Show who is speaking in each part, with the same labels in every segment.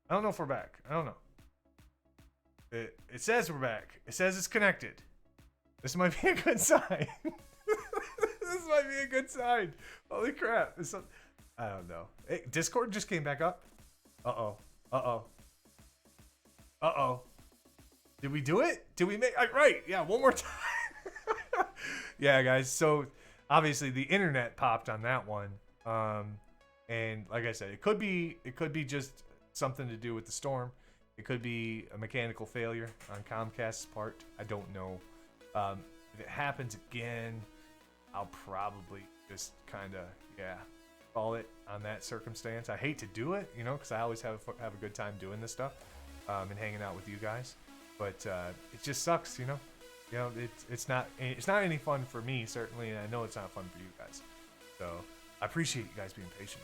Speaker 1: I don't know if we're back. I don't know. It says we're back. It says it's connected. This might be a good sign. This might be a good sign. Holy crap. I don't know. Hey, Discord just came back up. Uh-oh. Uh-oh. Uh-oh. Did we do it? Did we make... Right. Yeah, one more time. Yeah, guys. So, obviously, the internet popped on that one. And like I said, it could be just something to do with the storm. It could be a mechanical failure on Comcast's part. I don't know. If it happens again, I'll probably just kind of, call it on that circumstance. I hate to do it, because I always have a good time doing this stuff and hanging out with you guys. But it just sucks, it's not any fun for me, certainly, and I know it's not fun for you guys. So I appreciate you guys being patient,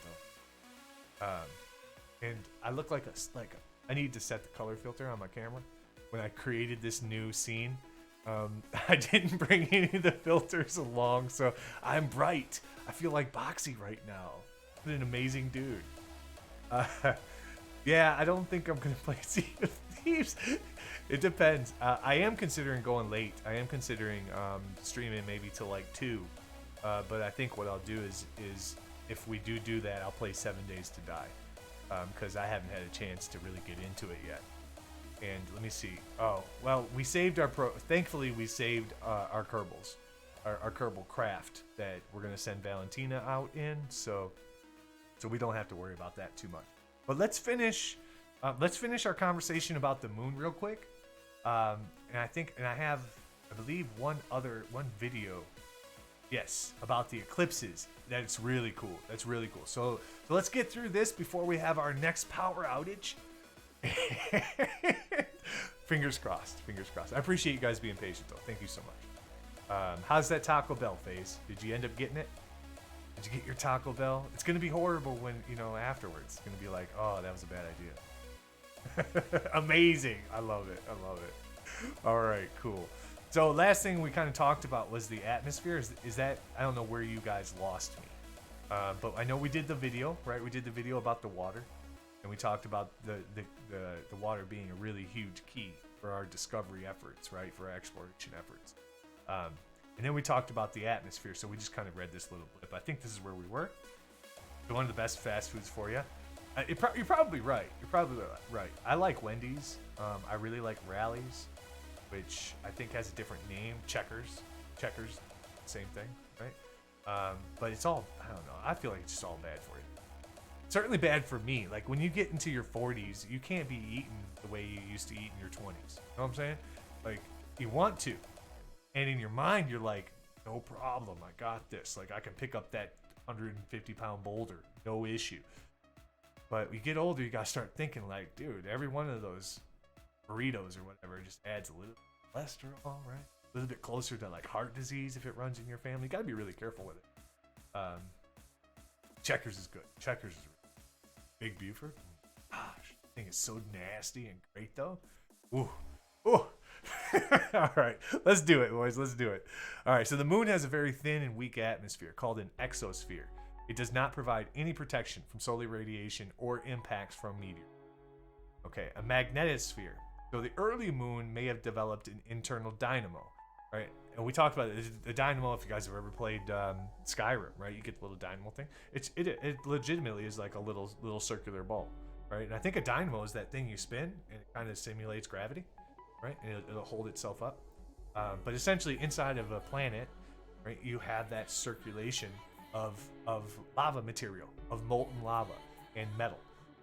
Speaker 1: though. And I look like I need to set the color filter on my camera. When I created this new scene, I didn't bring any of the filters along, so I'm bright. I feel like Boxy right now. What an amazing dude. Yeah, I don't think I'm going to play Sea of Thieves. It depends. I am considering going late. I am considering streaming maybe till like 2. But I think what I'll do is if we do that, I'll play 7 Days to Die. Because I haven't had a chance to really get into it yet. And let me see. Oh, well, we saved thankfully, we saved our Kerbals. Our Kerbal craft that we're going to send Valentina out in. So we don't have to worry about that too much. But let's finish our conversation about the moon real quick. And I have, I believe, one video. Yes, about the eclipses. That's really cool. That's really cool. So let's get through this before we have our next power outage. Fingers crossed. Fingers crossed. I appreciate you guys being patient, though. Thank you so much. How's that Taco Bell phase? Did you end up getting it? Did you get your Taco Bell? It's gonna be horrible when afterwards. It's gonna be like, oh, that was a bad idea. Amazing. I love it. I love it. All right, cool. So last thing we kind of talked about was the atmosphere. Is that, I don't know where you guys lost me, but I know we did the video, right? We did the video about the water, and we talked about the water being a really huge key for our discovery efforts, right? For our exploration efforts. And then we talked about the atmosphere, so we just kind of read this little blip. I think this is where we were. One of the best fast foods for you. You're probably right. You're probably right. I like Wendy's. I really like Rally's, which I think has a different name. Checkers, same thing, right? But it's all, I don't know. I feel like it's just all bad for you. Certainly bad for me. Like when you get into your 40s, you can't be eating the way you used to eat in your 20s. You know what I'm saying? Like you want to, and in your mind you're like, no problem, I got this. Like I can pick up that 150-pound boulder, no issue. But you get older, you gotta start thinking like, dude, every one of those burritos or whatever just adds a little cholesterol, right? A little bit closer to like heart disease if it runs in your family. You gotta be really careful with it. Checkers is good. Checkers is Big Buford. Gosh, I think it's so nasty and great though. Ooh. Ooh. All right, let's do it, boys. Let's do it. All right, so the moon has a very thin and weak atmosphere called an exosphere. It does not provide any protection from solar radiation or impacts from meteors. Okay, a magnetosphere. So the early moon may have developed an internal dynamo, right? And we talked about it. The dynamo, if you guys have ever played Skyrim, right? You get the little dynamo thing. It legitimately is like a little circular ball, right? And I think a dynamo is that thing you spin and it kind of simulates gravity, right? And it'll hold itself up. But essentially, inside of a planet, right, you have that circulation of lava material, of molten lava and metal,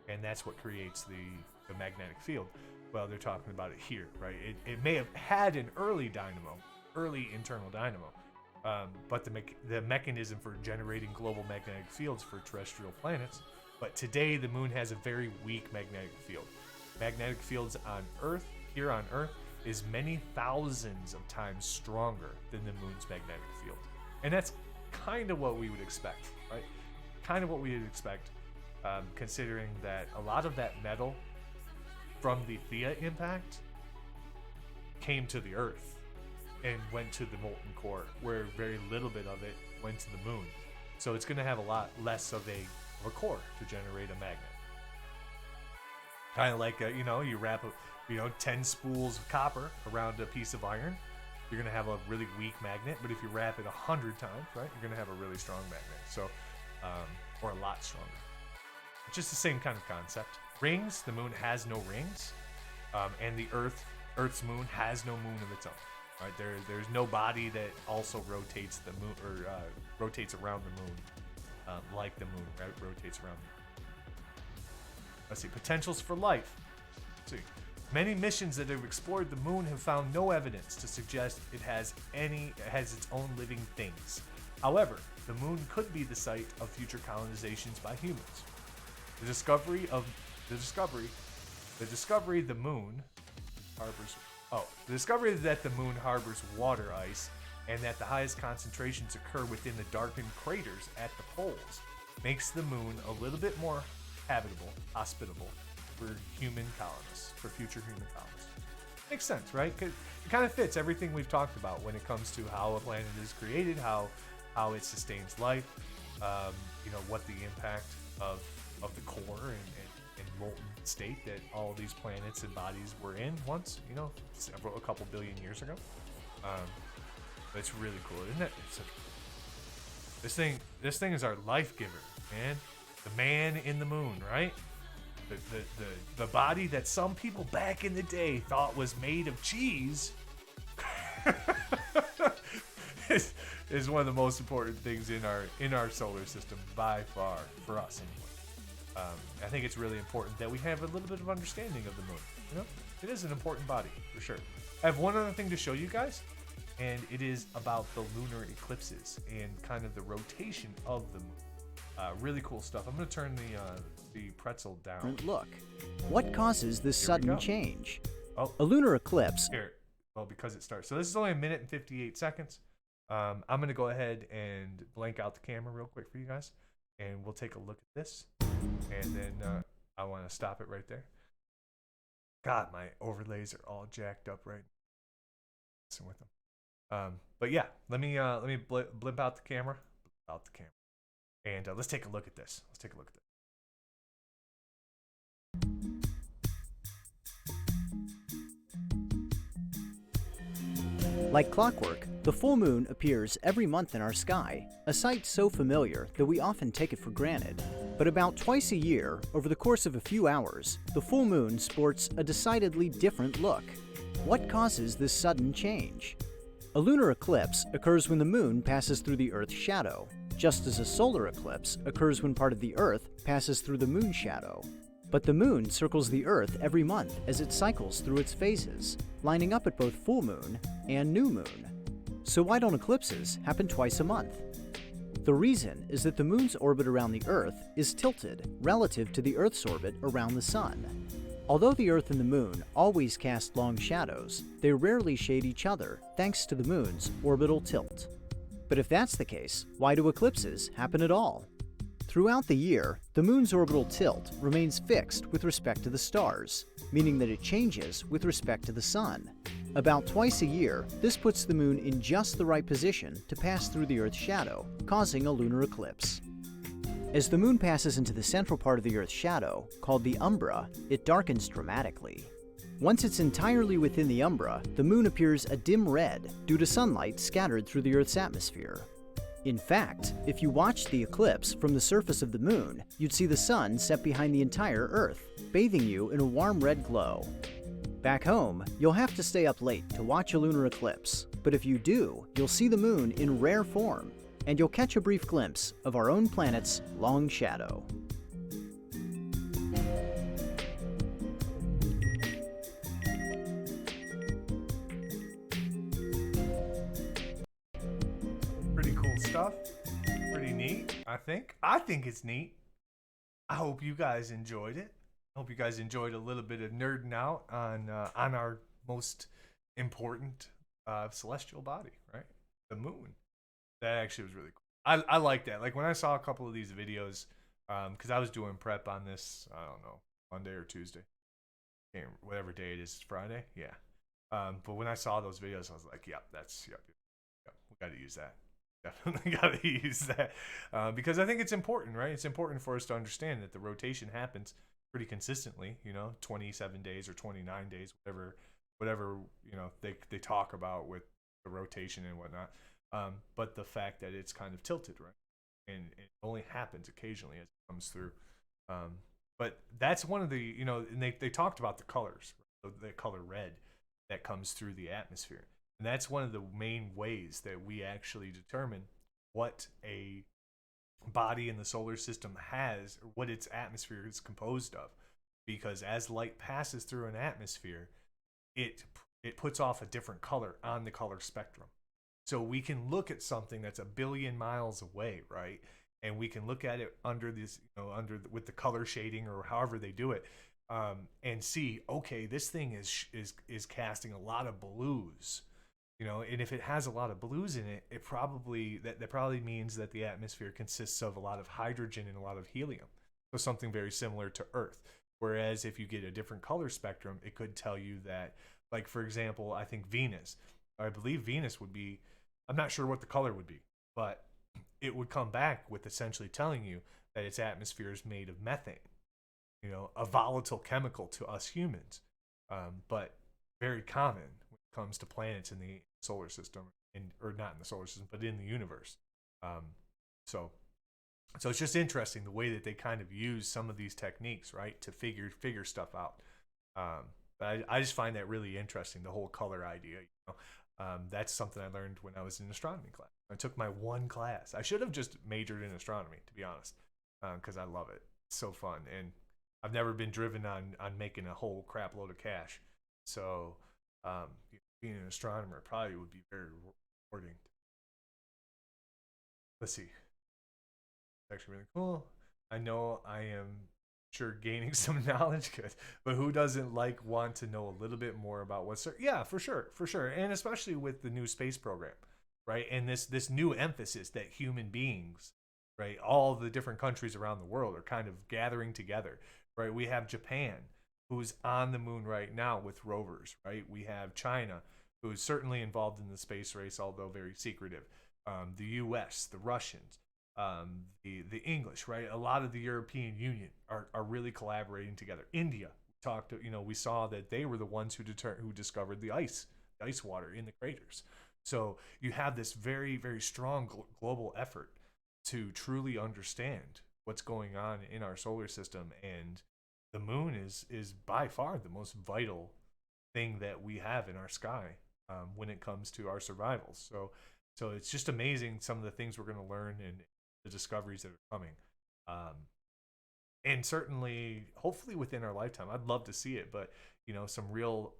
Speaker 1: and that's what creates the magnetic field. Well, they're talking about it here, right? It may have had an early internal dynamo, but the mechanism for generating global magnetic fields for terrestrial planets. But today, the moon has a very weak magnetic field. Magnetic fields on Earth, here on Earth, is many thousands of times stronger than the moon's magnetic field. And that's kind of what we would expect, right? Kind of what we would expect, considering that a lot of that metal from the Theia impact came to the Earth and went to the molten core, where very little bit of it went to the moon. So it's going to have a lot less of a core to generate a magnet. Kind of like, you know, you wrap, 10 spools of copper around a piece of iron. You're going to have a really weak magnet, but if you wrap it 100 times, right, you're going to have a really strong magnet. So, or a lot stronger. It's just the same kind of concept. Rings, the moon has no rings, and the Earth's moon has no moon of its own. Right? There's no body that also rotates the moon or rotates around the moon, like the moon, right? Rotates around the moon. Let's see, potentials for life. Let's see. Many missions that have explored the moon have found no evidence to suggest it has its own living things. However, the moon could be the site of future colonizations by humans. The discovery that the moon harbors water ice and that the highest concentrations occur within the darkened craters at the poles makes the moon a little bit more hospitable for future human colonists. Makes sense, right? 'Cause it kind of fits everything we've talked about when it comes to how a planet is created, how it sustains life, what the impact of the core and molten state that all of these planets and bodies were in once, a couple billion years ago. But it's really cool, isn't it? This thing is our life giver, man. The man in the moon, right? The body that some people back in the day thought was made of cheese is one of the most important things in our solar system by far, for us anyway. I think it's really important that we have a little bit of understanding of the moon. It is an important body for sure. I have one other thing to show you guys, and it is about the lunar eclipses and kind of the rotation of the moon. Really cool stuff. I'm going to turn the pretzel down.
Speaker 2: Look, what causes this sudden change?
Speaker 1: Oh,
Speaker 2: a lunar eclipse.
Speaker 1: Here, well, because it starts. So this is only 1 minute and 58 seconds. I'm going to go ahead and blank out the camera real quick for you guys, and we'll take a look at this. And then I want to stop it right there. God, my overlays are all jacked up right now. With them. But yeah, let me blimp out the camera. And let's take a look at this.
Speaker 2: Like clockwork, the full moon appears every month in our sky, a sight so familiar that we often take it for granted. But about twice a year, over the course of a few hours, the full moon sports a decidedly different look. What causes this sudden change? A lunar eclipse occurs when the moon passes through the Earth's shadow, just as a solar eclipse occurs when part of the Earth passes through the moon's shadow. But the moon circles the Earth every month as it cycles through its phases, lining up at both full moon and new moon. So why don't eclipses happen twice a month? The reason is that the moon's orbit around the Earth is tilted relative to the Earth's orbit around the sun. Although the Earth and the moon always cast long shadows, they rarely shade each other thanks to the moon's orbital tilt. But if that's the case, why do eclipses happen at all? Throughout the year, the moon's orbital tilt remains fixed with respect to the stars, meaning that it changes with respect to the sun. About twice a year, this puts the moon in just the right position to pass through the Earth's shadow, causing a lunar eclipse. As the moon passes into the central part of the Earth's shadow, called the umbra, it darkens dramatically. Once it's entirely within the umbra, the moon appears a dim red due to sunlight scattered through the Earth's atmosphere. In fact, if you watched the eclipse from the surface of the moon, you'd see the sun set behind the entire Earth, bathing you in a warm red glow. Back home, you'll have to stay up late to watch a lunar eclipse, but if you do, you'll see the moon in rare form, and you'll catch a brief glimpse of our own planet's long shadow.
Speaker 1: Pretty cool stuff. Pretty neat, I think. I think it's neat. I hope you guys enjoyed it. I hope you guys enjoyed a little bit of nerding out on our most important celestial body, right? The moon. That actually was really cool. I like that. Like when I saw a couple of these videos, because I was doing prep on this, I don't know, Monday or Tuesday, whatever day it is, it's Friday, yeah. But when I saw those videos, I was like, yep, we got to use that. Definitely got to use that because I think it's important, right? It's important for us to understand that the rotation happens pretty consistently, 27 days or 29 days, whatever, they talk about with the rotation and whatnot. But the fact that it's kind of tilted, right? And it only happens occasionally as it comes through. But that's one of the, and they talked about the colors, right? The color red that comes through the atmosphere. And that's one of the main ways that we actually determine what a body in the solar system has, or what its atmosphere is composed of. Because as light passes through an atmosphere, it puts off a different color on the color spectrum. So we can look at something that's a billion miles away, right? And we can look at it under this, with the color shading or however they do it, and see, okay, this thing is casting a lot of blues, and if it has a lot of blues in it, it probably that probably means that the atmosphere consists of a lot of hydrogen and a lot of helium. So something very similar to Earth. Whereas if you get a different color spectrum, it could tell you that, like, for example, I believe Venus would be, I'm not sure what the color would be, but it would come back with essentially telling you that its atmosphere is made of methane, a volatile chemical to us humans, but very common when it comes to planets in the solar system, or not in the solar system, but in the universe. So it's just interesting the way that they kind of use some of these techniques, right, to figure stuff out. But I just find that really interesting, the whole color idea. That's something I learned when I was in astronomy class. I took my one class. I should have just majored in astronomy, to be honest, because I love it. It's so fun, and I've never been driven on making a whole crap load of cash. So being an astronomer probably would be very rewarding. Let's see. It's actually really cool. I know I am sure gaining some knowledge, good, but who doesn't want to know a little bit more about what's there? Yeah, for sure, and especially with the new space program, right? And this new emphasis that human beings, right, all the different countries around the world are kind of gathering together, right? We have Japan, who's on the moon right now with rovers, right? We have China, who is certainly involved in the space race, although very secretive. The U.S., the Russians, the English, right? A lot of the European Union are really collaborating together. India, we saw that they were the ones who discovered the ice water in the craters. So you have this very, very strong global effort to truly understand what's going on in our solar system, and the moon is by far the most vital thing that we have in our sky, when it comes to our survival. So it's just amazing some of the things we're going to learn and the discoveries that are coming. And certainly, hopefully within our lifetime, I'd love to see it, but some real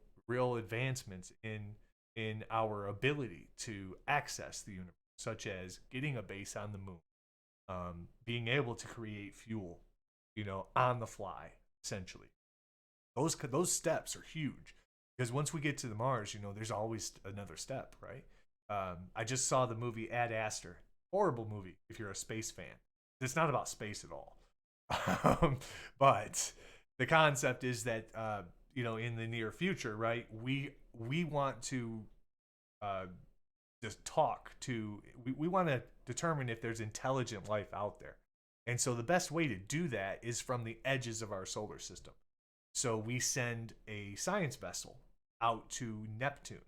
Speaker 1: advancements in our ability to access the universe, such as getting a base on the moon, being able to create fuel, on the fly, essentially. Those steps are huge, because once we get to the Mars, there's always another step, right? I just saw the movie Ad Astra. Horrible movie if you're a space fan. It's not about space at all. But the concept is that in the near future, right, we want to just we want to determine if there's intelligent life out there. And so the best way to do that is from the edges of our solar system. So we send a science vessel out to Neptune,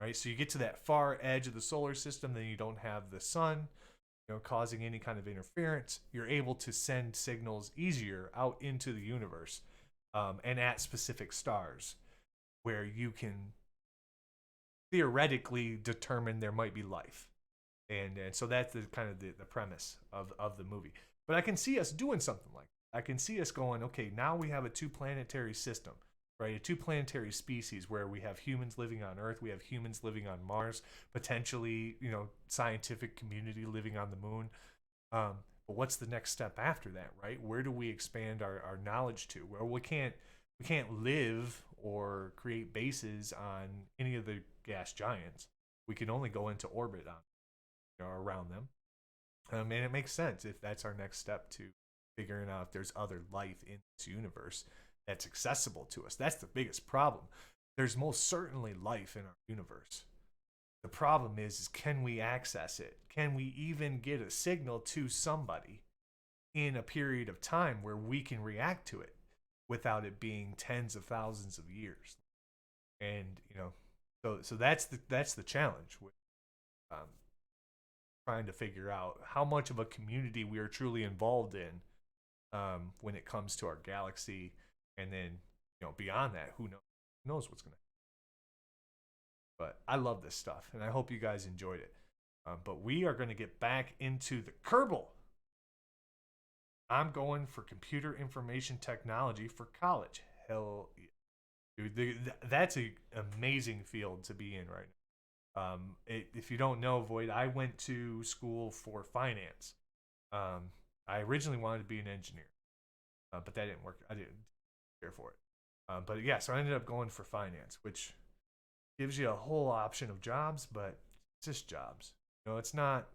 Speaker 1: right? So you get to that far edge of the solar system, then you don't have the sun, causing any kind of interference. You're able to send signals easier out into the universe, and at specific stars where you can theoretically determine there might be life. And so that's the kind of the premise of the movie. But I can see us doing something like that. I can see us going, okay, now we have a two planetary system, right? A two planetary species where we have humans living on Earth, we have humans living on Mars, potentially, scientific community living on the moon. But what's the next step after that, right? Where do we expand our knowledge to? Well, we can't live or create bases on any of the gas giants. We can only go into orbit on, around them. And it makes sense if that's our next step to figuring out if there's other life in this universe that's accessible to us. That's the biggest problem. There's most certainly life in our universe. The problem is can we access it? Can we even get a signal to somebody in a period of time where we can react to it without it being tens of thousands of years. And so that's the challenge with um, trying to figure out how much of a community we are truly involved in when it comes to our galaxy, and then beyond that, who knows what's gonna. But I love this stuff, and I hope you guys enjoyed it. But we are going to get back into the Kerbal. I'm going for computer information technology for college. Hell yeah. Dude, that's an amazing field to be in right now. If you don't know, Void, I went to school for finance. I originally wanted to be an engineer, but that didn't work. I didn't care for it. But yeah, so I ended up going for finance, which gives you a whole option of jobs, but it's just jobs. It's not.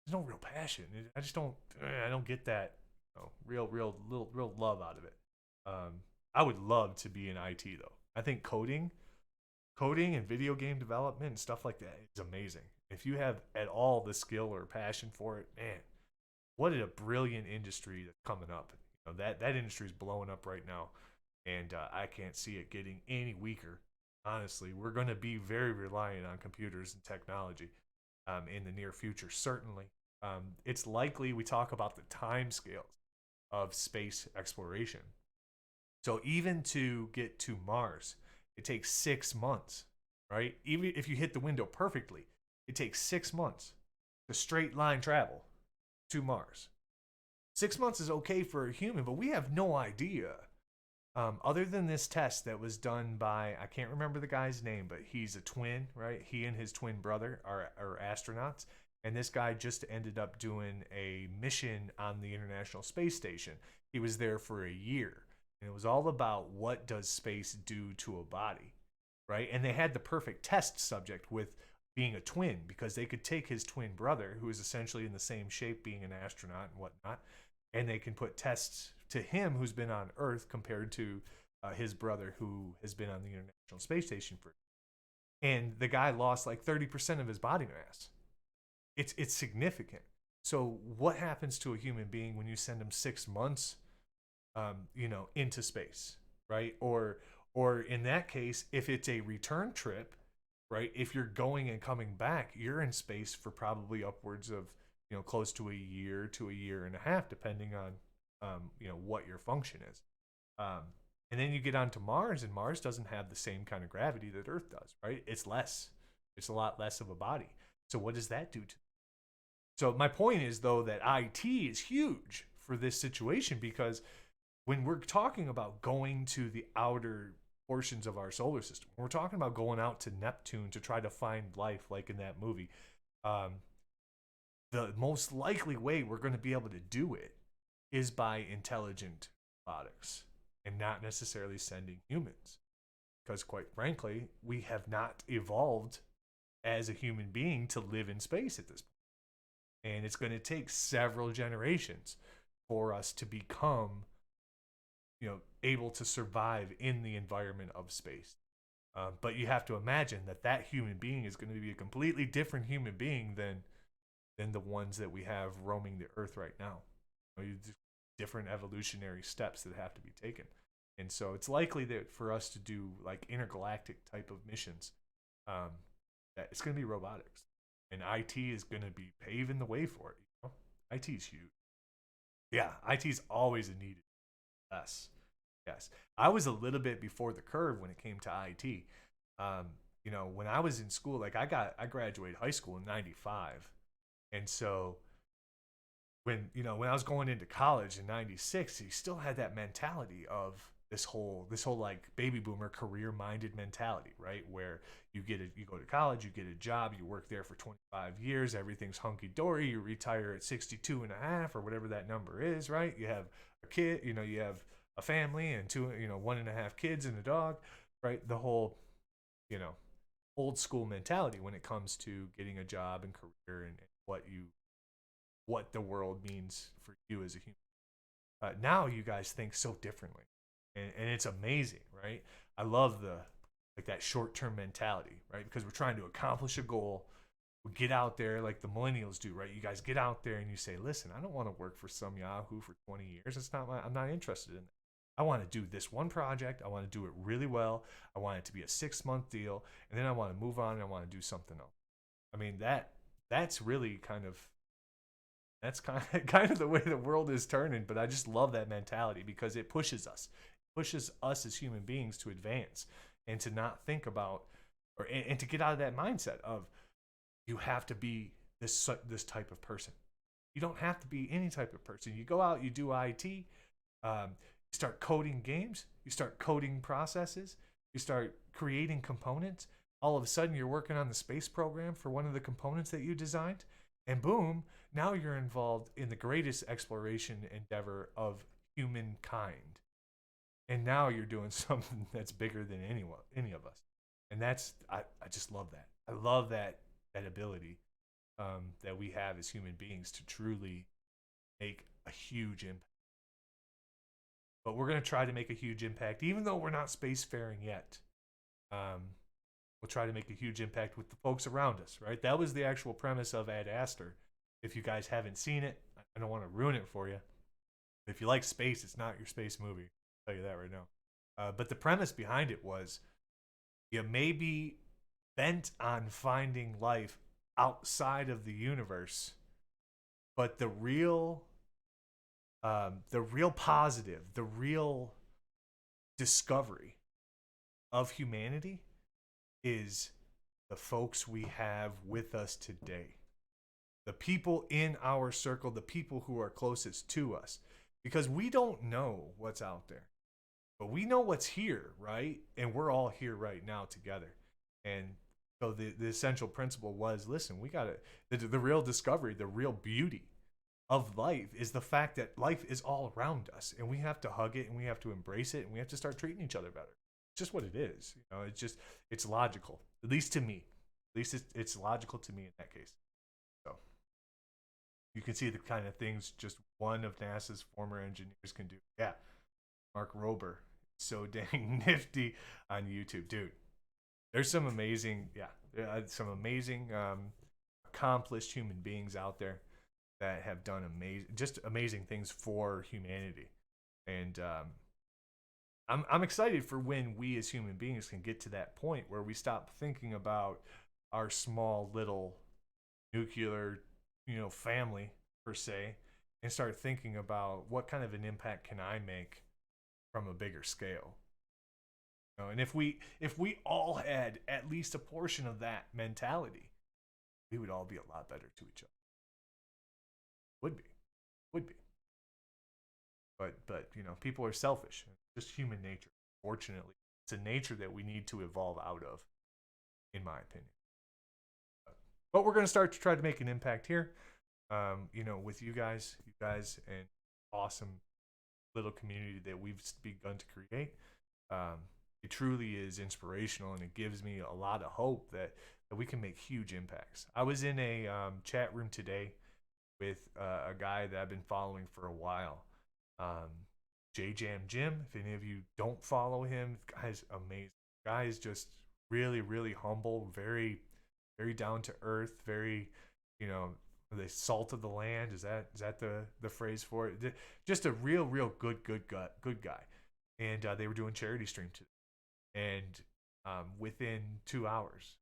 Speaker 1: There's no real passion. I just don't. I don't get that. Real love out of it. I would love to be in IT though. I think coding and video game development and stuff like that is amazing. If you have at all the skill or passion for it, man, what a brilliant industry that's coming up. That industry is blowing up right now, and I can't see it getting any weaker. Honestly, we're going to be very reliant on computers and technology in the near future, certainly. It's likely we talk about the time scales of space exploration. So even to get to Mars, it takes 6 months, right? Even if you hit the window perfectly, it takes 6 months to straight line travel to Mars. 6 months is okay for a human, but we have no idea. Other than this test that was done by, I can't remember the guy's name, but he's a twin, right? He and his twin brother are astronauts. And this guy just ended up doing a mission on the International Space Station. He was there for a year. And it was all about what does space do to a body, right? And they had the perfect test subject with being a twin, because they could take his twin brother, who is essentially in the same shape, being an astronaut and whatnot, and they can put tests to him, who's been on Earth, compared to his brother, who has been on the International Space Station for. And the guy lost like 30% of his body mass. It's significant. So what happens to a human being when you send him 6 months, into space, right? Or in that case, if it's a return trip, right? If you're going and coming back, you're in space for probably upwards of close to a year to a year and a half, depending on what your function is. And then you get onto Mars, and Mars doesn't have the same kind of gravity that Earth does, right? It's a lot less of a body. So what does that do to? So my point is, though, that IT is huge for this situation, because when we're talking about going to the outer portions of our solar system, we're talking about going out to Neptune to try to find life, like in that movie. The most likely way we're going to be able to do it is by intelligent robotics, and not necessarily sending humans, because quite frankly, we have not evolved as a human being to live in space at this point. And it's going to take several generations for us to become able to survive in the environment of space. But you have to imagine that human being is going to be a completely different human being than the ones that we have roaming the Earth right now. Different evolutionary steps that have to be taken. And so it's likely that for us to do like intergalactic type of missions, that it's going to be robotics, and IT is going to be paving the way for it. IT is huge. Yeah, IT is always a needed. Yes. I was a little bit before the curve when it came to IT. When I was in school, like I graduated high school in '95, and so when I was going into college in '96, he still had that mentality of this whole like baby boomer career minded mentality, right? Where you go to college, you get a job, you work there for 25 years, everything's hunky dory, you retire at 62 and a half or whatever that number is, right? You have a kid, you have a family and 1.5 kids and a dog, right? The whole, old school mentality when it comes to getting a job and career and what the world means for you as a human. Now you guys think so differently, and it's amazing, right? I love that short-term mentality, right? Because we're trying to accomplish a goal. We get out there like the millennials do, right? You guys get out there and you say, listen, I don't want to work for some Yahoo for 20 years. I'm not interested in that. I want to do this one project. I want to do it really well. I want it to be a 6-month deal, and then I want to move on and I want to do something else. I mean, that's really kind of kind of the way the world is turning, but I just love that mentality because it pushes us. It pushes us as human beings to advance and to not think about and to get out of that mindset of you have to be this type of person. You don't have to be any type of person. You go out, you do IT, you start coding games, you start coding processes, you start creating components. All of a sudden, you're working on the space program for one of the components that you designed, and boom, now you're involved in the greatest exploration endeavor of humankind. And now you're doing something that's bigger than any of us. And that's I just love that. I love that ability that we have as human beings to truly make a huge impact. But we're going to try to make a huge impact, even though we're not spacefaring yet. We'll try to make a huge impact with the folks around us, right? That was the actual premise of Ad Astra. If you guys haven't seen it, I don't want to ruin it for you. If you like space, it's not your space movie. I'll tell you that right now. But the premise behind it was you may be bent on finding life outside of the universe, but the real positive, the real discovery of humanity is the folks we have with us today. The people in our circle, the people who are closest to us. Because we don't know what's out there. But we know what's here, right? And we're all here right now together. And so the essential principle was, listen, we got to, the real discovery, the real beauty of life is the fact that life is all around us. And we have to hug it and we have to embrace it and we have to start treating each other better. It's just what it is. You know, it's logical, at least to me. At least it's logical to me in that case. So you can see the kind of things just one of NASA's former engineers can do. Yeah, Mark Rober, so dang nifty on YouTube, dude. There's some amazing, accomplished human beings out there that have done amazing things for humanity, and I'm excited for when we as human beings can get to that point where we stop thinking about our small little nuclear, family per se, and start thinking about what kind of an impact can I make from a bigger scale. And if we all had at least a portion of that mentality, we would all be a lot better to each other. Would be. But people are selfish. It's just human nature. Fortunately, it's a nature that we need to evolve out of, in my opinion. But we're going to start to try to make an impact here. With you guys and awesome little community that we've begun to create. It truly is inspirational, and it gives me a lot of hope that we can make huge impacts. I was in a chat room today with a guy that I've been following for a while, J-Jam Jim. If any of you don't follow him, the guy's amazing. The guy is just really, really humble, very, very down to earth, very, the salt of the land. Is that the phrase for it? Just a real good guy. And they were doing charity stream today. And within 2.5 hours,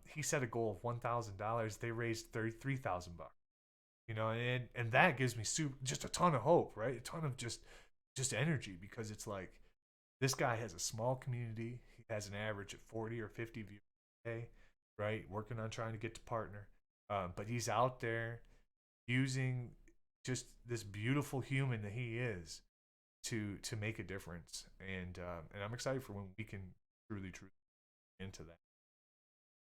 Speaker 1: he set a goal of $1,000. They raised $33,000. And that gives me just a ton of hope, right? A ton of just energy, because it's like this guy has a small community. He has an average of 40 or 50 views a day, right? Working on trying to get to partner. But he's out there using just this beautiful human that he is to make a difference. And I'm excited for when we can truly into that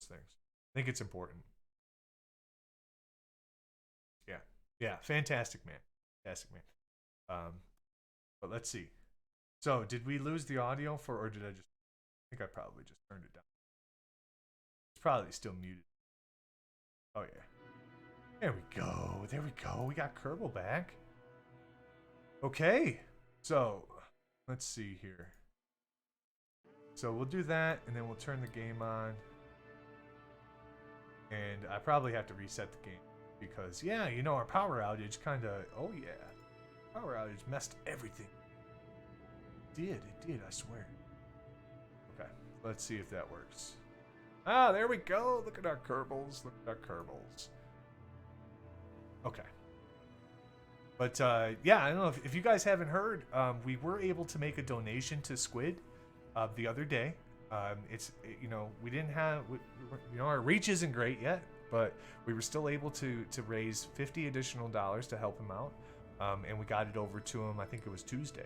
Speaker 1: things. I think it's important. Yeah, fantastic man. But let's see. So did we lose the audio or did I think I probably just turned it down. It's probably still muted. Oh yeah. There we go. We got Kerbal back. Okay. So let's see here. So we'll do that, and then we'll turn the game on. And I probably have to reset the game because, our power outage kind of, Power outage messed everything. It did, I swear. Okay, let's see if that works. Ah, there we go. Look at our Kerbals. Okay. But yeah, I don't know if you guys haven't heard, we were able to make a donation to Squid the other day. We didn't have, our reach isn't great yet, but we were still able to raise $50 additional to help him out, and we got it over to him. I think it was Tuesday.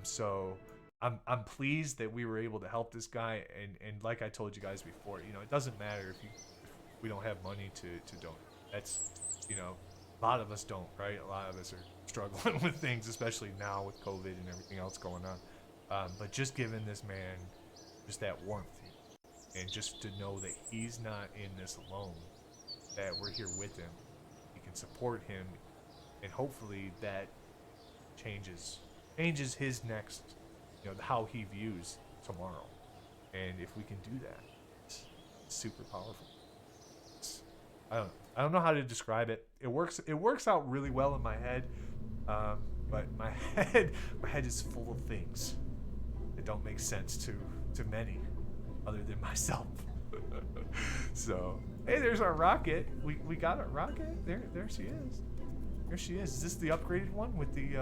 Speaker 1: So I'm pleased that we were able to help this guy, and like I told you guys before, it doesn't matter if we don't have money to donate. That's, a lot of us don't, right? A lot of us are struggling with things, especially now with COVID and everything else going on. But just giving this man just that warmth, and just to know that he's not in this alone, that we're here with him, we can support him, and hopefully that changes his next, how he views tomorrow. And if we can do that, it's super powerful. I don't know how to describe it. It works out really well in my head, but my head is full of things that don't make sense to many other than myself. So, hey, there's our rocket. We got our rocket. There she is. There she is. Is this the upgraded one with the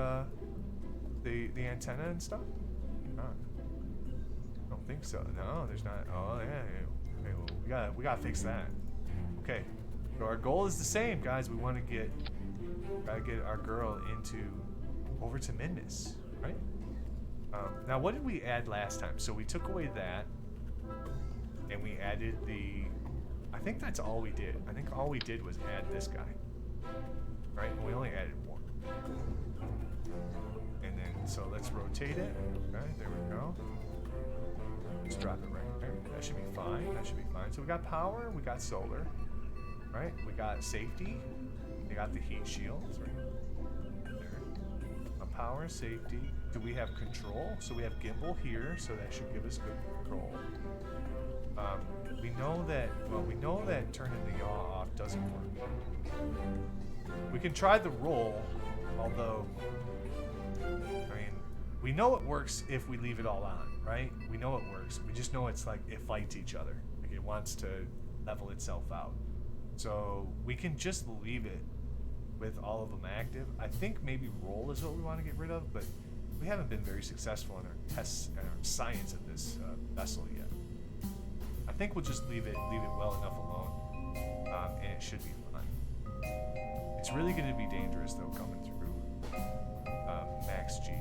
Speaker 1: antenna and stuff? I don't think so. No, there's not. Oh yeah. Okay, well, we gotta fix that. Okay. So our goal is the same, guys. We want to gotta get our girl over to Midness, right? Now, what did we add last time? So we took away that, and we added I think that's all we did. I think all we did was add this guy, right? And we only added one. And then, so let's rotate it. Okay, there we go. Let's drop it right there. That should be fine. So we got power, we got solar. Right, we got safety. We got the heat shields right there. Power, safety. Do we have control? So we have gimbal here, so that should give us good control. We know that turning the yaw off doesn't work. We can try the roll, although, we know it works if we leave it all on, right? We know it works. We just know it's like it fights each other. Like it wants to level itself out. So we can just leave it with all of them active. I think maybe roll is what we want to get rid of, but we haven't been very successful in our tests and our science of this vessel yet. I think we'll just leave it well enough alone, and it should be fine. It's really going to be dangerous though coming through max G,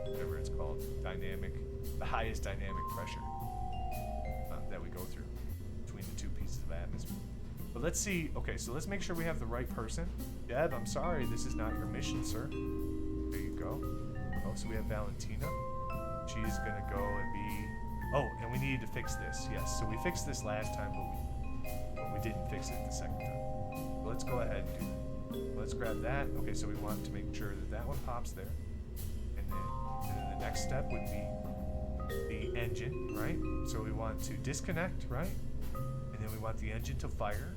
Speaker 1: whatever it's called, the highest dynamic pressure that we go through between the two pieces of atmosphere. But let's see. Okay, so let's make sure we have the right person. Deb, I'm sorry, this is not your mission, sir. There you go. Oh, so we have Valentina. She's gonna go and be. Oh, and we needed to fix this. Yes, so we fixed this last time, but we didn't fix it the second time. So let's go ahead and do that. Let's grab that. Okay, so we want to make sure that one pops there, and then the next step would be the engine, right? So we want to disconnect, right? And then we want the engine to fire.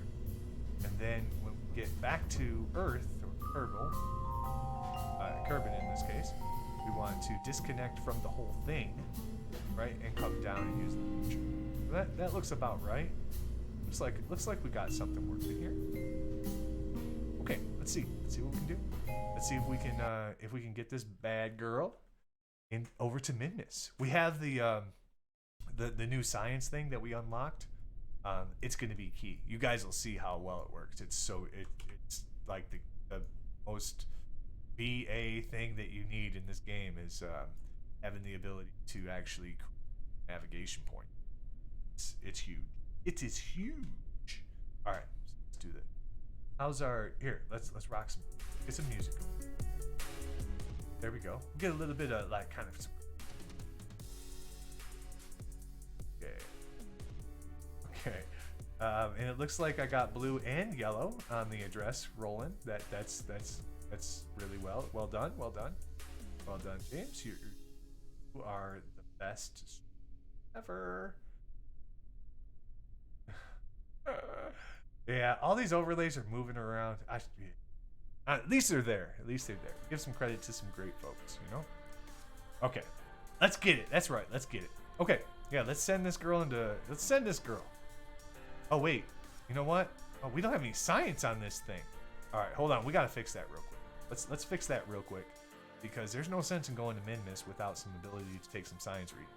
Speaker 1: And then when we get back to Earth, or Kerbal in this case, we want to disconnect from the whole thing, right? And come down and use the launcher. That looks about right. Looks like we got something working here. Okay, let's see. Let's see what we can do. Let's see if we can get this bad girl over to Midness. We have the new science thing that we unlocked. It's going to be key. You guys will see how well it works. It's like the most BA thing that you need in this game is having the ability to actually create a navigation point. It's huge. It is huge. All right, let's do that. How's our here? Let's rock some. Get some music going. There we go. Get a little bit of like kind of. Okay. And it looks like I got blue and yellow on the address rolling. That's really well done. Well done, James. You are the best ever. Yeah, all these overlays are moving around. At least they're there. At least they're there. Give some credit to some great folks, you know? Okay. Let's get it. That's right. Let's get it. Okay. Yeah, let's send this girl into... Let's send this girl. Oh, wait. You know what? Oh, we don't have any science on this thing. All right, hold on. We got to fix that real quick. Let's fix that real quick. Because there's no sense in going to Minmus without some ability to take some science reading.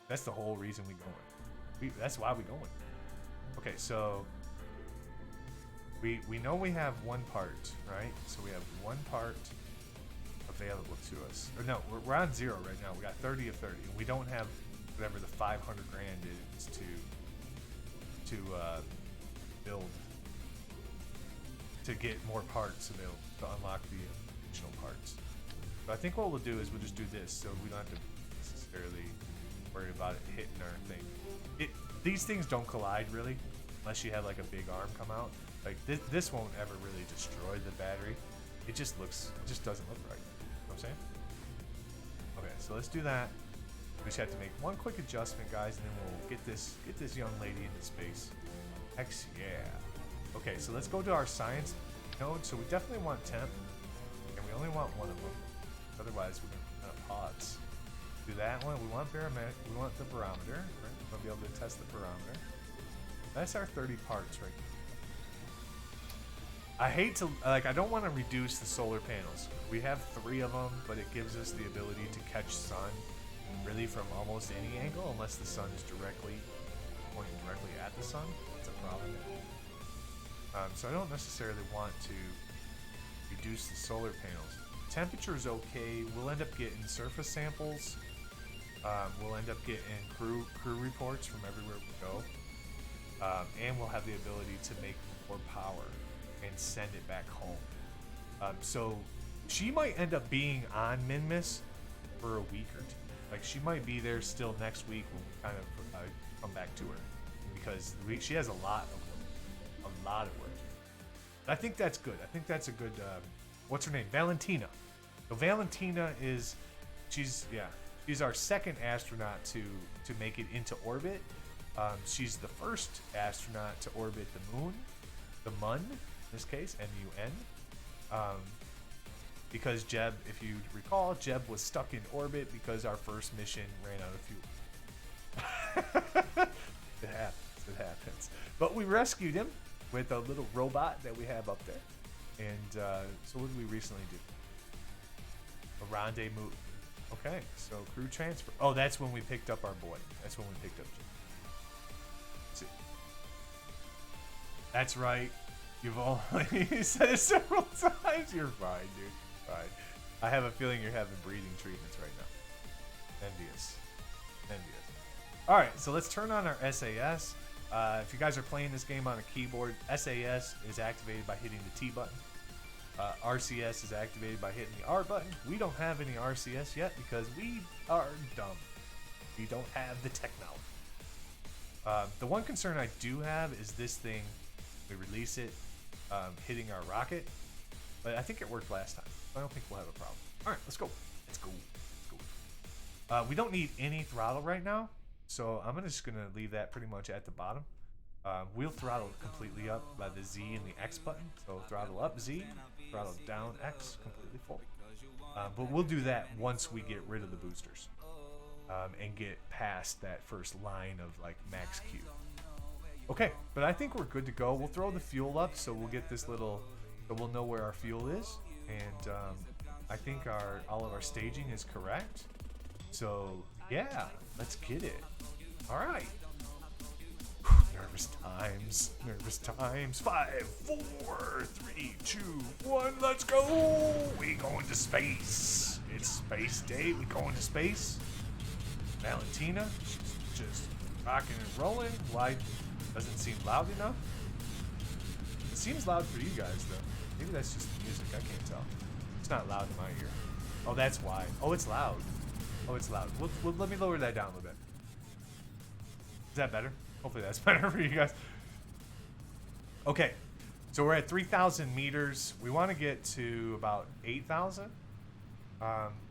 Speaker 1: That's the whole reason we going. That's why we going. Okay, so... We know we have one part, right? So we have one part available to us. Or no, we're on 0 right now. We got 30 of 30. And we don't have whatever the 500 grand is to build, to get more parts available, to unlock the additional parts. But I think what we'll do is we'll just do this, so we don't have to necessarily worry about it hitting our thing. These things don't collide really, unless you have like a big arm come out. Like this won't ever really destroy the battery. It just doesn't look right. You know what I'm saying? Okay, so let's do that. We just have to make one quick adjustment, guys, and then we'll get this young lady into space. Heck yeah. Okay, so let's go to our science node. So we definitely want temp, and we only want one of them. Otherwise, we're gonna pause. Do that one. We want barometric. We want the barometer. Right? We want to be able to test the barometer. That's our 30 parts right here. I hate to, like, I don't want to reduce the solar panels. We have 3 of them, but it gives us the ability to catch sun really from almost any angle, unless the sun is pointing directly at the sun. That's a problem. So I don't necessarily want to reduce the solar panels. Temperature is okay. We'll end up getting surface samples. We'll end up getting crew reports from everywhere we go. And we'll have the ability to make more power and send it back home. So she might end up being on Minmus for a week or 2. Like, she might be there still next week when we kind of come back to her, because she has a lot of work. But I think that's good. I think that's a good. What's her name? Valentina. So Valentina she's our second astronaut to make it into orbit. She's the first astronaut to orbit the moon, the Mun, in this case, MUN. Because Jeb, if you recall, Jeb was stuck in orbit because our first mission ran out of fuel. It happens. But we rescued him with a little robot that we have up there. And so what did we recently do? A rendezvous. Okay, so crew transfer. Oh, that's when we picked up our boy. That's when we picked up Jeb. Let's see. That's right. You've only said it several times. You're fine, dude. Fine. I have a feeling you're having breathing treatments right now. Envious. All right, so let's turn on our SAS. If you guys are playing this game on a keyboard, SAS is activated by hitting the T button. RCS is activated by hitting the R button. We don't have any RCS yet because we are dumb. We don't have the technology. The one concern I do have is this thing. We release it, hitting our rocket, but I think it worked last time. I don't think we'll have a problem. All right, let's go. We don't need any throttle right now, so I'm just gonna leave that pretty much at the bottom. We'll throttle completely up by the Z and the X button. So throttle up Z, throttle down X, completely full. But we'll do that once we get rid of the boosters and get past that first line of like max Q. Okay, but I think we're good to go. We'll throw the fuel up, so we'll get this little, so we'll know where our fuel is, and I think all of our staging is correct. So yeah, let's get it. All right. Nervous times. 5, 4, 3, 2, 1. Let's go. We going to space. It's space day. We going to space. Valentina, just rocking and rolling. Why? Doesn't seem loud enough. It seems loud for you guys, though. Maybe that's just the music. I can't tell. It's not loud in my ear. Oh, that's why. Oh, it's loud. Let me lower that down a little bit. Is that better? Hopefully that's better for you guys. Okay, so we're at 3,000 meters. We want to get to about 8,000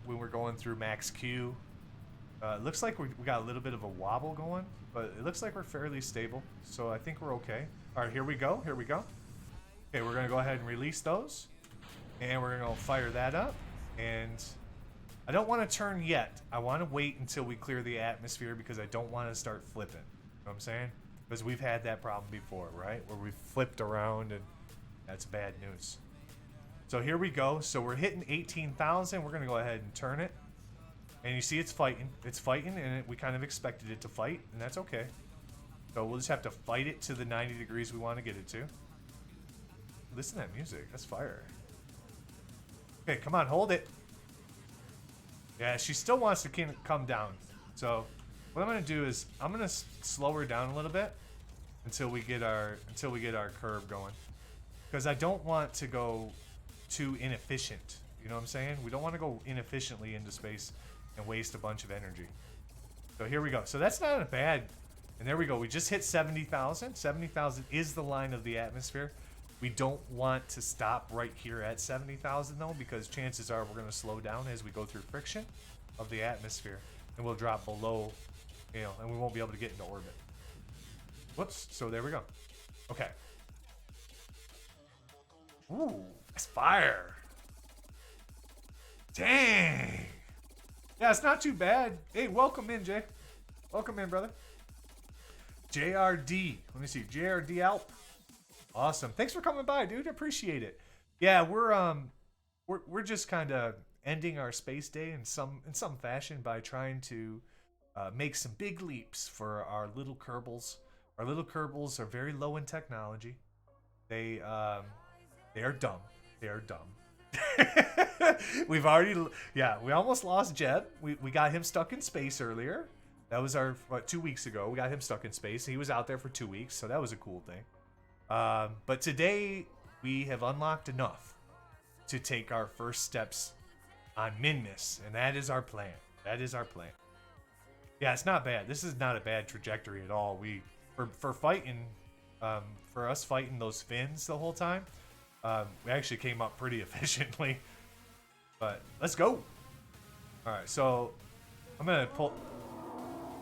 Speaker 1: when we're going through max Q. It looks like we got a little bit of a wobble going, but it looks like we're fairly stable, so I think we're okay. All right, here we go. Okay, we're going to go ahead and release those. And we're gonna fire that up. And I don't want to turn yet. I want to wait until we clear the atmosphere because I don't want to start flipping. You know what I'm saying? Because we've had that problem before, right? Where we've flipped around and that's bad news. So here we go. So we're hitting 18,000. We're going to go ahead and turn it. And you see it's fighting. It's fighting, and we kind of expected it to fight, and that's okay. So we'll just have to fight it to the 90 degrees we want to get it to. Listen to that music. That's fire. Okay, come on. Hold it. Yeah, she still wants to come down. So what I'm going to do is I'm going to slow her down a little bit until we get our curve going. Because I don't want to go too inefficient. You know what I'm saying? We don't want to go inefficiently into space and waste a bunch of energy. So here we go. So that's not a bad... And there we go. We just hit 70,000. 70,000 is the line of the atmosphere. We don't want to stop right here at 70,000 though, because chances are we're going to slow down as we go through friction of the atmosphere. And we'll drop below, you know, and we won't be able to get into orbit. Whoops. So there we go. Okay. Ooh, that's fire. Dang. Yeah, it's not too bad. Hey, welcome in, Jay. Welcome in, brother. JRD. Let me see. JRD Alp. Awesome. Thanks for coming by, dude. Appreciate it. Yeah, we're just kind of ending our space day in some fashion by trying to make some big leaps for our little Kerbals. Our little Kerbals are very low in technology. They are dumb. They are dumb. We almost lost Jeb. We got him stuck in space earlier. That was 2 weeks ago. We got him stuck in space. He was out there for 2 weeks, so that was a cool thing. But today we have unlocked enough to take our first steps on Minmus, and that is our plan. That is our plan. Yeah, it's not bad. This is not a bad trajectory at all. For fighting, for us fighting those fins the whole time. We actually came up pretty efficiently, but let's go. All right, so I'm gonna pull.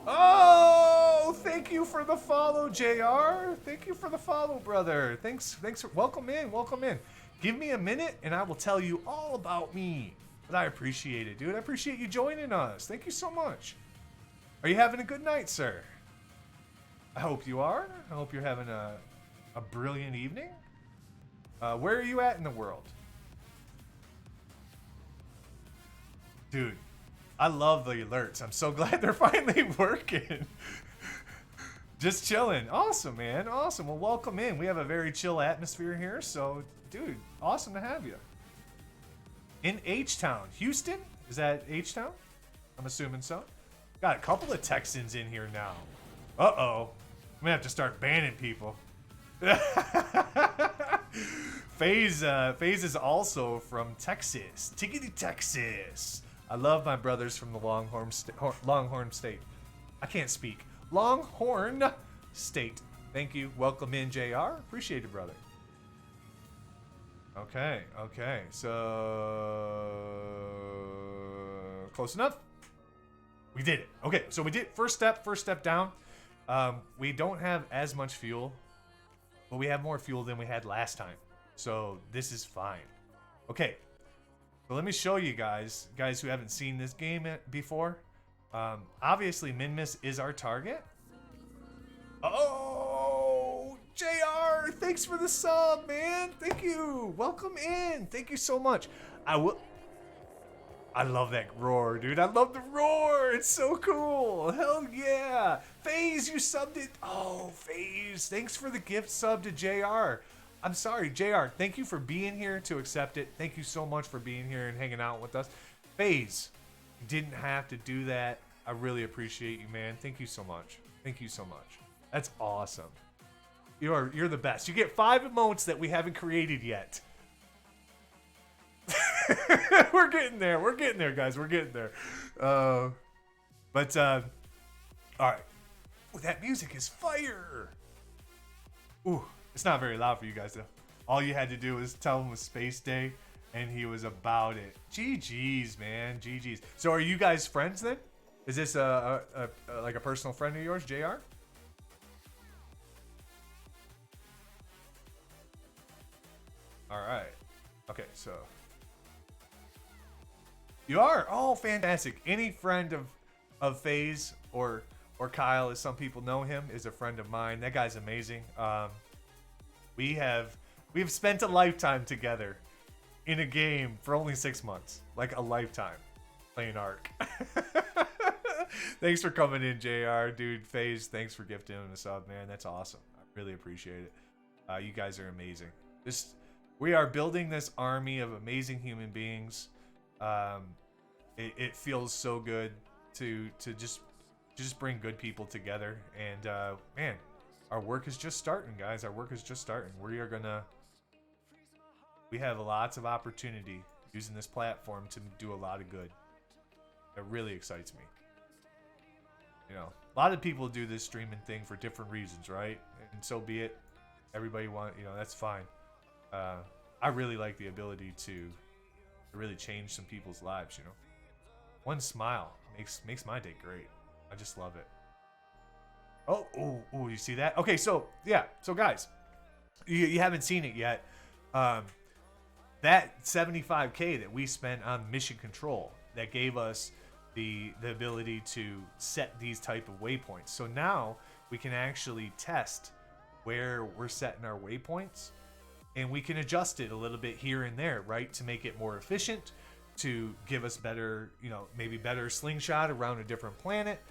Speaker 1: Oh, thank you for the follow, JR. Thank you for the follow, brother. Thanks for welcome in. Give me a minute, and I will tell you all about me. But I appreciate it, dude. I appreciate you joining us. Thank you so much. Are you having a good night, sir? I hope you are. I hope you're having a brilliant evening. Where are you at in the world? Dude, I love the alerts. I'm so glad they're finally working. Just chilling. Awesome, man. Awesome. Well, welcome in. We have a very chill atmosphere here. So, dude, awesome to have you. In H-Town. Houston? Is that H-Town? I'm assuming so. Got a couple of Texans in here now. Uh-oh. I'm going to have to start banning people. FaZe is also from Texas. Tickety, Texas. I love my brothers from the Longhorn State. I can't speak. Longhorn State. Thank you. Welcome in, JR. Appreciate it, brother. Okay. So close enough. We did it. Okay, so we did first step down. We don't have as much fuel, but we have more fuel than we had last time. So this is fine. Okay. So let me show you guys who haven't seen this game before. Obviously, Minmus is our target. Oh, JR, thanks for the sub, man. Thank you. Welcome in. Thank you so much. I love that roar, dude. I love the roar. It's so cool. Hell yeah. FaZe, you subbed it. Oh, FaZe. Thanks for the gift sub to JR. I'm sorry, JR. Thank you for being here to accept it. Thank you so much for being here and hanging out with us. FaZe, you didn't have to do that. I really appreciate you, man. Thank you so much. Thank you so much. That's awesome. You're the best. You get 5 emotes that we haven't created yet. We're getting there. We're getting there, guys. We're getting there. All right. Ooh, that music is fire. Ooh, it's not very loud for you guys, though. All you had to do was tell him it was Space Day, and he was about it. GG's, man. GG's. So are you guys friends, then? Is this like a personal friend of yours, JR? All right. Okay, so You are? Oh, fantastic. Any friend of FaZe or Kyle, as some people know him, is a friend of mine. That guy's amazing. We've spent a lifetime together in a game for only 6 months. Like a lifetime playing Ark. Thanks for coming in, JR. Dude, FaZe, thanks for gifting him a sub, man. That's awesome. I really appreciate it. You guys are amazing. We are building this army of amazing human beings. It feels so good to just bring good people together. And man, our work is just starting, guys. Our work is just starting. We have lots of opportunity using this platform to do a lot of good. It really excites me. You know, a lot of people do this streaming thing for different reasons, right? And so be it. Everybody that's fine. I really like the ability to really change some people's lives, you know. One smile makes my day great. I just love it. Oh, you see that? Okay, so yeah, so guys, you haven't seen it yet. That 75K that we spent on mission control that gave us the ability to set these type of waypoints. So now we can actually test where we're setting our waypoints, and we can adjust it a little bit here and there, right, to make it more efficient, to give us better, maybe better slingshot around a different planet.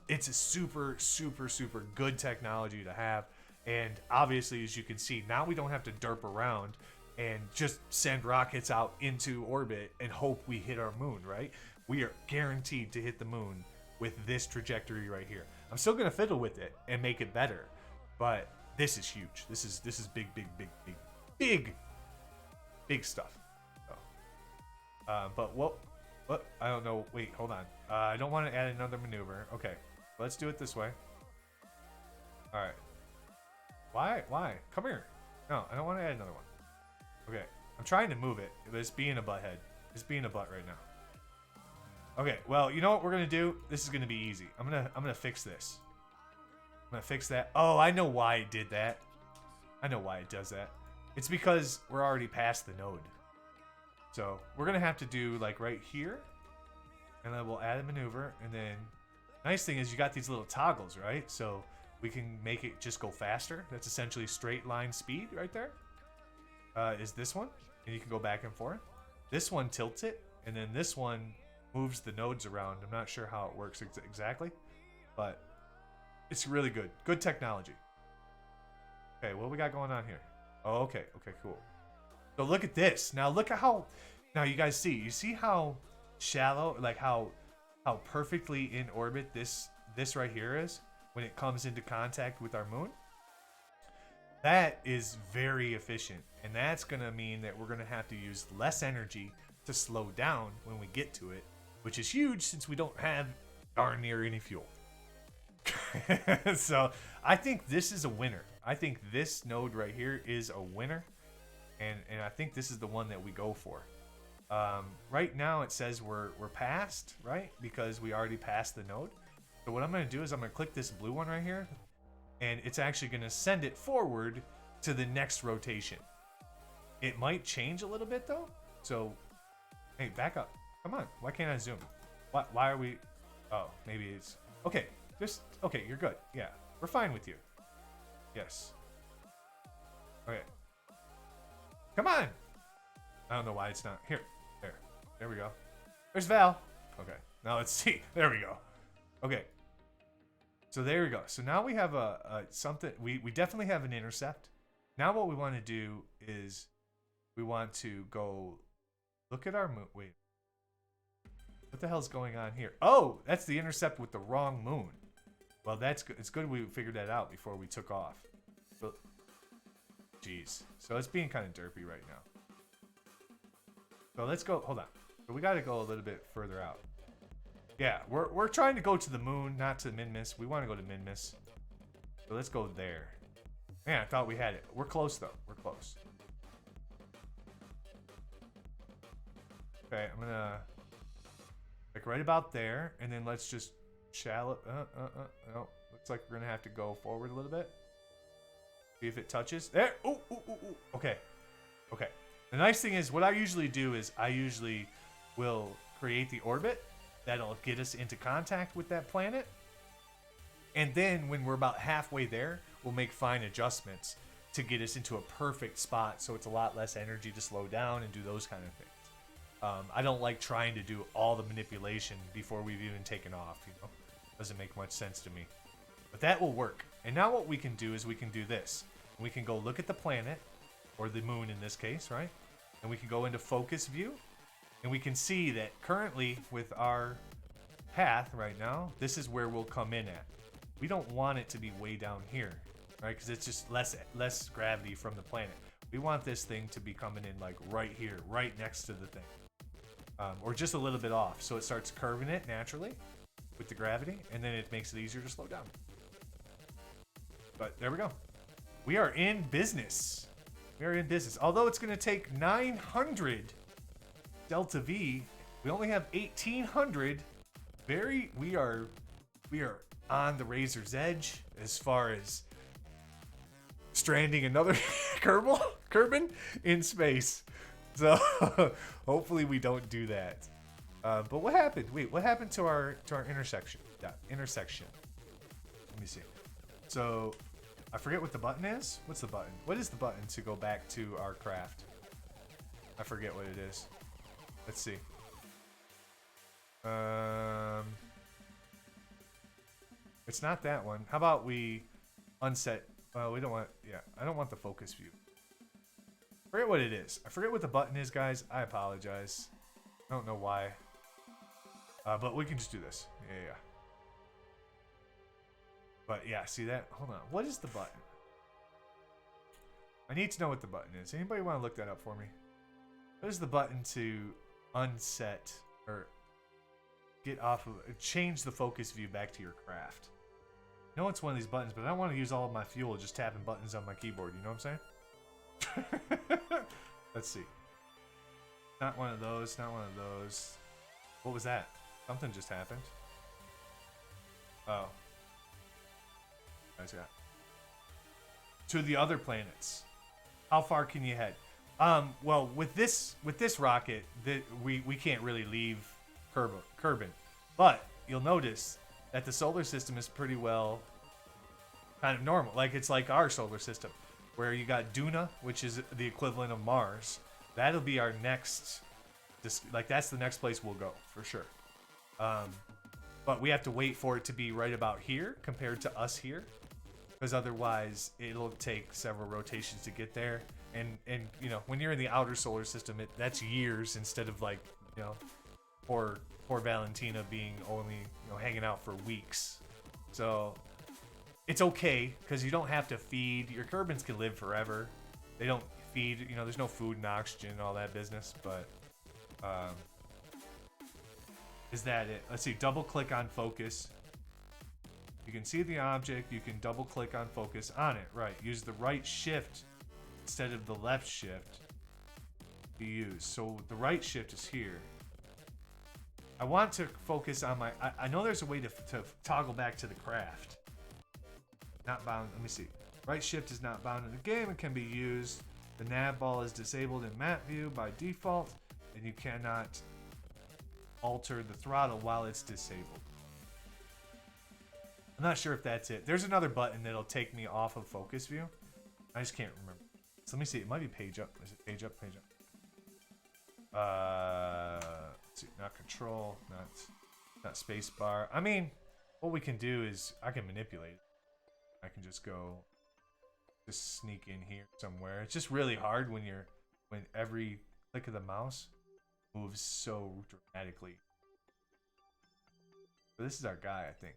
Speaker 1: It's a super, super, super good technology to have. And obviously, as you can see, now we don't have to derp around and just send rockets out into orbit and hope we hit our moon, right? We are guaranteed to hit the moon with this trajectory right here. I'm still gonna fiddle with it and make it better, but this is huge. This is big, big, big, big, big, big stuff. So, but what? I don't know. Wait, hold on. I don't want to add another maneuver. Okay, let's do it this way. All right. Why? Come here. No, I don't want to add another one. Okay, I'm trying to move it, but it's being a butthead. It's being a butt right now. Okay, well, you know what we're gonna do? This is gonna be easy. I'm gonna fix this. I'm gonna fix that. Oh, I know why it did that. I know why it does that. It's because we're already past the node. So we're gonna have to do like right here, and then we'll add a maneuver, and then nice thing is you got these little toggles, right? So we can make it just go faster. That's essentially straight line speed right there. Is this one, and you can go back and forth. This one tilts it, and then this one moves the nodes around. I'm not sure how it works exactly, but it's really good. Good technology. Okay, what we got going on here? Oh, okay, cool. So look at this. Now look at how, now you guys see, how shallow, like how perfectly in orbit this right here is when it comes into contact with our moon? That is very efficient, and that's gonna mean that we're gonna have to use less energy to slow down when we get to it, which is huge since we don't have darn near any fuel. So I think this is a winner. I think this node right here is a winner, and I think this is the one that we go for. Right now it says we're past, right? Because we already passed the node. So what I'm gonna do is I'm gonna click this blue one right here, and it's actually gonna send it forward to the next rotation. It might change a little bit though. So, hey, back up. Come on, why can't I zoom? Why are we, oh, maybe it's, okay, okay, you're good. Yeah, we're fine with you. Yes. Okay. Come on. I don't know why it's not, here, there we go. There's Val. Okay, now let's see, there we go. Okay. So there we go. So now we have a something, we definitely have an intercept. Now what we want to do is we want to go look at our moon. Wait. What the hell's going on here? Oh, that's the intercept with the wrong moon. Well, that's good. It's good we figured that out before we took off. But, jeez. So it's being kind of derpy right now. So let's go. Hold on. So we got to go a little bit further out. Yeah, we're trying to go to the moon, not to Minmus. We want to go to Minmus. So let's go there. Man, I thought we had it. We're close, though. We're close. Okay, I'm going to... like right about there, and then let's just shallow... no. Looks like we're going to have to go forward a little bit. See if it touches. There! Ooh. Okay. Okay. The nice thing is, what I usually do is I usually will create the orbit that'll get us into contact with that planet. And then when we're about halfway there, we'll make fine adjustments to get us into a perfect spot so it's a lot less energy to slow down and do those kind of things. I don't like trying to do all the manipulation before we've even taken off, you know? Doesn't make much sense to me. But that will work. And now what we can do is we can do this. We can go look at the planet, or the moon in this case, right? And we can go into focus view, and we can see that currently with our path right now, this is where we'll come in at. We don't want it to be way down here, right? Because it's just less gravity from the planet. We want this thing to be coming in like right here, right next to the thing. Or just a little bit off. So it starts curving it naturally with the gravity, and then it makes it easier to slow down. But there we go. We are in business. We are in business. Although it's going to take 900 Delta V, we only have 1800. We are on the razor's edge as far as stranding another Kerbal in space. So hopefully we don't do that. But what happened? Wait, what happened to our intersection? That intersection. Let me see. So I forget what the button is. What's the button? What is the button to go back to our craft? I forget what it is. Let's see. It's not that one. How about we unset? Well, we don't want. Yeah, I don't want the focus view. I forget what it is. I forget what the button is, guys. I apologize. I don't know why. But we can just do this. Yeah. But yeah, see that? Hold on. What is the button? I need to know what the button is. Anybody want to look that up for me? What is the button to unset or get off of, change the focus view back to your craft? I know it's one of these buttons, but I don't want to use all of my fuel just tapping buttons on my keyboard. You know what I'm saying? Let's see. Not one of those. Not one of those. What was that? Something just happened. Oh. Guys, yeah. To the other planets. How far can you head? Well, with this rocket, we can't really leave Kerbal. But you'll notice that the solar system is pretty well kind of normal. Like it's like our solar system, where you got Duna, which is the equivalent of Mars. That'll be our next, like that's the next place we'll go for sure. But we have to wait for it to be right about here compared to us here, because otherwise it'll take several rotations to get there. And you know, when you're in the outer solar system, that's years instead of like, you know, poor Valentina being only, you know, hanging out for weeks. So it's okay because you don't have to feed. Your Kerbins can live forever. They don't feed, you know, there's no food and oxygen and all that business. But is that it? Let's see. Double click on focus. You can see the object. You can double click on focus on it. Right. Use the right shift instead of the left shift to use. So the right shift is here. I want to focus on my... I know there's a way to toggle back to the craft. Not bound. Let me see. Right shift is not bound in the game. It can be used. The nav ball is disabled in map view by default, and you cannot alter the throttle while it's disabled. I'm not sure if that's it. There's another button that'll take me off of focus view. I just can't remember. So let me see. It might be page up. Is it page up? Page up. Let's see. Not control. Not space bar. I mean, what we can do is I can manipulate it. I can just sneak in here somewhere. It's just really hard when every click of the mouse moves so dramatically. So this is our guy, I think.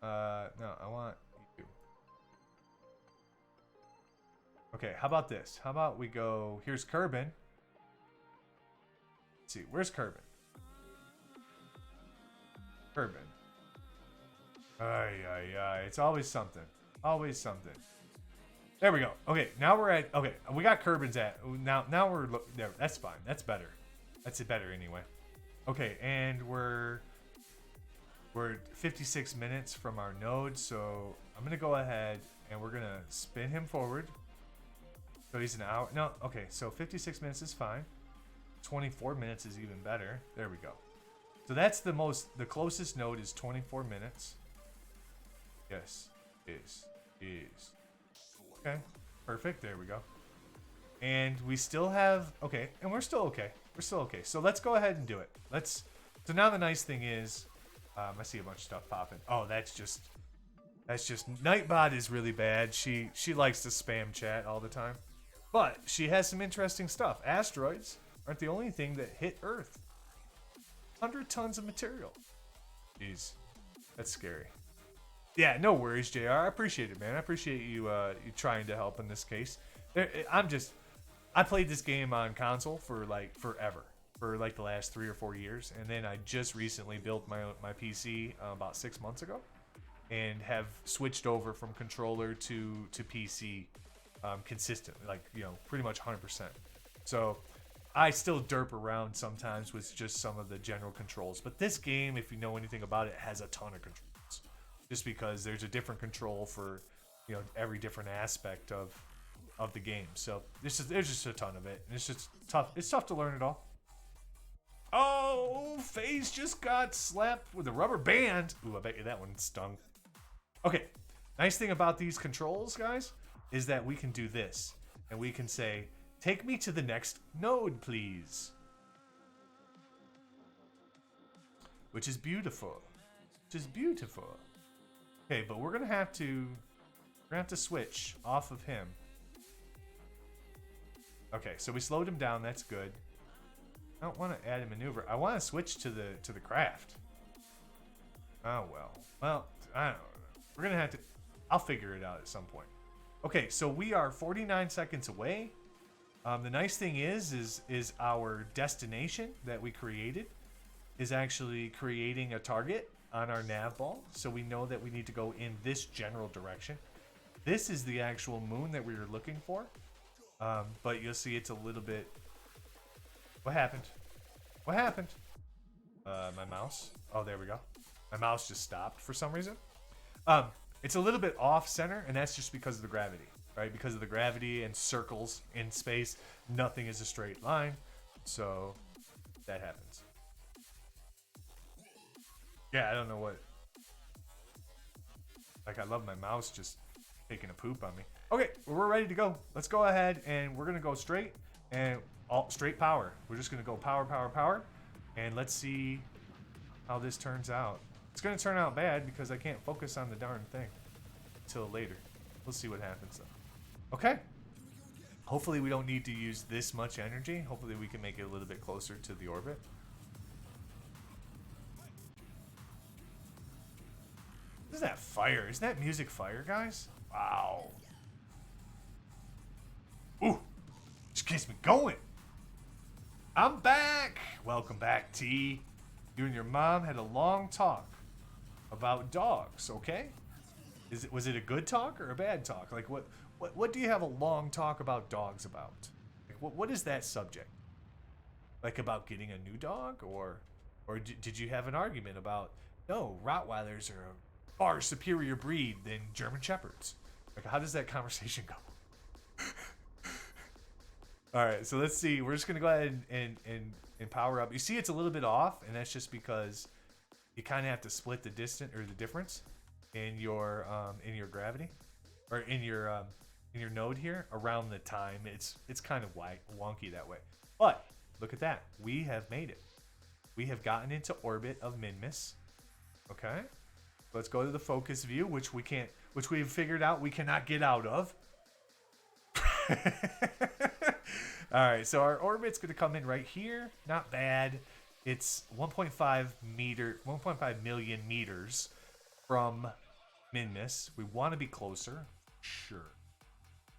Speaker 1: No, I want you. Okay, how about this? How about we go, here's Kerbin. Let's see, where's Kerbin? Kerbin. Ay, it's always something. Always something. There we go. Okay, now we're at, okay, we got Kerbin's at, now we're, there, that's fine. That's better. That's better anyway. Okay, and we're 56 minutes from our node, so I'm gonna go ahead and we're gonna spin him forward. So he's an hour. No, okay, so 56 minutes is fine. 24 minutes is even better. There we go. So that's the closest node is 24 minutes. Yes, is. Okay, perfect. There we go. And we still have, okay, and we're still okay. We're still okay. So let's go ahead and do it. So now the nice thing is, I see a bunch of stuff popping. Oh, that's just Nightbot is really bad. She likes to spam chat all the time. But she has some interesting stuff. Asteroids aren't the only thing that hit Earth. 100 tons of material. Jeez, that's scary. Yeah, no worries, JR. I appreciate it, man. I appreciate you trying to help in this case. I played this game on console for like forever, for like the last 3 or 4 years, and then I just recently built my PC about 6 months ago, and have switched over from controller to PC consistently, like, you know, pretty much 100%. So I still derp around sometimes with just some of the general controls, but this game, if you know anything about it, has a ton of controls, just because there's a different control for, you know, every different aspect of the game. So there's just a ton of it, and it's just tough. It's tough to learn it all. Oh, FaZe just got slapped with a rubber band. Ooh, I bet you that one stung. Okay, nice thing about these controls, guys, is that we can do this, and we can say, take me to the next node, please. Which is beautiful. Okay, but we're gonna have to switch off of him. Okay, so we slowed him down. That's good. I don't want to add a maneuver. I want to switch to the craft. Oh well, I don't know. We're gonna have to. I'll figure it out at some point. Okay, so we are 49 seconds away. The nice thing is our destination that we created is actually creating a target on our nav ball, so we know that we need to go in this general direction. This is the actual moon that we were looking for, but you'll see it's a little bit. What happened? My mouse. Oh, there we go. My mouse just stopped for some reason. It's a little bit off center, and that's just because of the gravity, right? Because of the gravity and circles in space, nothing is a straight line, so that happens. Yeah, I don't know what. Like, I love my mouse just taking a poop on me. Okay, we're ready to go. Let's go ahead, and we're gonna go straight and straight power. We're just gonna go power, and let's see how this turns out. It's gonna turn out bad because I can't focus on the darn thing until later. We'll see what happens though. Okay. Hopefully we don't need to use this much energy. Hopefully we can make it a little bit closer to the orbit. What is that fire? Isn't that music fire, guys? Wow. Ooh. Just gets me going. I'm back. Welcome back, T. You and your mom had a long talk about dogs, okay? Was it a good talk or a bad talk? Like what do you have a long talk about dogs about? Like what is that subject? Like about getting a new dog, or did you have an argument about, no, Rottweilers are a far superior breed than German Shepherds? Like, how does that conversation go? All right, so let's see. We're just gonna go ahead and power up. You see, it's a little bit off, and that's just because you kind of have to split the distance or the difference in your gravity, or in your node here around the time. It's kind of wonky that way. But look at that. We have made it. We have gotten into orbit of Minmus. Okay. Let's go to the focus view, which we've figured out we cannot get out of. All right, so our orbit's going to come in right here. Not bad. It's 1.5 million meters from Minmus. We want to be closer, sure,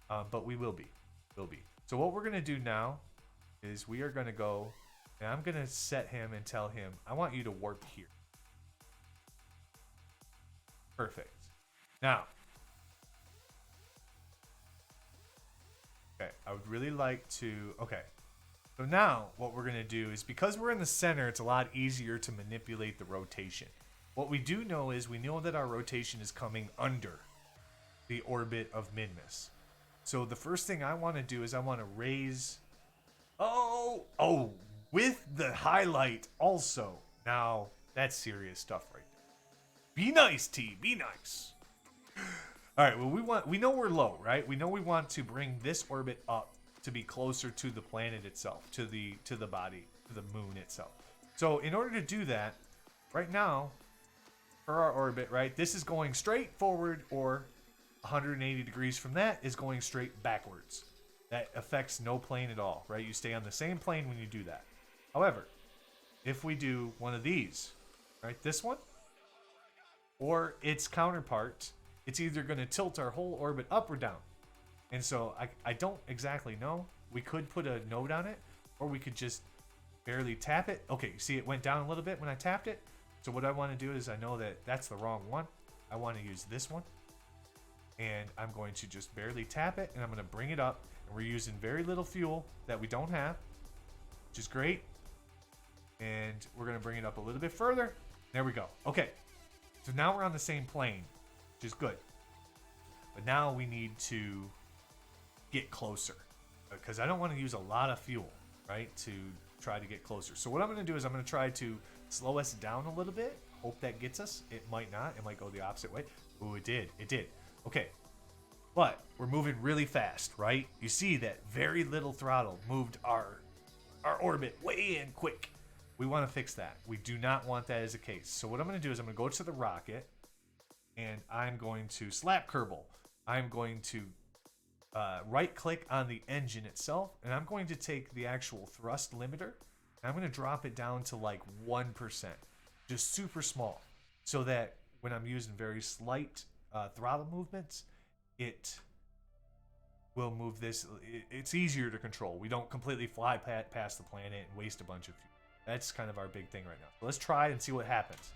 Speaker 1: but we will be. So what we're going to do now is we are going to go, and I'm going to set him and tell him, I want you to warp here. Perfect. Now, okay, I would really like to, okay. So now what we're gonna do is, because we're in the center, it's a lot easier to manipulate the rotation. What we do know is we know that our rotation is coming under the orbit of Minmus. So the first thing I wanna do is I wanna raise, oh, with the highlight also. Now, that's serious stuff right there. Be nice, T. Be nice. All right, well, we know we're low, right? We know we want to bring this orbit up to be closer to the planet itself, to the body, to the moon itself. So in order to do that, right now, for our orbit, right, this is going straight forward, or 180 degrees from that is going straight backwards. That affects no plane at all, right? You stay on the same plane when you do that. However, if we do one of these, right, this one, or its counterpart, it's either going to tilt our whole orbit up or down. And so I don't exactly know. We could put a node on it, or we could just barely tap it. Okay, see, it went down a little bit when I tapped it. So what I want to do is, I know that that's the wrong one. I want to use this one. And I'm going to just barely tap it, and I'm going to bring it up. And we're using very little fuel that we don't have, which is great. And we're going to bring it up a little bit further. There we go. Okay, so now we're on the same plane, which is good. But now we need to get closer, because I don't want to use a lot of fuel, right, to try to get closer. So what I'm going to do is I'm going to try to slow us down a little bit. Hope that gets us. It might not. It might go the opposite way. Ooh, it did. It did. Okay. But we're moving really fast, right? You see that very little throttle moved our orbit way in quick. We want to fix that. We do not want that as a case. So what I'm going to do is I'm going to go to the rocket, and I'm going to slap Kerbal. I'm going to right click on the engine itself, and I'm going to take the actual thrust limiter, and I'm going to drop it down to like 1%, just super small, so that when I'm using very slight throttle movements, it will move this. It's easier to control. We don't completely fly past the planet and waste a bunch of fuel. That's kind of our big thing right now. So let's try and see what happens.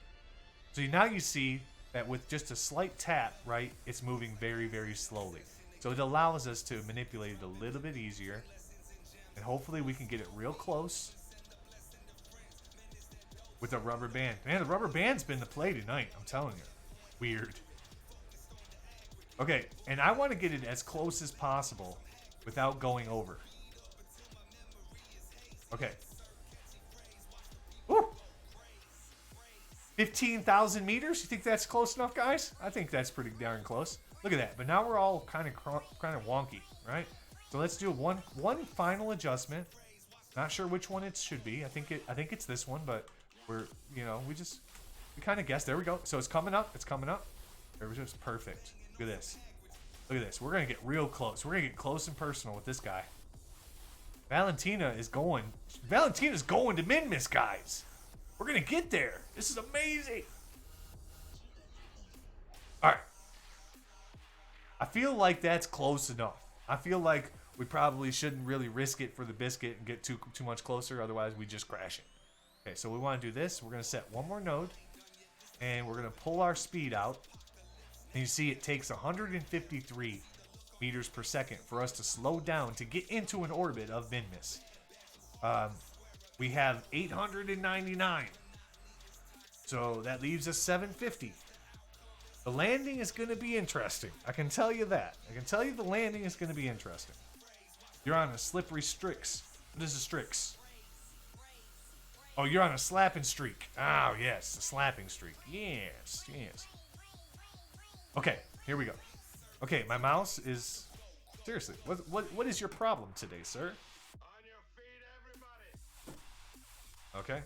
Speaker 1: So now you see that with just a slight tap, right, it's moving very, very slowly. So it allows us to manipulate it a little bit easier. And hopefully we can get it real close with a rubber band. Man, the rubber band's been the play tonight, I'm telling you. Weird. Okay, and I want to get it as close as possible without going over. Okay. Woo! 15,000 meters? You think that's close enough, guys? I think that's pretty darn close. Look at that. But now we're all kind of wonky, right? So let's do one final adjustment. Not sure which one it should be. I think it's this one, but we're, we kind of guessed. There we go. So it's coming up. It's coming up. There we go. It's perfect. Look at this. Look at this. We're going to get real close. We're going to get close and personal with this guy. Valentina's going to Minmus, guys. We're going to get there. This is amazing. All right. I feel like that's close enough. I feel like we probably shouldn't really risk it for the biscuit and get too much closer. Otherwise, we just crash it. Okay, so we want to do this. We're going to set one more node. And we're going to pull our speed out. And you see it takes 153 meters per second for us to slow down to get into an orbit of Minmus. We have 899. So that leaves us 750. The landing is going to be interesting. I can tell you that. I can tell you the landing is going to be interesting. You're on a slippery Strix. What is a Strix? Oh, you're on a slapping streak. Oh, yes, a slapping streak. Yes, yes. Okay, here we go. Okay, my mouse is... Seriously, what is your problem today, sir?
Speaker 3: On your feet, everybody.
Speaker 1: Okay.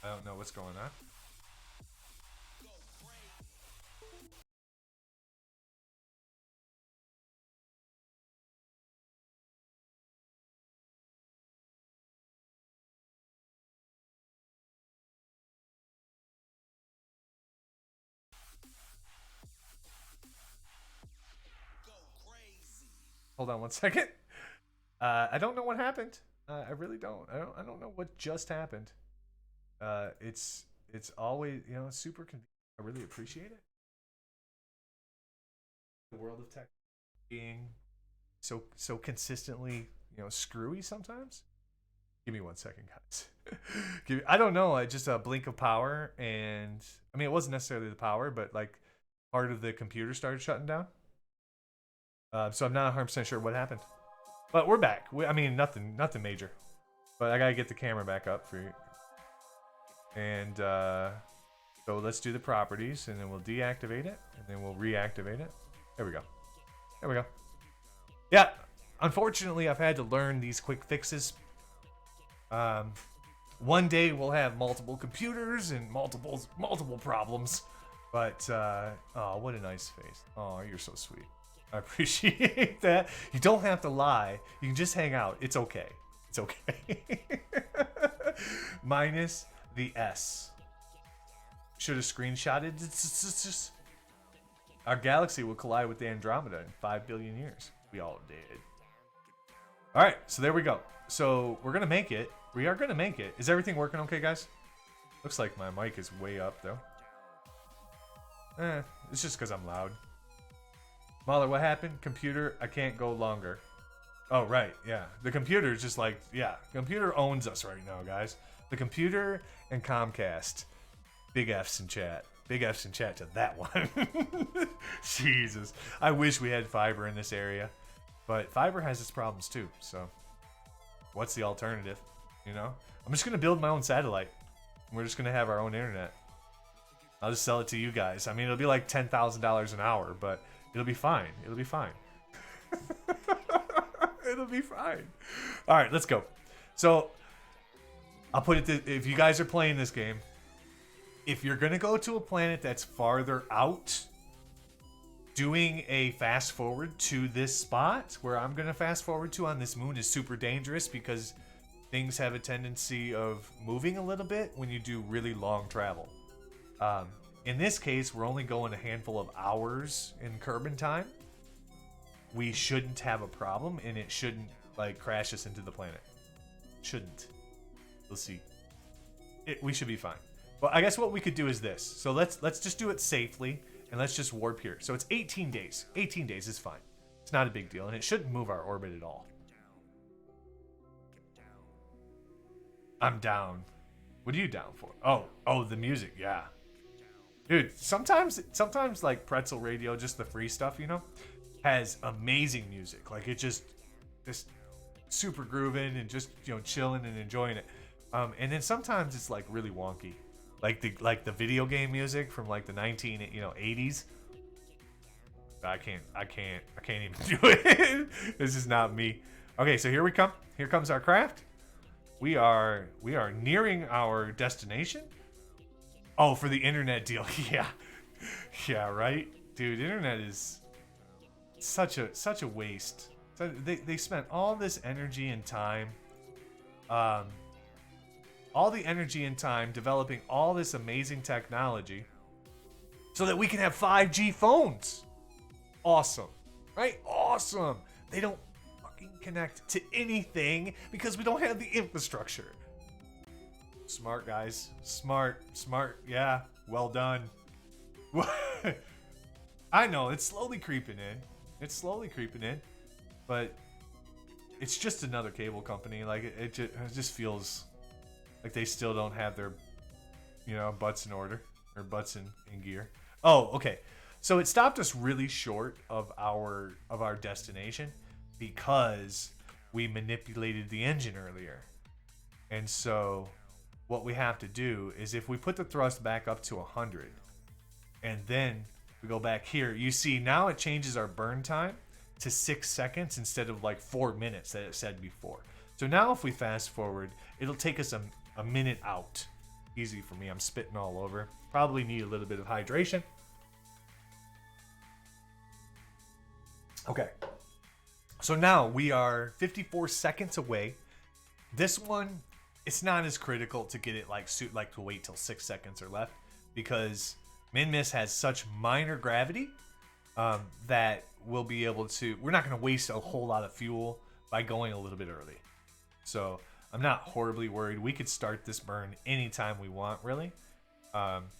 Speaker 1: I don't know what's going on. Hold on one second. I don't know what happened. I really don't. I don't know what just happened. It's always, super convenient. I really appreciate it. The world of tech being so consistently, screwy sometimes. Give me 1 second, guys. I don't know. Just a blink of power, and I mean, it wasn't necessarily the power, but like part of the computer started shutting down. So I'm not 100% sure what happened, but we're back. I mean, nothing major. But I gotta get the camera back up for you. And so let's do the properties, and then we'll deactivate it, and then we'll reactivate it. There we go. There we go. Yeah, unfortunately, I've had to learn these quick fixes. One day we'll have multiple computers and multiple problems. But, oh, what a nice face. Oh, you're so sweet. I appreciate that. You don't have to lie. You can just hang out. It's okay. It's okay. Minus the S. Should have screenshotted. It's just... Our galaxy will collide with the Andromeda in 5 billion years. We all did. Alright, so there we go. So we're going to make it. We are going to make it. Is everything working okay, guys? Looks like my mic is way up, though. It's just because I'm loud. Mahler, what happened? Computer, I can't go longer. Oh, right, yeah. The computer is just like, yeah. Computer owns us right now, guys. The computer and Comcast. Big F's in chat. Big F's in chat to that one. Jesus. I wish we had fiber in this area. But fiber has its problems too, so... What's the alternative? You know? I'm just going to build my own satellite. We're just going to have our own internet. I'll just sell it to you guys. I mean, it'll be like $10,000 an hour, but it'll be fine. It'll be fine. It'll be fine. All right, let's go. So, I'll put it if you guys are playing this game, if you're going to go to a planet that's farther out, doing a fast forward to this spot where I'm going to fast forward to on this moon is super dangerous because things have a tendency of moving a little bit when you do really long travel. In this case, we're only going a handful of hours in Kerbal time. We shouldn't have a problem, and it shouldn't like crash us into the planet. Shouldn't. We'll see. We should be fine. Well, I guess what we could do is this. So let's just do it safely, and let's just warp here. So it's 18 days. 18 days is fine. It's not a big deal, and it shouldn't move our orbit at all. I'm down. What are you down for? Oh, the music, yeah. Dude, sometimes like Pretzel Radio, just the free stuff, you know, has amazing music. Like it just super grooving and just, you know, chilling and enjoying it. And then sometimes it's like really wonky. Like the video game music from like the 80s. I can't even do it. This is not me. Okay, so here we come. Here comes our craft. We are nearing our destination. Oh, for the internet deal. Yeah, right? Dude, internet is such a waste. So they spent all this energy and time developing all this amazing technology so that we can have 5G phones. Awesome. Right? Awesome. They don't fucking connect to anything because we don't have the infrastructure. Smart, guys. Smart. Yeah. Well done. I know, it's slowly creeping in. But it's just another cable company. Like, it just feels like they still don't have their, you know, butts in order. Or butts in gear. Oh, okay. So it stopped us really short of our destination because we manipulated the engine earlier. And so what we have to do is if we put the thrust back up to 100 and then we go back here, you see now it changes our burn time to 6 seconds instead of like 4 minutes that it said before. So now if we fast forward, it'll take us a minute out. Easy for me. I'm spitting all over. Probably need a little bit of hydration. Okay. So now we are 54 seconds away. This one, it's not as critical to get it to wait till 6 seconds are left because Min-Miss has such minor gravity that we'll be able to. We're not going to waste a whole lot of fuel by going a little bit early. So I'm not horribly worried. We could start this burn anytime we want, really.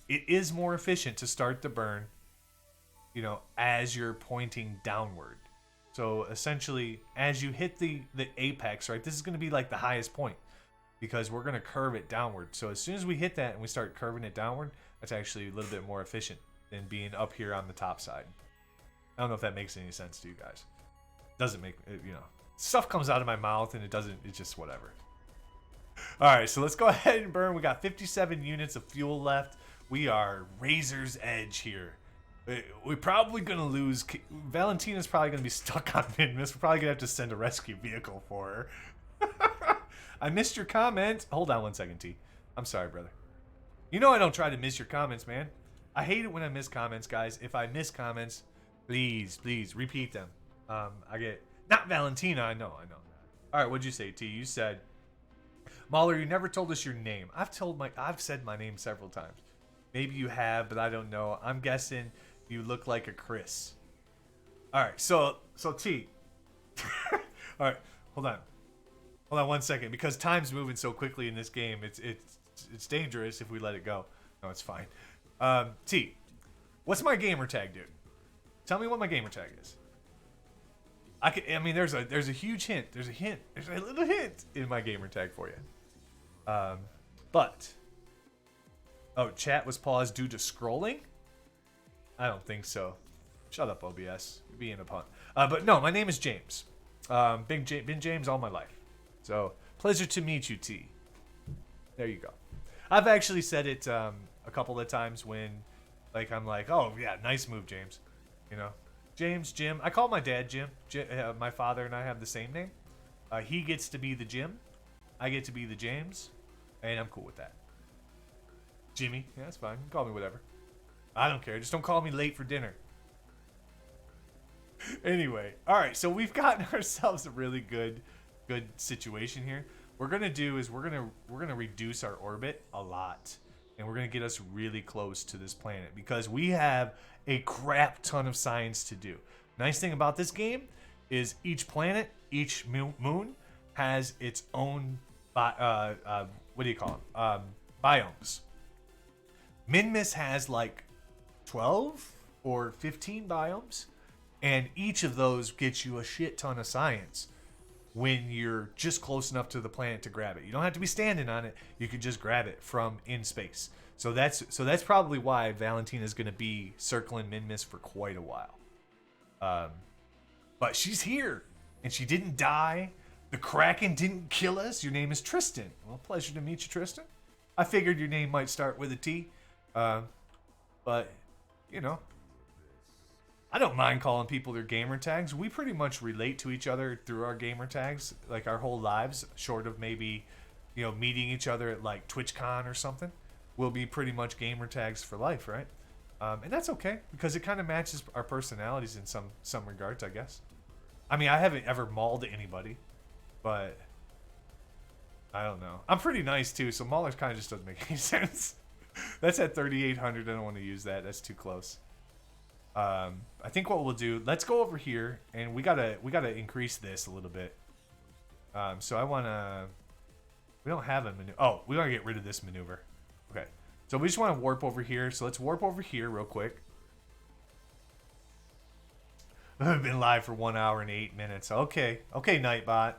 Speaker 1: It is more efficient to start the burn, you know, as you're pointing downward. So essentially, as you hit the apex, right, this is going to be like the highest point because we're going to curve it downward. So as soon as we hit that and we start curving it downward, that's actually a little bit more efficient than being up here on the top side. I don't know if that makes any sense to you guys. Doesn't make, you know, stuff comes out of my mouth and it doesn't, it's just whatever. All right, so let's go ahead and burn. We got 57 units of fuel left. We are razor's edge here. We're probably going to lose. Valentina's probably going to be stuck on Midmiss. We're probably going to have to send a rescue vehicle for her. I missed your comment. Hold on one second, T. I'm sorry, brother. You know I don't try to miss your comments, man. I hate it when I miss comments, guys. If I miss comments, please repeat them. I get... Not Valentina, I know. All right, what'd you say, T? You said... Mahler, you never told us your name. I've said my name several times. Maybe you have, but I don't know. I'm guessing you look like a Chris. All right, so T. All right, hold on one second, because time's moving so quickly in this game. It's dangerous if we let it go. No, it's fine. T, what's my gamer tag, dude? Tell me what my gamer tag is. I mean, there's a huge hint. There's a little hint in my gamer tag for you. But chat was paused due to scrolling. I don't think so. Shut up, OBS. You're being a punt. But no, my name is James. Been James all my life. So pleasure to meet you, T. There you go. I've actually said it a couple of times when, like, I'm like, oh yeah, nice move, James. You know, James, Jim. I call my dad Jim. My father and I have the same name. He gets to be the Jim. I get to be the James, and I'm cool with that. Jimmy, yeah, that's fine. You can call me whatever. I don't care. Just don't call me late for dinner. Anyway, all right. So we've gotten ourselves a really good situation here. What we're gonna do is we're gonna reduce our orbit a lot, and we're gonna get us really close to this planet because we have a crap ton of science to do. Nice thing about this game is each planet, each moon has its own what do you call them? Biomes. Minmus has like 12 or 15 biomes, and each of those gets you a shit ton of science when you're just close enough to the planet to grab it. You don't have to be standing on it. You can just grab it from in space. So that's probably why Valentina's going to be circling Minmus for quite a while. But she's here, and she didn't die. The Kraken didn't kill us. Your name is Tristan. Well, pleasure to meet you, Tristan. I figured your name might start with a T. But, you know, I don't mind calling people their gamer tags. We pretty much relate to each other through our gamer tags, like our whole lives, short of maybe, you know, meeting each other at like TwitchCon or something. We'll be pretty much gamer tags for life, right? And that's okay, because it kind of matches our personalities in some regards, I guess. I mean, I haven't ever mauled anybody, but I don't know. I'm pretty nice too, so Mauler's kind of just doesn't make any sense. That's at 3,800. I don't want to use that. That's too close. I think what we'll do, let's go over here, and we gotta increase this a little bit. So I wanna. We don't have a maneuver. Oh, we gotta get rid of this maneuver. Okay. So we just want to warp over here. So let's warp over here real quick. I've been live for 1 hour and 8 minutes. Okay, Nightbot.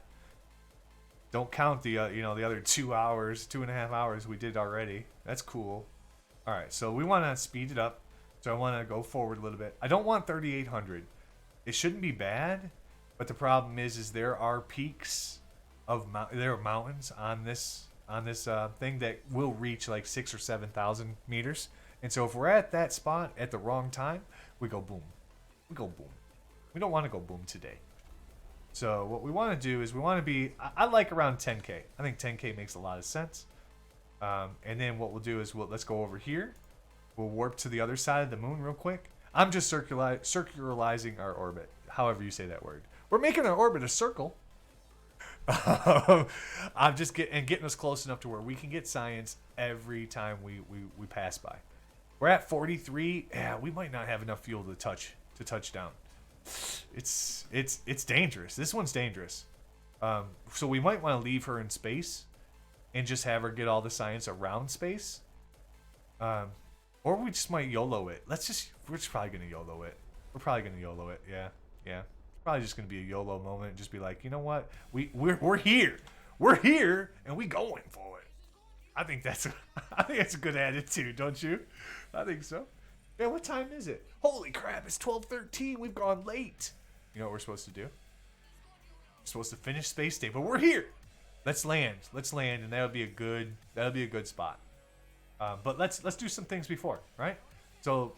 Speaker 1: Don't count the the other 2 hours, 2.5 hours we did already. That's cool. All right, so we want to speed it up. So I want to go forward a little bit. I don't want 3,800. It shouldn't be bad, but the problem is there are peaks of there are mountains on this thing that will reach like 6,000 or 7,000 meters. And so if we're at that spot at the wrong time, we go boom. We go boom. We don't want to go boom today. So what we want to do is we want to be, I like around 10K. I think 10K makes a lot of sense. And then what we'll do is let's go over here. We'll warp to the other side of the moon real quick. I'm just circularizing our orbit, however you say that word. We're making our orbit a circle. I'm just getting us close enough to where we can get science every time we pass by. We're at 43. Yeah, we might not have enough fuel to touch down. It's dangerous. This one's dangerous. So we might want to leave her in space and just have her get all the science around space. Or we just might YOLO it. We're just probably gonna YOLO it. We're probably gonna YOLO it. Yeah. Probably just gonna be a YOLO moment and just be like, you know what? We're here. We're here and we going for it. I think that's a good attitude, don't you? I think so. Yeah, what time is it? Holy crap, it's 12:13. We've gone late. You know what we're supposed to do? We're supposed to finish Space Day, but we're here. Let's land. Let's land, and that'll be a good spot. But let's do some things before, right? So,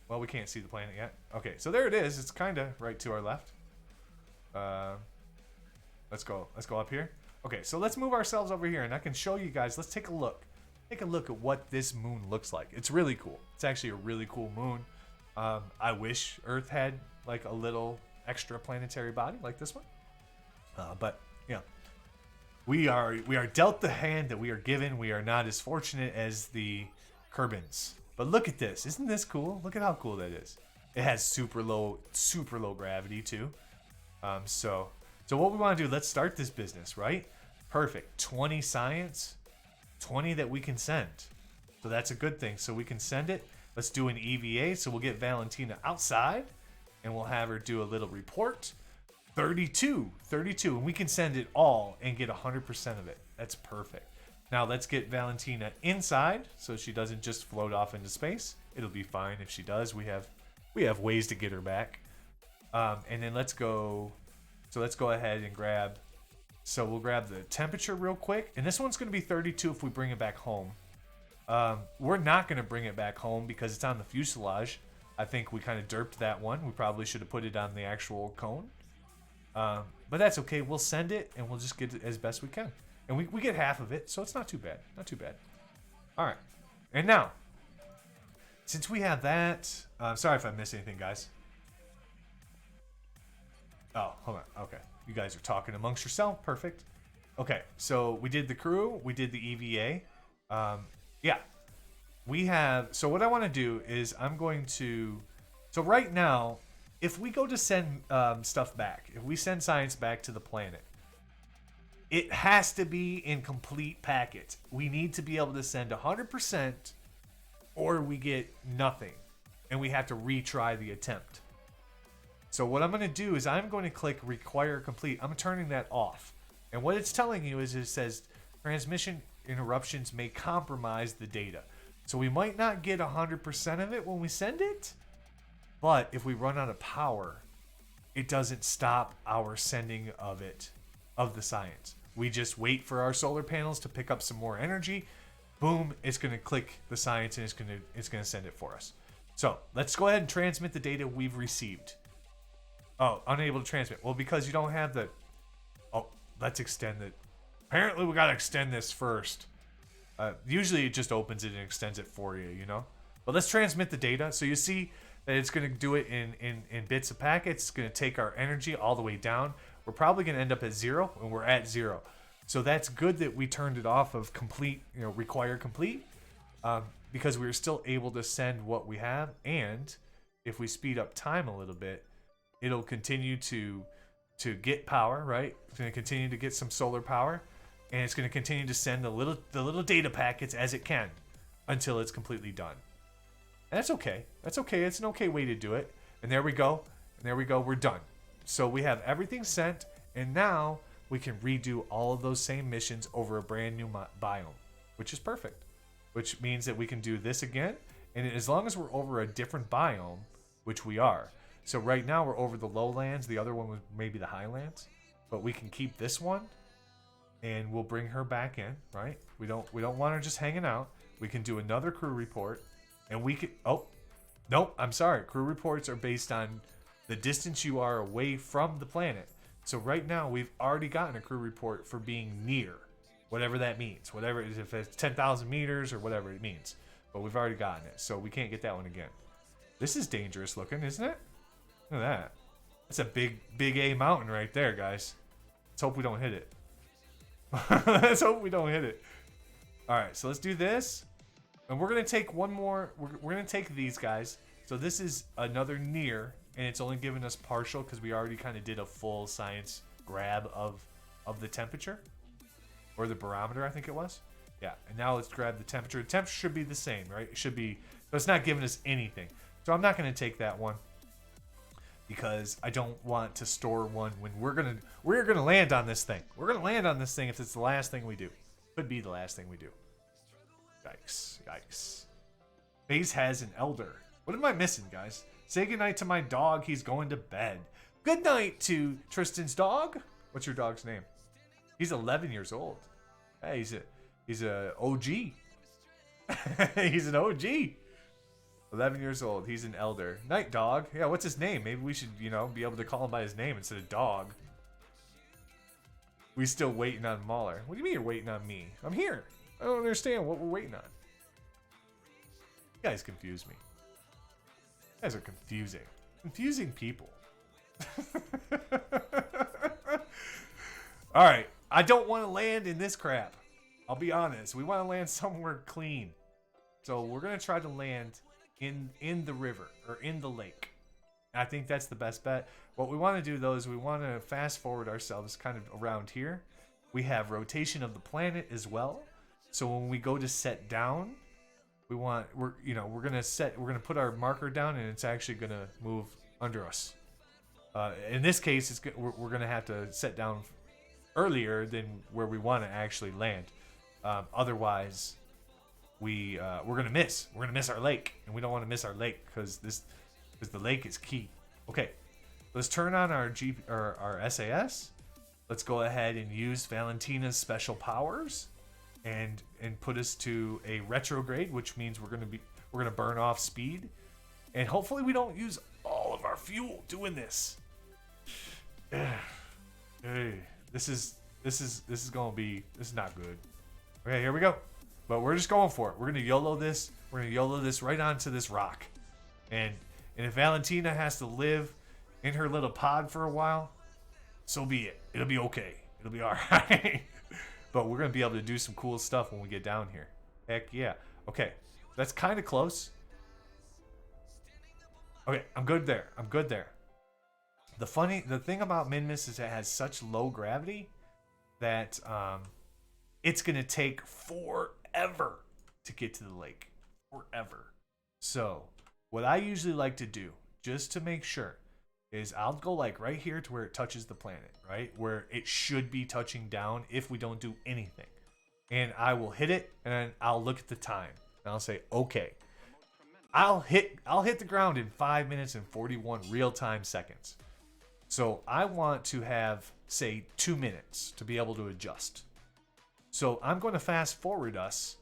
Speaker 1: well, we can't see the planet yet. Okay, so there it is. It's kind of right to our left. Let's go up here. Okay, so let's move ourselves over here, and I can show you guys. Let's take a look. Take a look at what this moon looks like. It's really cool. It's actually a really cool moon. I wish Earth had like a little extra planetary body like this one. But you know, we are dealt the hand that we are given. We are not as fortunate as the Kerbans. But look at this. Isn't this cool? Look at how cool that is. It has super low gravity too. So what we want to do, let's start this business, right? Perfect. 20 science, 20 that we can send. So that's a good thing. So we can send it. Let's do an EVA. So we'll get Valentina outside and we'll have her do a little report. 32. And we can send it all and get 100% of it. That's perfect. Now let's get Valentina inside so she doesn't just float off into space. It'll be fine if she does. We have ways to get her back. And then let's go ahead and grab. So we'll grab the temperature real quick. And this one's going to be 32 if we bring it back home. We're not going to bring it back home because it's on the fuselage. I think we kind of derped that one. We probably should have put it on the actual cone. But that's okay. We'll send it and we'll just get it as best we can. And we get half of it, so it's not too bad. Not too bad. All right. And now, since we have that, sorry if I missed anything, guys. Oh, hold on. Okay. You guys are talking amongst yourself. Perfect. Okay. So we did the crew. We did the EVA. Yeah. We have. So what I want to do is I'm going to. So right now, if we go to send stuff back, if we send science back to the planet, it has to be in complete packets. We need to be able to send 100% or we get nothing. And we have to retry the attempt. So what I'm going to do is I'm going to click require complete. I'm turning that off. And what it's telling you is it says transmission interruptions may compromise the data. So we might not get 100% of it when we send it. But if we run out of power, it doesn't stop our sending of it, of the science. We just wait for our solar panels to pick up some more energy. Boom, it's going to click the science and it's going to send it for us. So let's go ahead and transmit the data we've received. Oh, unable to transmit. Well, because you don't have the... Oh, let's extend it. Apparently, we got to extend this first. Usually, it just opens it and extends it for you, you know? But let's transmit the data. So you see that it's going to do it in bits of packets. It's going to take our energy all the way down. We're probably going to end up at 0, and we're at 0. So that's good that we turned it off of complete, require complete, because we were still able to send what we have. And if we speed up time a little bit, it'll continue to get power, right? It's going to continue to get some solar power, and it's going to continue to send the little data packets as it can until it's completely done. And that's okay. That's okay. It's an okay way to do it. And there we go. We're done. So we have everything sent, and now we can redo all of those same missions over a brand new biome, which is perfect. Which means that we can do this again, and as long as we're over a different biome, which we are. So right now we're over the lowlands. The other one was maybe the highlands, but we can keep this one, and we'll bring her back in. Right? We don't want her just hanging out. We can do another crew report, and we can. Oh, nope. I'm sorry. Crew reports are based on the distance you are away from the planet. So right now we've already gotten a crew report for being near, whatever that means. Whatever it is, if it's 10,000 meters or whatever it means. But we've already gotten it, so we can't get that one again. This is dangerous looking, isn't it? Look at that. That's a big A mountain right there, guys. Let's hope we don't hit it. Let's hope we don't hit it. All right, so let's do this. And we're going to take one more. We're going to take these guys. So this is another near, and it's only giving us partial because we already kind of did a full science grab of the temperature. Or the barometer, I think it was. Yeah, and now let's grab the temperature. The temperature should be the same, right? It should be, so it's not giving us anything. So I'm not going to take that one, because I don't want to store one when we're gonna land on this thing. We're gonna land on this thing if it's the last thing we do. Could be the last thing we do. Yikes. Base has an elder. What am I missing, guys? Say goodnight to my dog. He's going to bed. Good night to Tristan's dog. What's your dog's name? He's 11 years old. Hey, he's a OG. He's an OG. 11 years old. He's an elder. Night dog. Yeah, what's his name? Maybe we should, you know, be able to call him by his name instead of dog. We still waiting on Mauler. What do you mean you're waiting on me? I'm here. I don't understand what we're waiting on. You guys confuse me. You guys are confusing. Confusing people. Alright. I don't want to land in this crap. I'll be honest. We want to land somewhere clean. So we're going to try to land in the river or in the lake. I think that's the best bet. What we want to do though is we want to fast forward ourselves kind of around here. We have rotation of the planet as well. So when we go to set down, we're gonna put our marker down and it's actually gonna move under us. In this case, we're gonna have to set down earlier than where we want to actually land. Otherwise, we're gonna miss. We're gonna miss our lake, and we don't want to miss our lake because the lake is key. Okay, let's turn on our SAS. Let's go ahead and use Valentina's special powers, and put us to a retrograde, which means we're gonna burn off speed, and hopefully we don't use all of our fuel doing this. Hey, this is not good. Okay, here we go. But we're just going for it. We're gonna YOLO this. We're gonna YOLO this right onto this rock, and if Valentina has to live in her little pod for a while, so be it. It'll be okay. It'll be all right. But we're gonna be able to do some cool stuff when we get down here. Heck yeah. Okay, that's kind of close. Okay, I'm good there. I'm good there. The thing about Minmus is it has such low gravity that it's gonna take forever to get to the lake. Forever. So what I usually like to do, just to make sure, is I'll go like right here to where it touches the planet, right? Where it should be touching down if we don't do anything. And I will hit it and then I'll look at the time. And I'll say, okay. I'll hit the ground in 5 minutes and 41 real-time seconds. So I want to have, say, 2 minutes to be able to adjust. So I'm going to fast forward us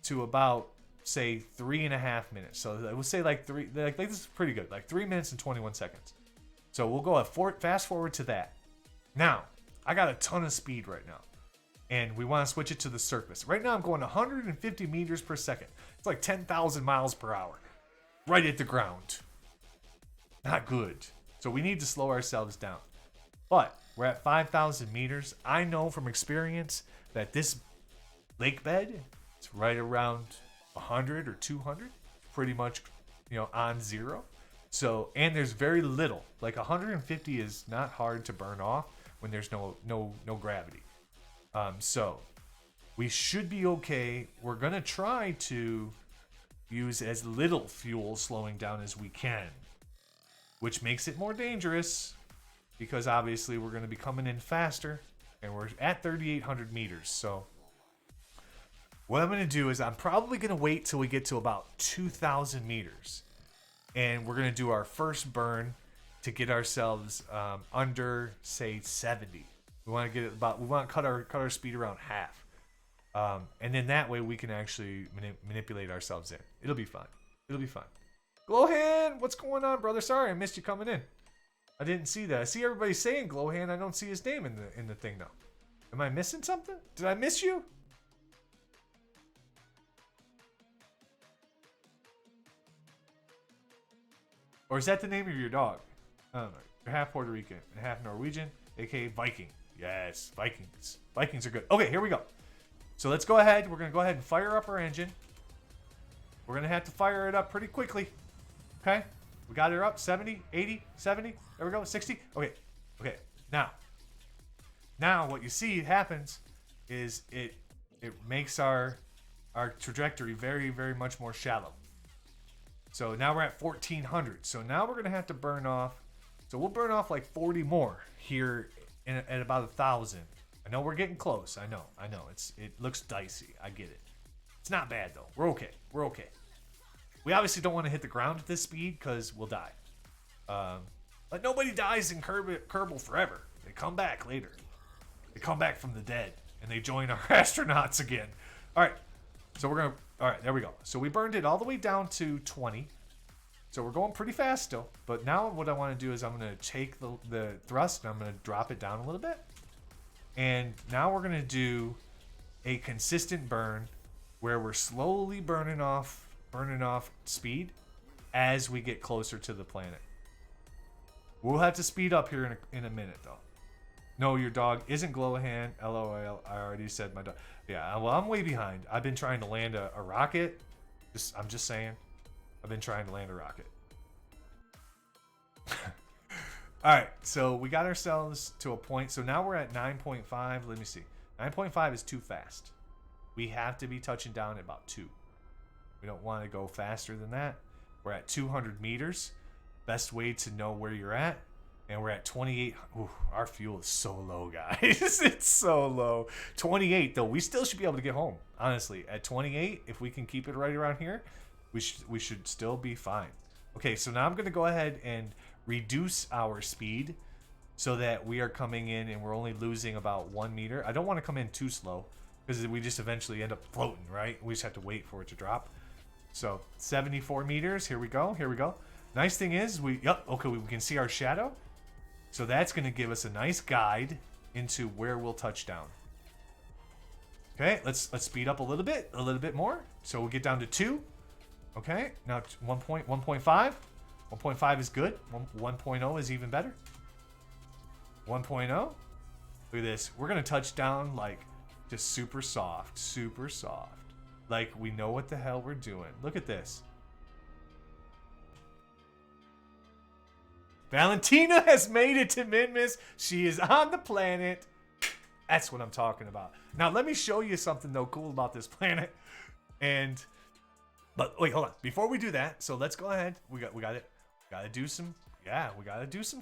Speaker 1: to about, say, 3.5 minutes. So I would say like this is pretty good, like 3 minutes and 21 seconds. So we'll go fast forward to that. Now, I got a ton of speed right now, and we want to switch it to the surface. Right now I'm going 150 meters per second. It's like 10,000 miles per hour, right at the ground. Not good. So we need to slow ourselves down. But we're at 5,000 meters. I know from experience that this lake bed is right around 100 or 200, pretty much, on zero. So, and there's very little. Like 150 is not hard to burn off when there's no gravity. So we should be okay. We're gonna try to use as little fuel slowing down as we can, which makes it more dangerous because obviously we're gonna be coming in faster, and we're at 3,800 meters. So what I'm gonna do is I'm probably gonna wait till we get to about 2,000 meters. And we're going to do our first burn to get ourselves under, say, 70. We want to cut our speed around half. And then that way we can actually manipulate ourselves in. It'll be fun. It'll be fun. Glowhand, what's going on, brother? Sorry, I missed you coming in. I didn't see that. I see everybody saying Glowhand. I don't see his name in the thing, though. Am I missing something? Did I miss you? Or is that the name of your dog? I don't know. You're half Puerto Rican and half Norwegian, aka Viking. Yes, Vikings. Vikings are good. Okay, here we go. So let's go ahead. We're going to go ahead and fire up our engine. We're going to have to fire it up pretty quickly. Okay? We got her up. 70, 80, 70. There we go. 60. Okay. Okay. Now what you see happens is it makes our trajectory very, very much more shallow. So now we're at 1,400. So now we're going to have to burn off. So we'll burn off like 40 more here at about 1,000. I know we're getting close. I know. It looks dicey. I get it. It's not bad though. We're okay. We obviously don't want to hit the ground at this speed because we'll die. But nobody dies in Kerbal forever. They come back later. They come back from the dead and they join our astronauts again. All right. So we're going to, all right, there we go. So we burned it all the way down to 20. So we're going pretty fast still. But now what I want to do is I'm going to take the thrust and I'm going to drop it down a little bit. And now we're going to do a consistent burn where we're slowly burning off speed as we get closer to the planet. We'll have to speed up here in a minute though. No, your dog isn't Glowahan. LOL. I already said my dog. Yeah, well, I'm way behind. I've been trying to land a rocket. I'm just saying. I've been trying to land a rocket. All right, so we got ourselves to a point. So now we're at 9.5. Let me see. 9.5 is too fast. We have to be touching down at about 2. We don't want to go faster than that. We're at 200 meters. Best way to know where you're at. And we're at 28. Ooh, our fuel is so low, guys. It's so low. 28, though. We still should be able to get home. Honestly, at 28, if we can keep it right around here, we should still be fine. Okay, so now I'm going to go ahead and reduce our speed so that we are coming in and we're only losing about 1 meter. I don't want to come in too slow because we just eventually end up floating, right? We just have to wait for it to drop. So 74 meters. Here we go. Here we go. Nice thing is we can see our shadow. So that's going to give us a nice guide into where we'll touch down. Okay, let's speed up a little bit more. So we'll get down to 2. Okay, now 1.5. 1.5 is good. 1.0 is even better. 1.0. Look at this. We're going to touch down like just super soft. Super soft. Like we know what the hell we're doing. Look at this. Valentina has made it to Minmus. She is on the planet. That's what I'm talking about. Now let me show you something though cool about this planet. But wait, hold on. Before we do that, so let's go ahead. We gotta do some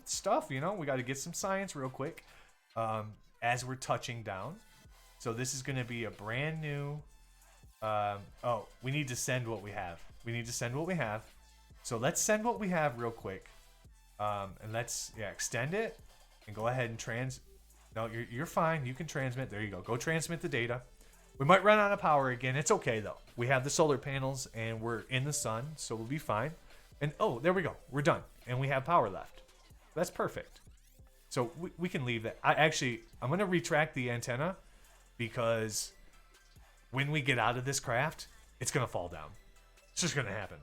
Speaker 1: stuff, you know. We gotta get some science real quick. As we're touching down. So this is gonna be a brand new we need to send what we have. So let's send what we have real quick. And let's extend it and go ahead and no, you're fine. You can transmit. There you go. Go transmit the data. We might run out of power again. It's okay though. We have the solar panels and we're in the sun, so we'll be fine. And oh, there we go. We're done. And we have power left. That's perfect. So we can leave that. I'm going to retract the antenna because when we get out of this craft, it's going to fall down. It's just going to happen.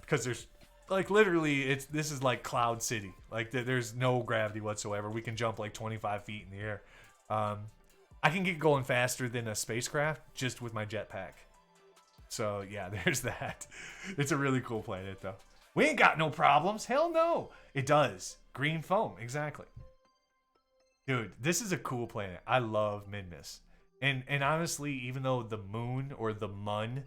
Speaker 1: Because there's like literally this is like Cloud City. Like there's no gravity whatsoever. We can jump like 25 feet in the air. I can get going faster than a spacecraft just with my jetpack. So yeah, there's that. It's a really cool planet though. We ain't got no problems. Hell no. It does. Green foam. Exactly. Dude, this is a cool planet. I love Minmus. And honestly, even though the moon or the Mun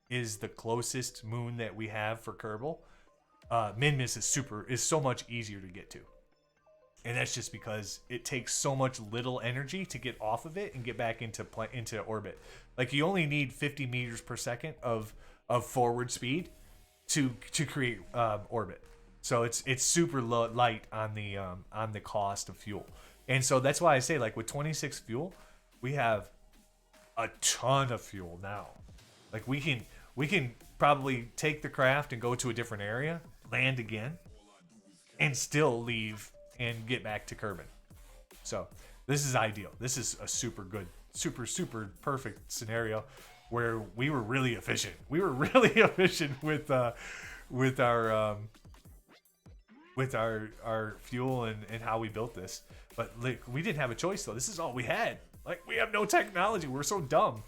Speaker 1: is the closest moon that we have for Kerbal, Minmus is so much easier to get to. And that's just because it takes so much little energy to get off of it and get back into orbit. Like you only need 50 meters per second of forward speed to create orbit. So it's super light on the cost of fuel. And so that's why I say like with 26 fuel, we have a ton of fuel now. Like we can probably take the craft and go to a different area, land again, and still leave and get back to Kerbin. So this is ideal. This is a super good, super perfect scenario where we were really efficient. We were really efficient with our fuel and how we built this. But like, we didn't have a choice though. This is all we had. Like we have no technology. We're so dumb.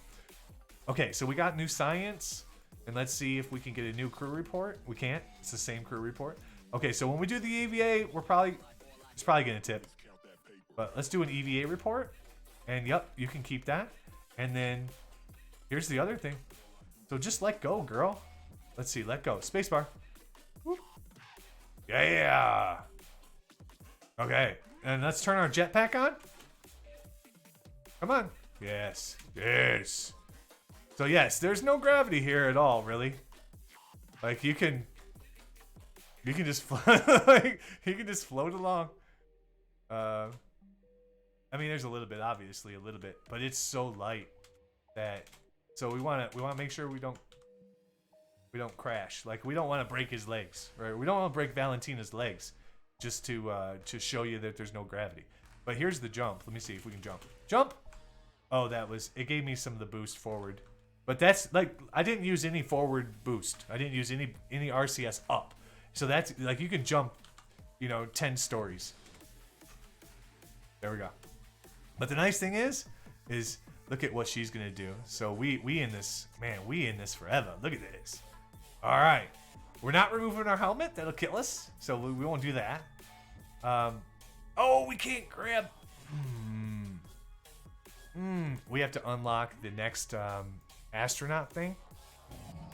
Speaker 1: Okay, so we got new science, and let's see if we can get a new crew report. We can't. It's the same crew report. Okay, so when we do the EVA, it's probably gonna tip. But let's do an EVA report, and yep, you can keep that. And then here's the other thing. So just let go, girl. Let's see. Let go. Spacebar. Whoop. Yeah. Okay, and let's turn our jetpack on. Come on. Yes. Yes. So yes, there's no gravity here at all, really. Like you can just like you can just float along. I mean, there's a little bit, obviously, a little bit, but it's so light that. So we want to make sure we don't crash. Like we don't want to break his legs, right? We don't want to break Valentina's legs, just to show you that there's no gravity. But here's the jump. Let me see if we can jump. Jump. Oh, it gave me some of the boost forward. But that's like, I didn't use any forward boost. I didn't use any RCS up. So that's like, you can jump, 10 stories. There we go. But the nice thing is look at what she's gonna do. So we in this, man, we in this forever. Look at this. All right. We're not removing our helmet. That'll kill us. So we won't do that. Oh, we can't grab. We have to unlock the next astronaut thing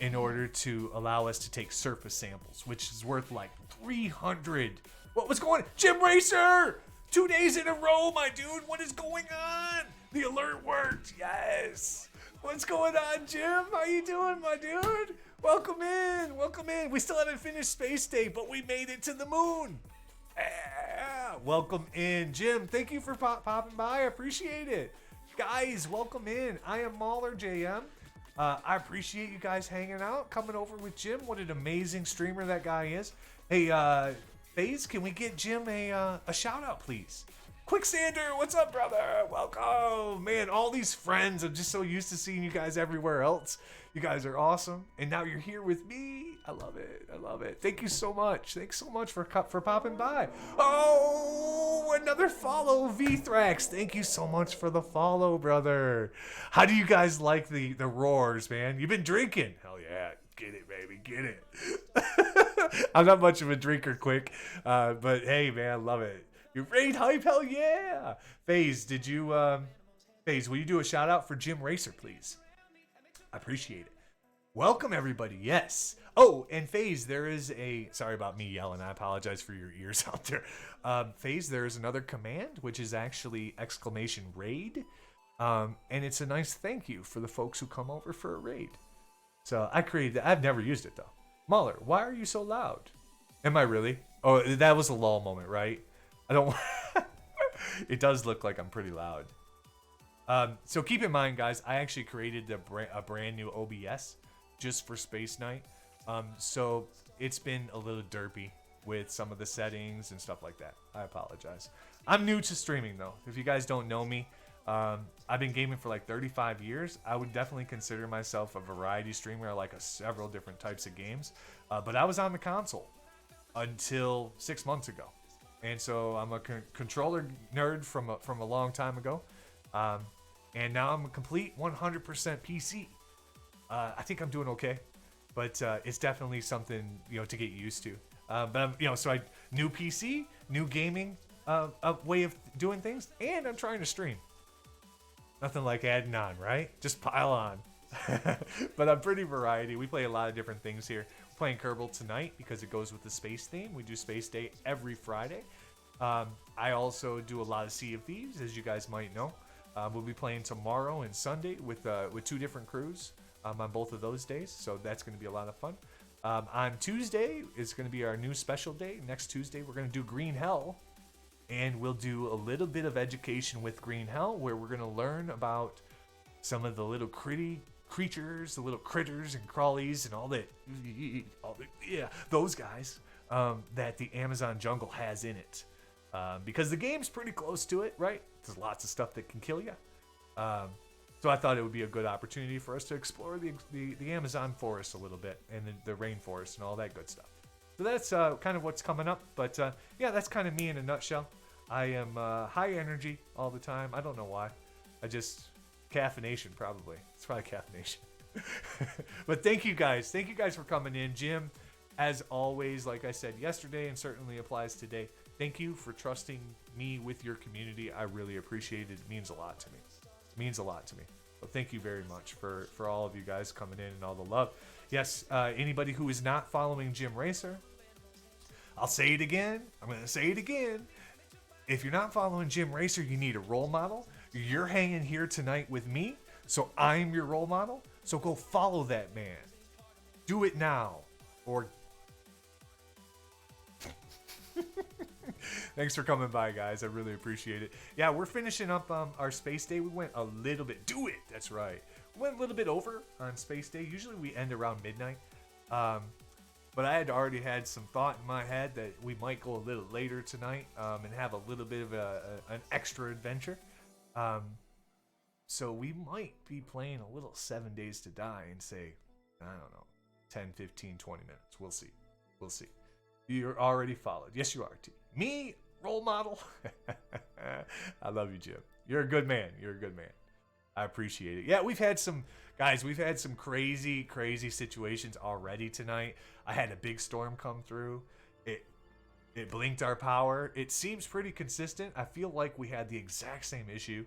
Speaker 1: in order to allow us to take surface samples, which is worth like 300. What's going on? Jim Racer! 2 days in a row, my dude. What is going on? The alert worked. Yes. What's going on, Jim? How you doing, my dude? Welcome in. Welcome in. We still haven't finished Space Day, but we made it to the moon. Yeah. Welcome in, Jim. Thank you for popping by. I appreciate it. Guys, welcome in. I am Mauler JM. I appreciate you guys hanging out, coming over with Jim. What an amazing streamer that guy is. Hey, FaZe, can we get Jim a shout out, please? Quicksander, what's up, brother? Welcome. Man, all these friends. I'm just so used to seeing you guys everywhere else. You guys are awesome. And now you're here with me. I love it. I love it. Thank you so much. Thanks so much for popping by. Oh, another follow, V-Thrax. Thank you so much for the follow, brother. How do you guys like the roars, man? You've been drinking. Hell yeah. Get it, baby. Get it. I'm not much of a drinker, quick. But hey, man, I love it. You raid hype? Hell yeah. FaZe, FaZe, will you do a shout out for Jim Racer, please? I appreciate it. Welcome, everybody. Yes. Oh, and FaZe, there is sorry about me yelling. I apologize for your ears out there. FaZe, there is another command, which is actually !raid. And it's a nice thank you for the folks who come over for a raid. So I created that. I've never used it, though. Mahler, why are you so loud? Am I really? Oh, that was a lull moment, right? I don't. It does look like I'm pretty loud. So keep in mind, guys, I actually created a brand new OBS just for Space Night. So it's been a little derpy with some of the settings and stuff like that. I apologize. I'm new to streaming, though. If you guys don't know me, I've been gaming for like 35 years. I would definitely consider myself a variety streamer. I like several different types of games. But I was on the console until 6 months ago. And so I'm a controller nerd from a long time ago. And now I'm a complete 100% PC. I think I'm doing okay. But it's definitely something, to get used to. But I'm, so new PC, new gaming way of doing things. And I'm trying to stream. Nothing like adding on, right? Just pile on. But I'm pretty variety. We play a lot of different things here. We're playing Kerbal tonight because it goes with the space theme. We do Space Day every Friday. I also do a lot of Sea of Thieves, as you guys might know. We'll be playing tomorrow and Sunday with 2 different crews on both of those days. So that's going to be a lot of fun. On Tuesday is going to be our new special day. Next Tuesday, we're going to do Green Hell. And we'll do a little bit of education with Green Hell, where we're going to learn about some of the little creatures, the little critters and crawlies and all that, those guys that the Amazon jungle has in it. Because the game's pretty close to it, right? There's lots of stuff that can kill you. So I thought it would be a good opportunity for us to explore the Amazon forest a little bit, and the rainforest and all that good stuff. So that's kind of what's coming up. But yeah, that's kind of me in a nutshell. I am high energy all the time. I don't know why. Caffeination, probably. It's probably caffeination. But thank you guys. Thank you guys for coming in. Jim, as always, like I said yesterday and certainly applies today, thank you for trusting me with your community. I really appreciate it. It means a lot to me. It means a lot to me. So thank you very much for all of you guys coming in and all the love. Yes, anybody who is not following Jim Racer, I'll say it again. I'm going to say it again. If you're not following Jim Racer, you need a role model. You're hanging here tonight with me, so I'm your role model. So go follow that man. Do it now. Or Thanks for coming by, guys. I really appreciate it. Yeah, we're finishing up our space day. We went a little bit. Do it. That's right. We went a little bit over on space day. Usually we end around midnight. But I had already had some thought in my head that we might go a little later tonight and have a little bit of an extra adventure. So we might be playing a little 7 Days to Die and say, I don't know, 10, 15, 20 minutes. We'll see. We'll see. You're already followed. Yes, you are, T. Me, role model. I love you, Jim. You're a good man. You're a good man. I appreciate it. Yeah, we've had some crazy situations already tonight. I had a big storm come through. It blinked our power. It seems pretty consistent. I feel like we had the exact same issue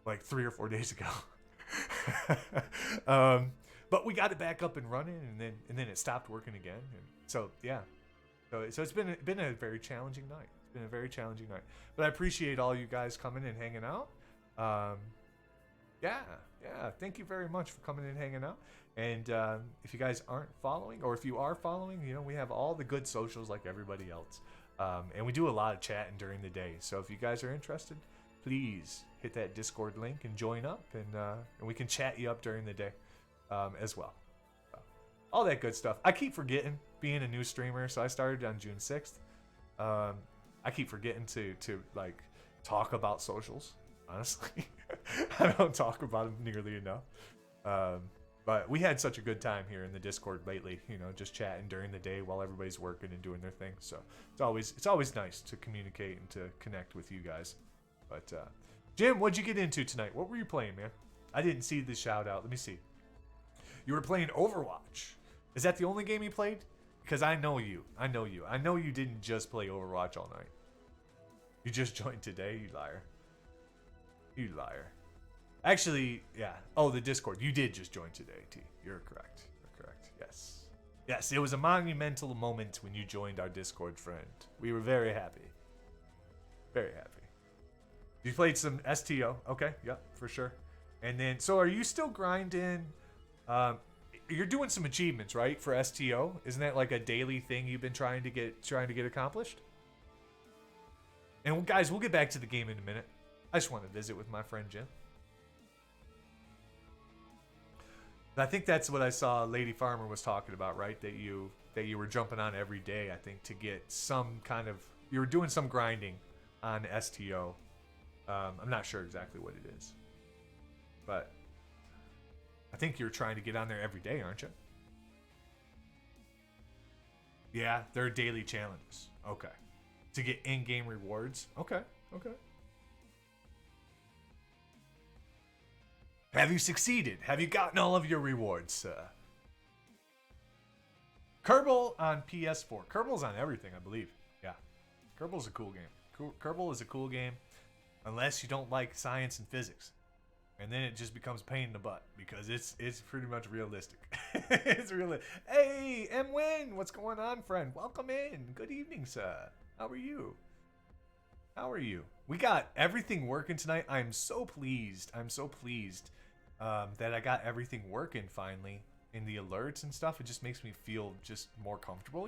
Speaker 1: like 3 or 4 days ago. But we got it back up and running, and then it stopped working again. And so yeah, so it's been a very challenging night. It's been a very challenging night. But I appreciate all you guys coming and hanging out. Yeah. Thank you very much for coming and hanging out. And if you guys aren't following, or if you are following, we have all the good socials like everybody else. And we do a lot of chatting during the day. So if you guys are interested, please hit that Discord link and join up, and we can chat you up during the day as well. All that good stuff. I keep forgetting being a new streamer, so I started on June 6th. I keep forgetting to like talk about socials, honestly. I don't talk about them nearly enough. But we had such a good time here in the Discord lately, just chatting during the day while everybody's working and doing their thing. So it's always nice to communicate and to connect with you guys. But Jim, what'd you get into tonight? What were you playing, man? I didn't see the shout out. Let me see. You were playing Overwatch. Is that the only game you played? Because I know you. I know you didn't just play Overwatch all night. You just joined today, you liar. You liar. Actually, yeah. Oh, the Discord. You did just join today, T. You're correct. You're correct. Yes. Yes, it was a monumental moment when you joined our Discord, friend. We were very happy. Very happy. You played some STO. Okay, yep, for sure. And then, so are you still grinding? You're doing some achievements, right, for STO? Isn't that like a daily thing you've been trying to get accomplished? And guys, we'll get back to the game in a minute. I just want to visit with my friend Jim. I think that's what I saw Lady Farmer was talking about, right? That you were jumping on every day, I think, to get some kind of... You were doing some grinding on STO. I'm not sure exactly what it is. But I think you're trying to get on there every day, aren't you? Yeah, they're daily challenges. Okay. To get in-game rewards. Okay. Have you succeeded? Have you gotten all of your rewards? Kerbal on PS4. Kerbal's on everything, I believe. Yeah. Kerbal's a cool game. Kerbal is a cool game. Unless you don't like science and physics. And then it just becomes a pain in the butt. Because it's pretty much realistic. It's real. Hey, M. Win, what's going on, friend? Welcome in. Good evening, sir. How are you? We got everything working tonight. I'm so pleased. That I got everything working finally in the alerts and stuff. It just makes me feel just more comfortable,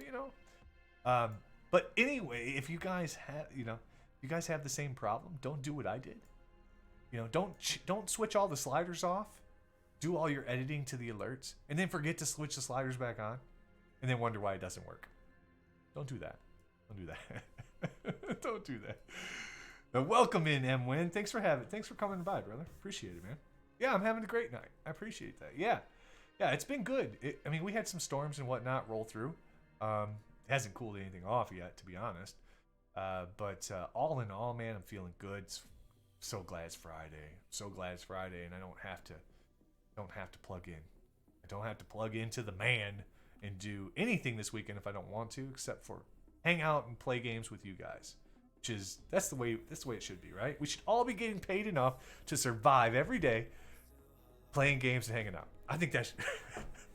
Speaker 1: But anyway, if you guys have the same problem, don't do what I did. Don't switch all the sliders off. Do all your editing to the alerts, and then forget to switch the sliders back on, and then wonder why it doesn't work. Don't do that. Don't do that. Now, welcome in, M. Win. Thanks for coming by, brother. Appreciate it, man. Yeah, I'm having a great night. I appreciate that. Yeah, it's been good. We had some storms and whatnot roll through. It hasn't cooled anything off yet, to be honest. But all in all, man, I'm feeling good. So glad it's Friday. And I don't have to plug in. I don't have to plug into the man and do anything this weekend if I don't want to, except for hang out and play games with you guys. That's the way it should be, right? We should all be getting paid enough to survive every day playing games and hanging out. I think that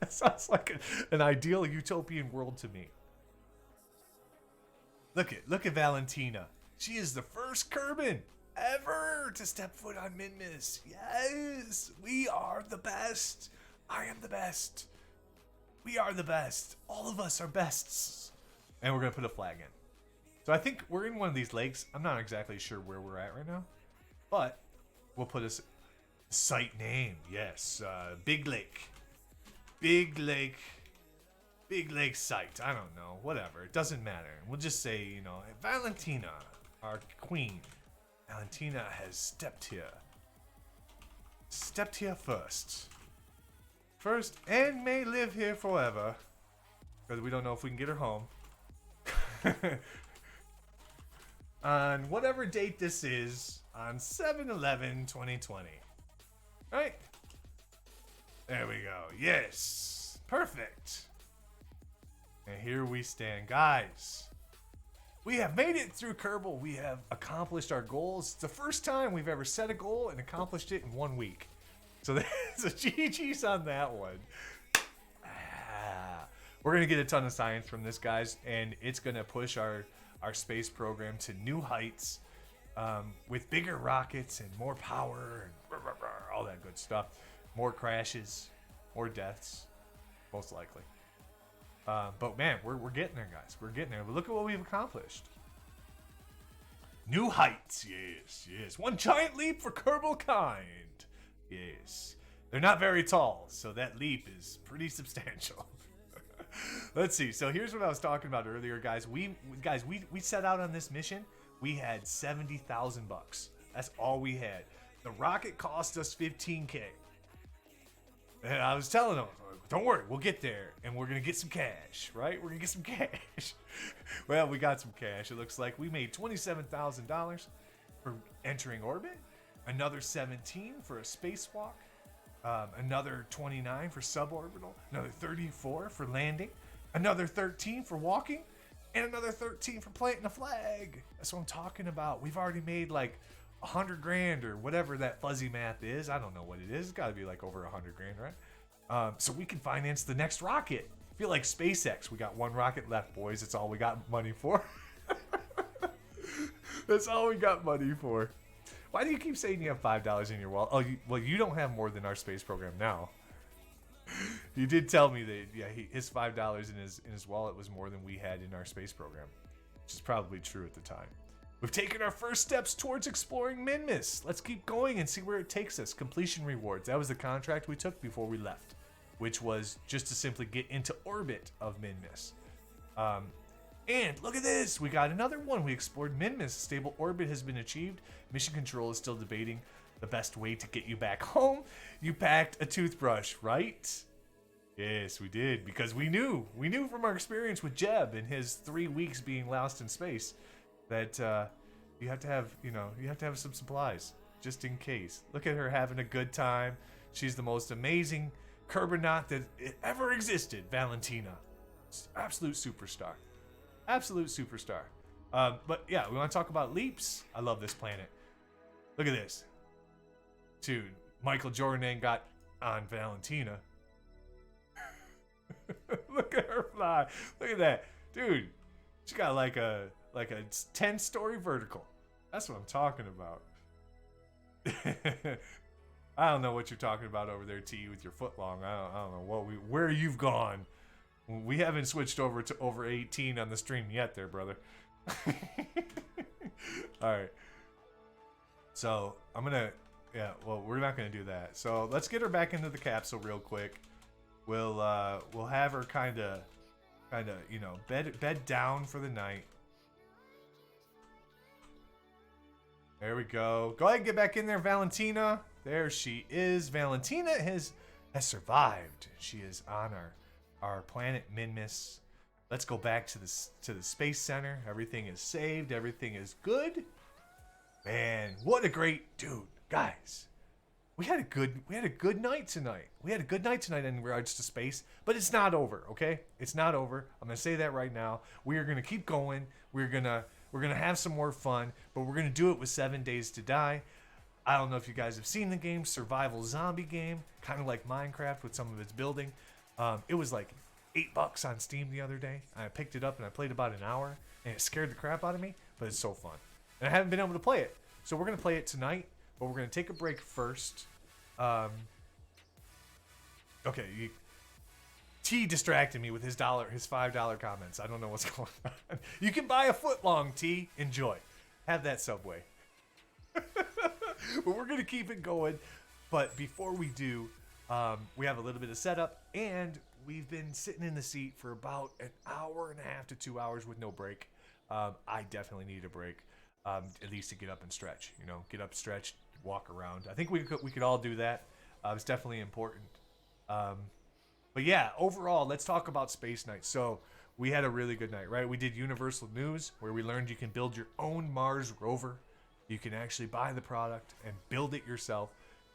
Speaker 1: sounds like an ideal utopian world to me. Look at Valentina. She is the first Kerbin ever to step foot on Minmus. Yes, we are the best. I am the best. We are the best. All of us are bests. And we're going to put a flag in. So I think we're in one of these lakes. I'm not exactly sure where we're at right now, but we'll put a site name. Yes, Big Lake. Big Lake. Big Lake site. I don't know. Whatever. It doesn't matter. We'll just say, you know, Valentina, our queen. Valentina has stepped here. Stepped here first. First, and may live here forever. Because we don't know if we can get her home. On whatever date this is, on 7/11/2020. Right? There we go. Yes. Perfect. And here we stand. Guys, we have made it through Kerbal. We have accomplished our goals. It's the first time we've ever set a goal and accomplished it in 1 week. So there's a GG's on that one. We're going to get a ton of science from this, guys, and it's going to push our space program to new heights with bigger rockets and more power and all that good stuff. More crashes, more deaths, most likely. But man, we're getting there, guys. We're getting there. But look at what we've accomplished. New heights, yes, yes. One giant leap for Kerbal kind. Yes. They're not very tall, so that leap is pretty substantial. Let's see. So here's what I was talking about earlier, guys. We set out on this mission. We had $70,000. That's all we had. The rocket cost us $15K. And I was telling them, don't worry, we'll get there, and we're gonna get some cash, right? We're gonna get some cash. Well, we got some cash. It looks like we made $27,000 for entering orbit, another 17 for a spacewalk, another 29 for suborbital, another 34 for landing, another 13 for walking, and another 13 for planting a flag. That's what I'm talking about. We've already made like $100,000 or whatever that fuzzy math is. I don't know what it is. It's got to be like over $100,000, right? So we can finance the next rocket. I feel like SpaceX. We got one rocket left, boys. That's all we got money for. That's all we got money for. Why do you keep saying you have $5 in your wallet? Oh, well, you don't have more than our space program now. You did tell me that, yeah, his $5 in his wallet was more than we had in our space program, which is probably true at the time. We've taken our first steps towards exploring Minmus. Let's keep going and see where it takes us. Completion rewards. That was the contract we took before we left, which was just to simply get into orbit of Minmus. And look at this. We got another one. We explored Minmus. Stable orbit has been achieved. Mission Control is still debating the best way to get you back home. You packed a toothbrush, right? Yes, we did, because we knew from our experience with Jeb and his 3 weeks being lost in space that you have to have some supplies just in case. Look at her having a good time. She's the most amazing Kerbonaut that ever existed, Valentina. Absolute superstar. Absolute superstar. But yeah, we want to talk about leaps. I love this planet. Look at this. Dude, Michael Jordan ain't got on Valentina. Look at her fly. Look at that. Dude, she got like a 10-story vertical. That's what I'm talking about. I don't know what you're talking about over there, T, with your foot long. I don't know where you've gone. We haven't switched over to over 18 on the stream yet there, brother. Alright. So, we're not going to do that. So, let's get her back into the capsule real quick. We'll have her kind of, bed down for the night. There we go. Go ahead and get back in there, Valentina. There she is. Valentina has survived. She is on our planet Minmus. Let's go back to the space center. Everything is saved. Everything is good. Man, what a great dude, guys. We had a good night tonight. We had a good night tonight in regards to space, but it's not over, okay? It's not over. I'm gonna say that right now. We are gonna keep going. We're gonna have some more fun, but we're gonna do it with 7 Days to Die. I don't know if you guys have seen the game, survival zombie game, kind of like Minecraft with some of its building. It was like $8 on Steam the other day. I picked it up and I played about an hour, and it scared the crap out of me, but it's so fun. And I haven't been able to play it, so we're gonna play it tonight. But we're going to take a break first. Okay. T distracted me with his $5 comments. I don't know what's going on. You can buy a foot long, T. Enjoy. Have that Subway. But we're gonna keep it going. But before we do, we have a little bit of setup, and we've been sitting in the seat for about an hour and a half to 2 hours with no break. I definitely need a break, at least to get up and stretch. You know, get up, stretch, walk around. I think we could all do that. It's definitely important. But yeah, overall, let's talk about Space Night. So we had a really good night, right? We did Universal News, where we learned you can build your own Mars rover. You can actually buy the product and build it yourself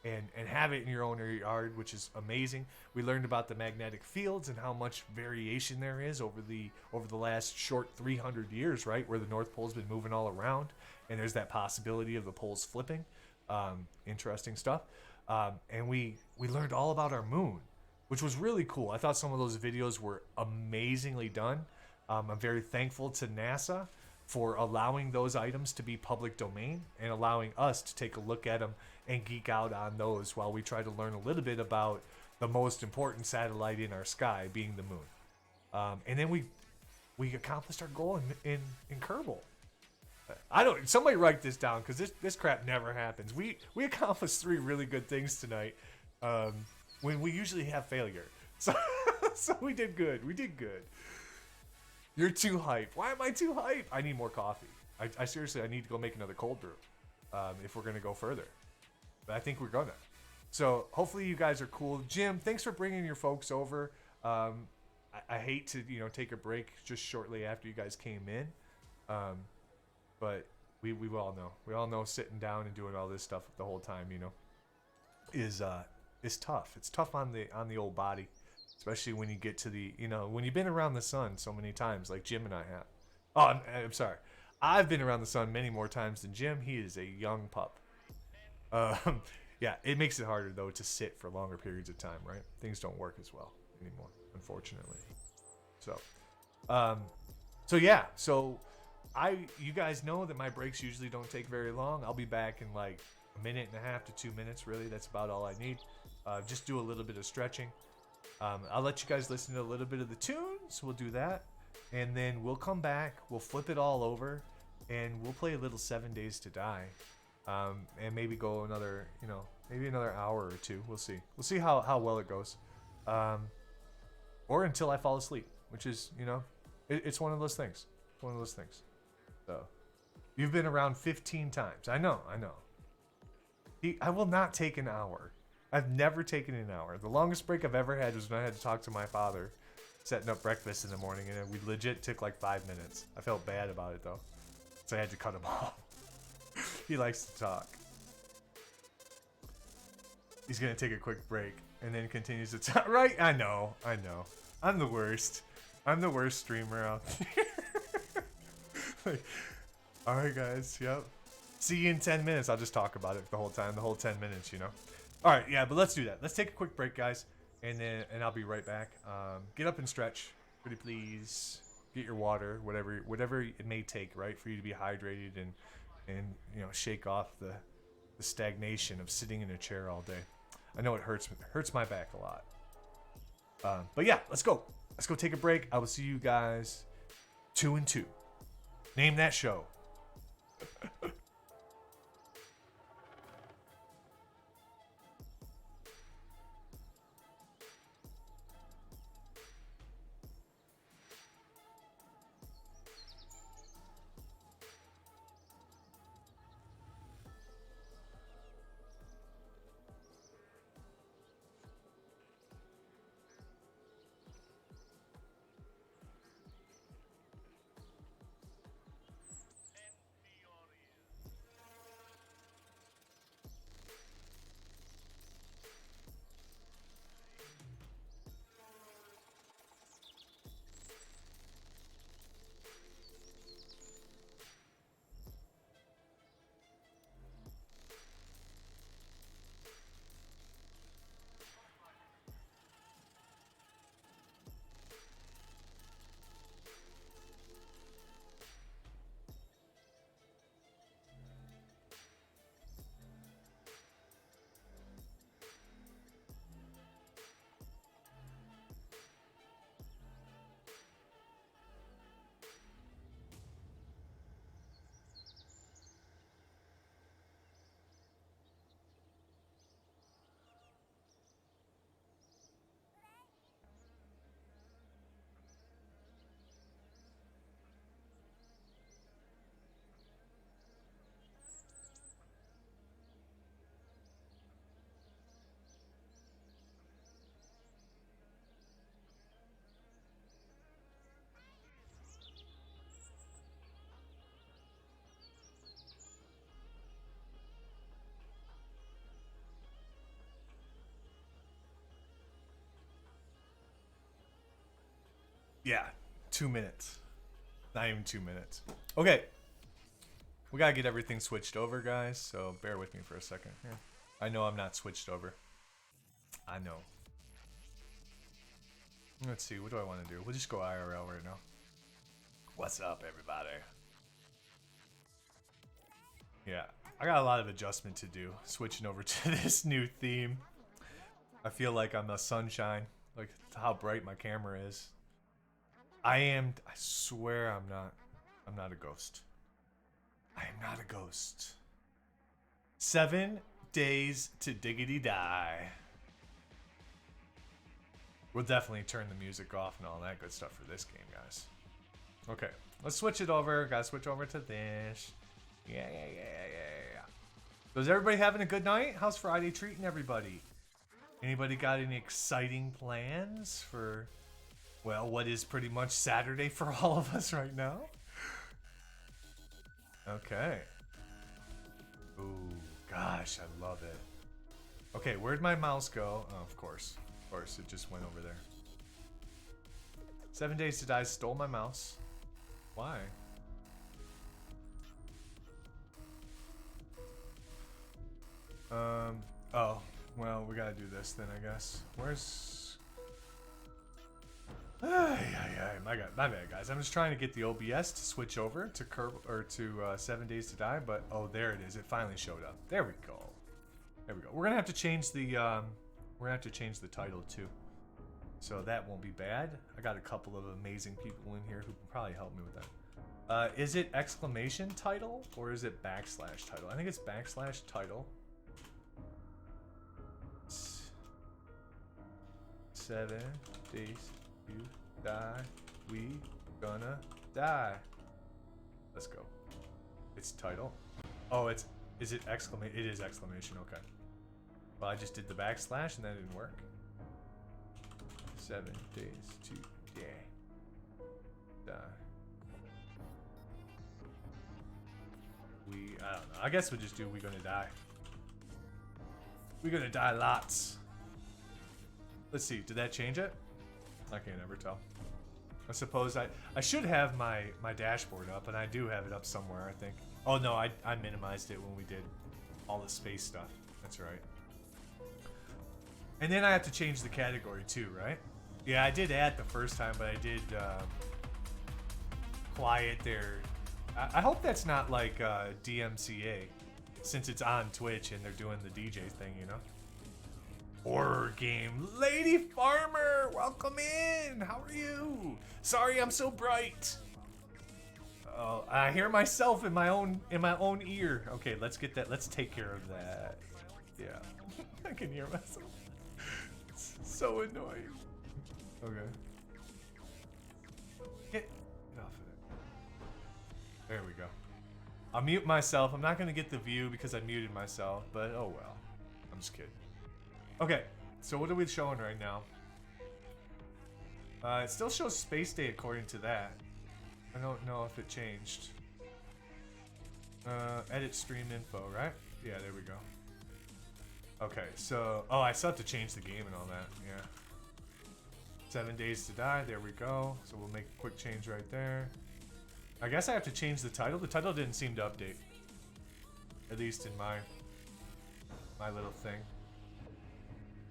Speaker 1: and have it in your own yard, which is amazing. We learned about the magnetic fields and how much variation there is over the last short 300 years, right? Where the North Pole's been moving all around, and there's that possibility of the poles flipping. Interesting stuff. And we learned all about our moon, which was really cool. I thought some of those videos were amazingly done. I'm very thankful to NASA for allowing those items to be public domain and allowing us to take a look at them and geek out on those while we try to learn a little bit about the most important satellite in our sky, being the moon. And then we accomplished our goal in Kerbal. Somebody write this down, because this crap never happens. We accomplished 3 really good things tonight. When we usually have failure. So we did good. We did good. You're too hype. Why am I too hype? I need more coffee. I seriously, I need to go make another cold brew if we're going to go further. But I think we're going to. So hopefully you guys are cool. Jim, thanks for bringing your folks over. I hate to, take a break just shortly after you guys came in. But we all know. We all know sitting down and doing all this stuff the whole time, is tough. It's tough on the old body, especially when you get to the, when you've been around the sun so many times, like Jim and I have. Oh, I'm sorry. I've been around the sun many more times than Jim. He is a young pup. Yeah, it makes it harder though to sit for longer periods of time, right? Things don't work as well anymore, unfortunately. So yeah, you guys know that my breaks usually don't take very long. I'll be back in like a minute and a half to 2 minutes. Really, that's about all I need. Just do a little bit of stretching. I'll let you guys listen to a little bit of the tunes. We'll do that, and then we'll come back. We'll flip it all over, and we'll play a little 7 Days to Die, and maybe go another, maybe another hour or two. We'll see. We'll see how well it goes, or until I fall asleep, which is, it's one of those things. It's one of those things. So, you've been around 15 times. I know. I will not take an hour. I've never taken an hour. The longest break I've ever had was when I had to talk to my father, setting up breakfast in the morning, and we legit took like 5 minutes. I felt bad about it though, so I had to cut him off. He likes to talk. He's gonna take a quick break and then continues to talk. Right? I know. I'm the worst. I'm the worst streamer out there. All right, guys. Yep. See you in 10 minutes. I'll just talk about it the whole time, the whole 10 minutes, All right, yeah, but let's do that. Let's take a quick break, guys, and I'll be right back. Get up and stretch, pretty please. Get your water, whatever it may take, right, for you to be hydrated and shake off the stagnation of sitting in a chair all day. I know it hurts my back a lot. But yeah, let's go. Let's go take a break. I will see you guys 2 and 2. Name that show. Yeah, 2 minutes. Not even 2 minutes. Okay. We gotta get everything switched over, guys, so bear with me for a second here. I know I'm not switched over. I know. Let's see, what do I want to do? We'll just go IRL right now. What's up, everybody? Yeah, I got a lot of adjustment to do, switching over to this new theme. I feel like I'm the sunshine, like how bright my camera is. I swear I'm not a ghost. I am not a ghost. 7 days to diggity die. We'll definitely turn the music off and all that good stuff for this game, guys. Okay, let's switch it over. Gotta switch over to this. Yeah. So is everybody having a good night? How's Friday treating everybody? Anybody got any exciting plans for, well, what is pretty much Saturday for all of us right now? Okay. Ooh, gosh, I love it. Okay, where'd my mouse go? Oh, of course, it just went over there. 7 Days to Die stole my mouse. Why? Oh, well, we gotta do this then, I guess. Where's... My bad, guys. I'm just trying to get the OBS to switch over to Kerbal or to 7 Days to Die, but oh, there it is. It finally showed up. There we go. We're gonna have to change the title too, so that won't be bad. I got a couple of amazing people in here who can probably help me with that. Is it exclamation title or is it backslash title? I think it's backslash title. 7 days to die, we gonna die. Let's go. It's title. Oh, is it exclamation? It is exclamation, okay. Well, I just did the backslash and that didn't work. 7 days to die. I don't know. I guess we'll just do we gonna die. We're gonna die lots. Let's see, did that change it? I can't ever tell. I suppose I should have my dashboard up, and I do have it up somewhere, I think. Oh no, I minimized it when we did all the space stuff. That's right. And then I have to change the category too, right? Yeah, I did add the first time, but I did quiet there. I hope that's not like DMCA, since it's on Twitch and they're doing the DJ thing, you know? Horror game. Lady Farmer, welcome in. How are you? Sorry I'm so bright. Oh, I hear myself in my own ear. Okay, let's get that. Let's take care of that. Yeah. I can hear myself. It's so annoying. Okay. Get off of it. There we go. I'll mute myself. I'm not gonna get the view because I muted myself, but oh well. I'm just kidding. Okay, so what are we showing right now? It still shows Space Day according to that. I don't know if it changed. Edit stream info, right? Yeah, there we go. Okay, so... Oh, I still have to change the game and all that, yeah. 7 Days to Die, there we go. So we'll make a quick change right there. I guess I have to change the title. The title didn't seem to update. At least in my little thing.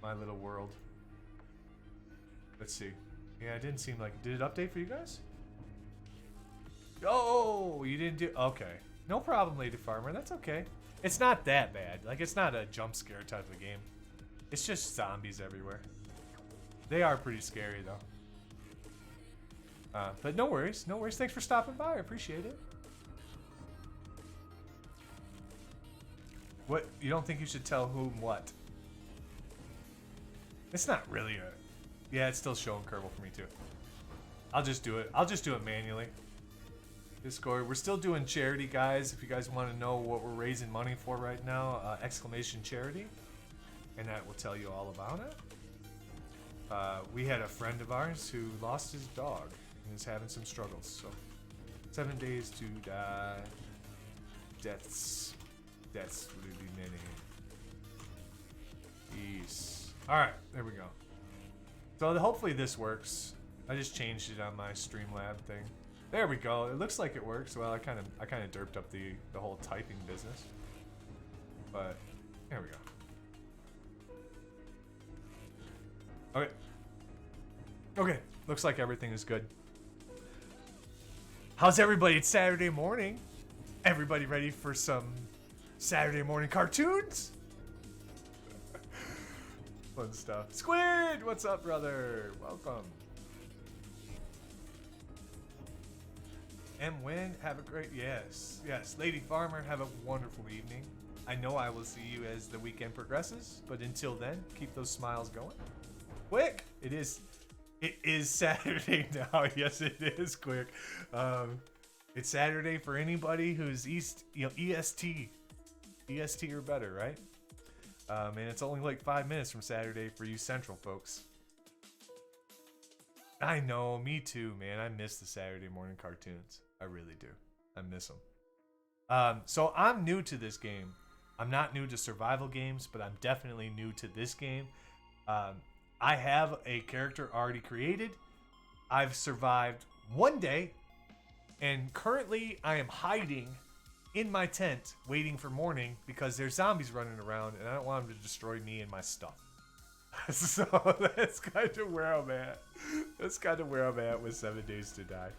Speaker 1: My little world. Let's see. Yeah, it didn't seem like... Did it update for you guys? Oh, you didn't do... Okay. No problem, Lady Farmer. That's okay. It's not that bad. Like, it's not a jump scare type of game. It's just zombies everywhere. They are pretty scary, though. But no worries. No worries. Thanks for stopping by. I appreciate it. What? You don't think you should tell whom what? It's not really a... Yeah, it's still showing Kerbal for me, too. I'll just do it. I'll just do it manually. Discord. We're still doing charity, guys. If you guys want to know what we're raising money for right now, exclamation charity. And that will tell you all about it. We had a friend of ours who lost his dog and is having some struggles. So, 7 days to die. Deaths. Deaths would be many. Peace. Alright, there we go. So hopefully this works. I just changed it on my Streamlab thing. There we go. It looks like it works. Well, I kind of derped up the whole typing business. But there we go. Okay. Okay. Looks like everything is good. How's everybody? It's Saturday morning. Everybody ready for some Saturday morning cartoons? Fun stuff. Squid, what's up, brother? Welcome. M. Win, have a great, yes. Lady Farmer, have a wonderful evening. I know I will see you as the weekend progresses, but until then, keep those smiles going. Quick, it is Saturday now. Yes, it is quick. It's Saturday for anybody who's EST or better, right? And it's only like 5 minutes from Saturday for you Central folks. I know, me too, man. I miss the Saturday morning cartoons. I really do. I miss them. So I'm new to this game. I'm not new to survival games, but I'm definitely new to this game. I have a character already created. I've survived one day, and currently I am hiding in my tent waiting for morning because there's zombies running around, and I don't want them to destroy me and my stuff. So that's kind of where I'm at. That's kind of where I'm at with 7 Days to Die.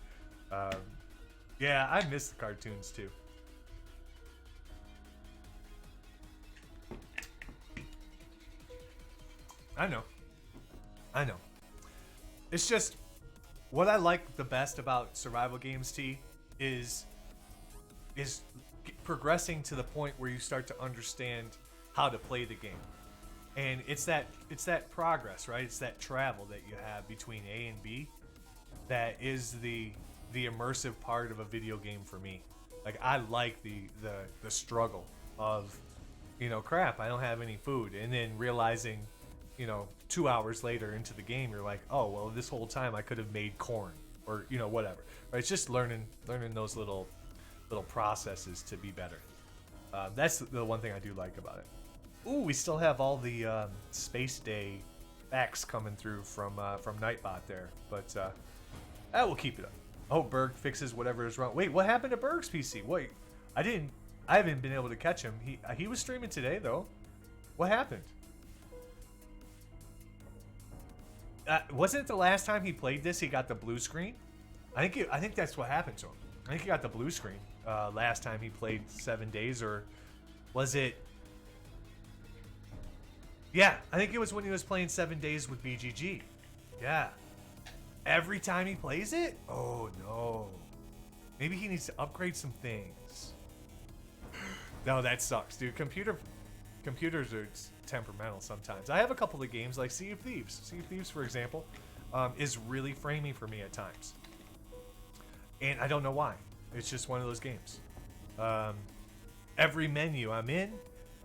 Speaker 1: Yeah, I miss the cartoons too. I know. It's just what I like the best about survival games, T, is progressing to the point where you start to understand how to play the game. And it's that progress, right? It's that travel that you have between A and B that is the immersive part of a video game for me. Like, I like the struggle of, crap, I don't have any food, and then realizing, 2 hours later into the game, you're like, oh well, this whole time I could have made corn, or whatever. Right? It's just learning those little processes to be better. That's the one thing I do like about it. Ooh, we still have all the Space Day facts coming through from Nightbot there, but we'll keep it up. I hope Berg fixes whatever is wrong. Wait, what happened to Berg's PC? Wait, I haven't been able to catch him. He was streaming today though. What happened? Wasn't it the last time he played this he got the blue screen? I think that's what happened to him. I think he got the blue screen last time he played 7 Days, or was it? Yeah, I think it was when he was playing 7 Days with BGG. Yeah. Every time he plays it? Oh no. Maybe he needs to upgrade some things. No, that sucks, dude. Computers are temperamental sometimes. I have a couple of games like Sea of Thieves. Sea of Thieves, for example, is really framey for me at times. And I don't know why. It's just one of those games. Every menu I'm in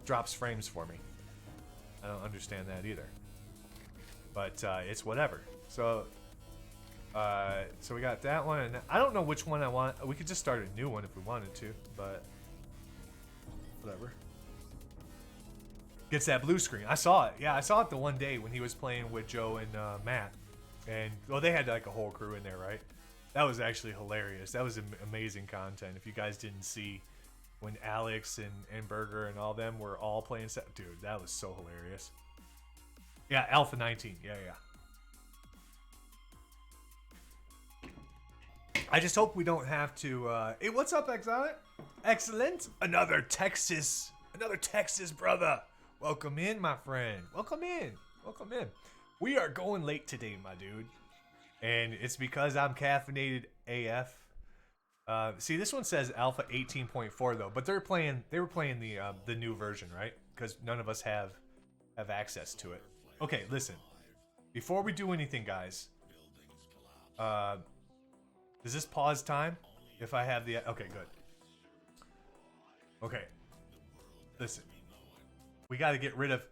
Speaker 1: drops frames for me. I don't understand that either. But it's whatever. So we got that one, and I don't know which one I want. We could just start a new one if we wanted to, but whatever. Gets that blue screen. I saw it. Yeah, I saw it the one day when he was playing with Joe and Matt. And, well, they had like a whole crew in there, right? That was actually hilarious. That was amazing content. If you guys didn't see when Alex and Berger and all them were all playing set, dude, that was so hilarious. Yeah, Alpha 19. Yeah. I just hope we don't have to. Hey, what's up, Exotic? Excellent. Another Texas brother. Welcome in, my friend. Welcome in. We are going late today, my dude, and it's because I'm caffeinated AF. See, this one says Alpha 18.4 though, but they were playing the new version, right? Because none of us have access to it. Okay, listen. Before we do anything, guys, does this pause time? If I have the okay, good. Okay, listen. We got to get rid of.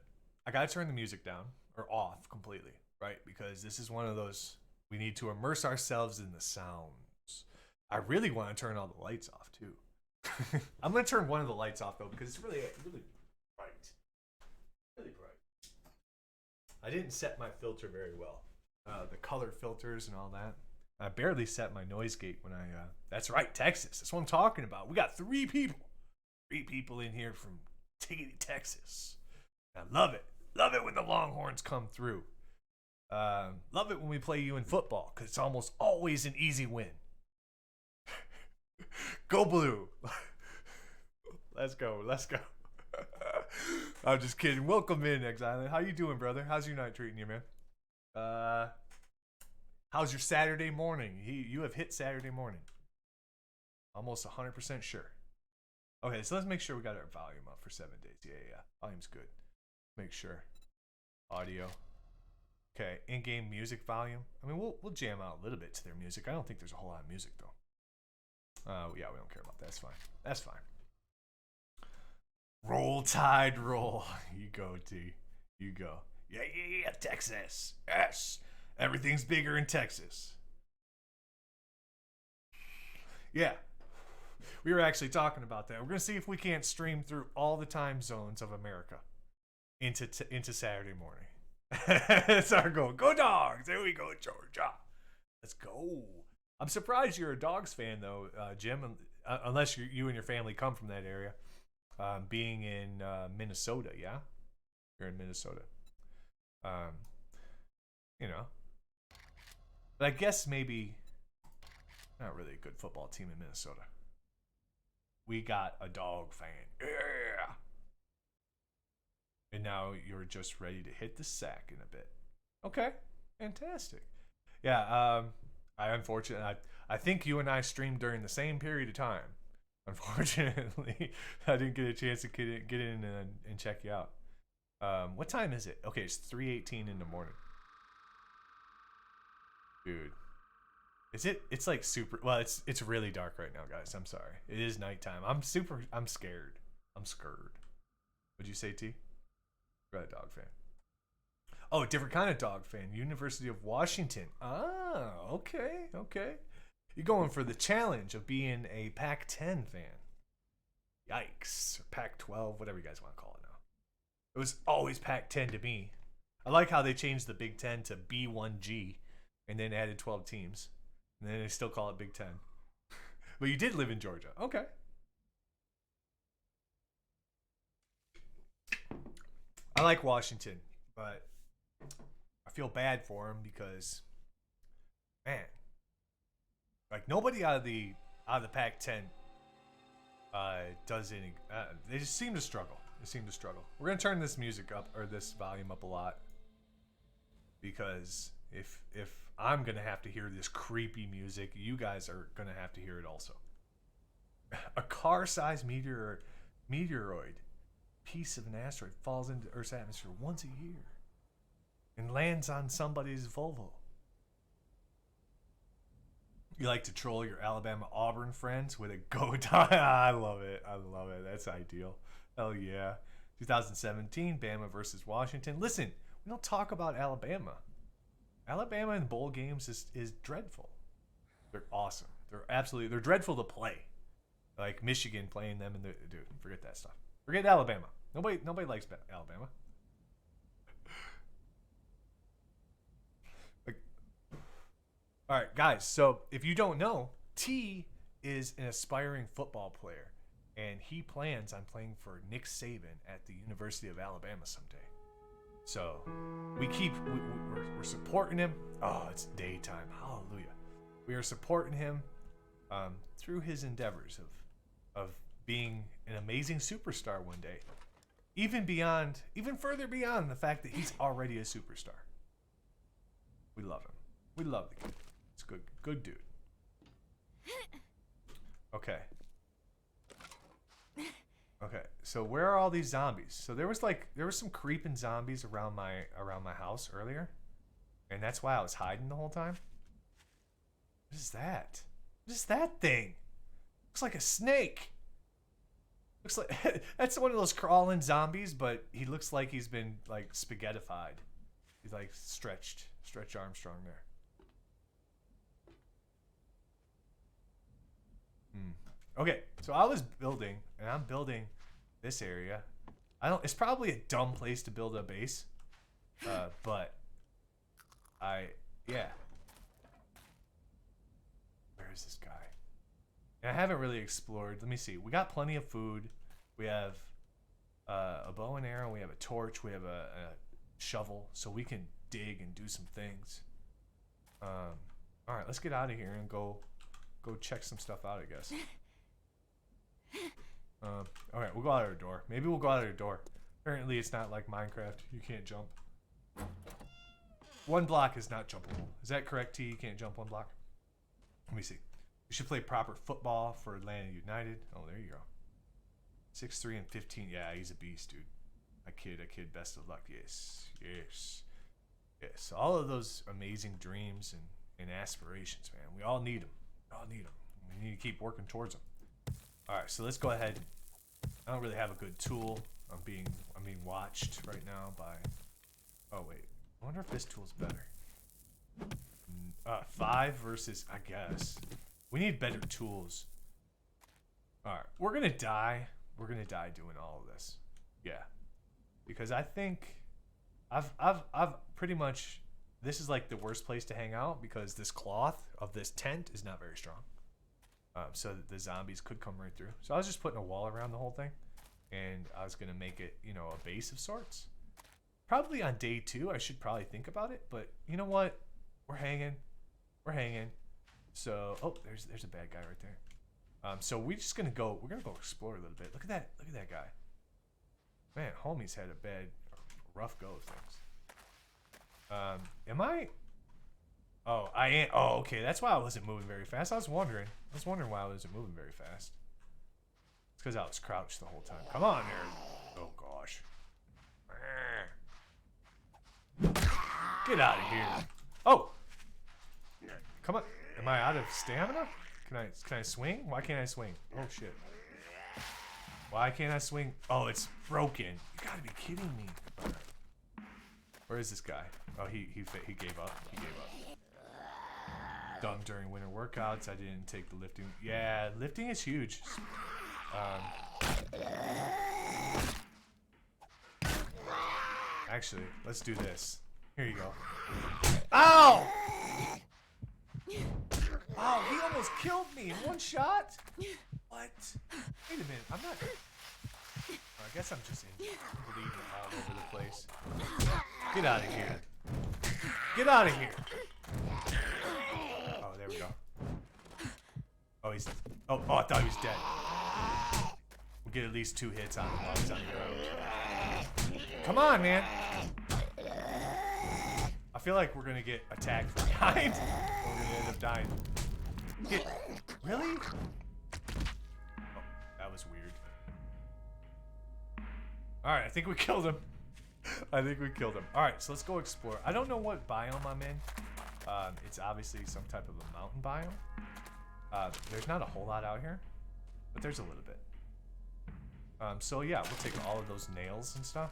Speaker 1: I got to turn the music down or off completely, right? Because this is one of those. We need to immerse ourselves in the sounds. I really want to turn all the lights off too. I'm gonna turn one of the lights off though because it's really bright. Really bright. I didn't set my filter very well. the color filters and all that. I barely set my noise gate when I. That's right, Texas. That's what I'm talking about. We got 3 people. 3 people in here from Tiggity, Texas. I love it. Love it when the Longhorns come through. Love it when we play you in football because it's almost always an easy win. Go Blue. Let's go. Let's go. I'm just kidding. Welcome in, Exile. How you doing, brother? How's your night treating you, man? How's your Saturday morning? You have hit Saturday morning. Almost 100% sure. Okay, so let's make sure we got our volume up for 7 days. Yeah. Volume's good. Make sure. Audio. Okay, in-game music volume. I mean, we'll jam out a little bit to their music. I don't think there's a whole lot of music though. Yeah, we don't care about that. That's fine. That's fine. Roll Tide, roll. You go, T. You go. Yeah, Texas. Yes. Everything's bigger in Texas. Yeah. We were actually talking about that. We're going to see if we can't stream through all the time zones of America into Saturday morning. That's our goal. Go Dogs. There we go, Georgia. Let's go. I'm surprised you're a Dogs fan, though, Jim, unless you and your family come from that area. Being in Minnesota, yeah? You're in Minnesota. You know. But I guess maybe not really a good football team in Minnesota. We got a Dog fan. Yeah! And now you're just ready to hit the sack in a bit. Okay. Fantastic. Yeah, I think you and I streamed during the same period of time. Unfortunately, I didn't get a chance to get in and check you out. What time is it? Okay, it's 3:18 in the morning. Dude. It's like super, well, it's really dark right now, guys. I'm sorry. It is nighttime. I'm scared. I'm scared. What'd you say, T? You're a Dog fan. Oh, different kind of Dog fan. University of Washington. Ah, okay. You're going for the challenge of being a Pac-10 fan. Yikes. Or Pac-12, whatever you guys want to call it now. It was always Pac-10 to me. I like how they changed the Big Ten to B1G and then added 12 teams. And then they still call it Big Ten. But you did live in Georgia. Okay. I like Washington, but I feel bad for him because, man, like nobody out of the Pac-10 does any. They just seem to struggle. We're gonna turn this music up, or this volume up a lot, because if I'm gonna have to hear this creepy music, you guys are gonna have to hear it also. A car-sized meteoroid piece of an asteroid falls into Earth's atmosphere once a year and lands on somebody's Volvo. You like to troll your Alabama Auburn friends with a go tie? I love it. That's ideal. Hell yeah. 2017, Bama versus Washington. Listen, we don't talk about Alabama. Alabama in bowl games is dreadful. They're awesome. They're dreadful to play. Like Michigan playing them in the dude, forget that stuff. Forget Alabama. Nobody likes Alabama. All right, guys. So if you don't know, T is an aspiring football player, and he plans on playing for Nick Saban at the University of Alabama someday. So we're supporting him. Oh, it's daytime. Hallelujah. We are supporting him through his endeavors of being an amazing superstar one day. Even further beyond the fact that he's already a superstar. We love him. We love the kid. It's good dude. Okay. So where are all these zombies? So there was some creeping zombies around my house earlier, and that's why I was hiding the whole time. What is that? What is that thing? Looks like a snake. Looks like that's one of those crawling zombies, but he looks like he's been like spaghettified. He's like Stretch Armstrong there. Okay, so I was building, and I'm building this area. It's probably a dumb place to build a base, but I Yeah. Where is this guy? And I haven't really explored. Let me see. We got plenty of food. We have a bow and arrow. We have a torch. We have a shovel, so we can dig and do some things. All right, let's get out of here and go check some stuff out, I guess. All right, we'll go out our door. Maybe we'll go out our door. Apparently, it's not like Minecraft. You can't jump. One block is not jumpable. Is that correct, T? You can't jump one block? Let me see. We should play proper football for Atlanta United. Oh, there you go. 6'3" and 15. Yeah, he's a beast, dude. I kid. Best of luck. Yes. All of those amazing dreams and aspirations, man. We all need them. We need to keep working towards them. All right, so let's go ahead. I don't really have a good tool. I'm being watched right now by. Oh wait, I wonder if this tool's better. 5 versus, I guess. We need better tools. All right, we're gonna die. We're gonna die doing all of this. Yeah, because I think I've pretty much. This is like the worst place to hang out because this cloth of this tent is not very strong. So that the zombies could come right through. So I was just putting a wall around the whole thing, and I was gonna make it, you know, a base of sorts. Probably on day 2, I should probably think about it. But you know what? We're hanging. So there's a bad guy right there. So we're just gonna go. We're gonna go explore a little bit. Look at that guy. Man, homie's had a rough go of things. Am I? Oh, I am. Oh, okay. That's why I wasn't moving very fast. I was wondering why I wasn't moving very fast. It's because I was crouched the whole time. Come on, there. Oh gosh. Get out of here. Oh. Come on. Am I out of stamina? Can I swing? Why can't I swing? Oh shit. Why can't I swing? Oh, it's broken. You gotta be kidding me. Right. Where is this guy? Oh, he gave up. Dumb during winter workouts. I didn't take the lifting. Yeah, lifting is huge. Actually, let's do this. Here you go. Ow! Oh, he almost killed me in one shot? What? Wait a minute, I'm not... I guess I'm just bleeding all over the place. Get out of here. Get out of here. Oh, there we go. Oh, he's... Oh, I thought he was dead. We'll get at least 2 hits on him while he's on the ground. Come on, man. I feel like we're gonna get attacked from behind. We're gonna end up dying. Really? Oh, that was weird. Alright, I think we killed him. Alright, so let's go explore. I don't know what biome I'm in. It's obviously some type of a mountain biome. There's not a whole lot out here, but there's a little bit. So yeah, we'll take all of those nails and stuff.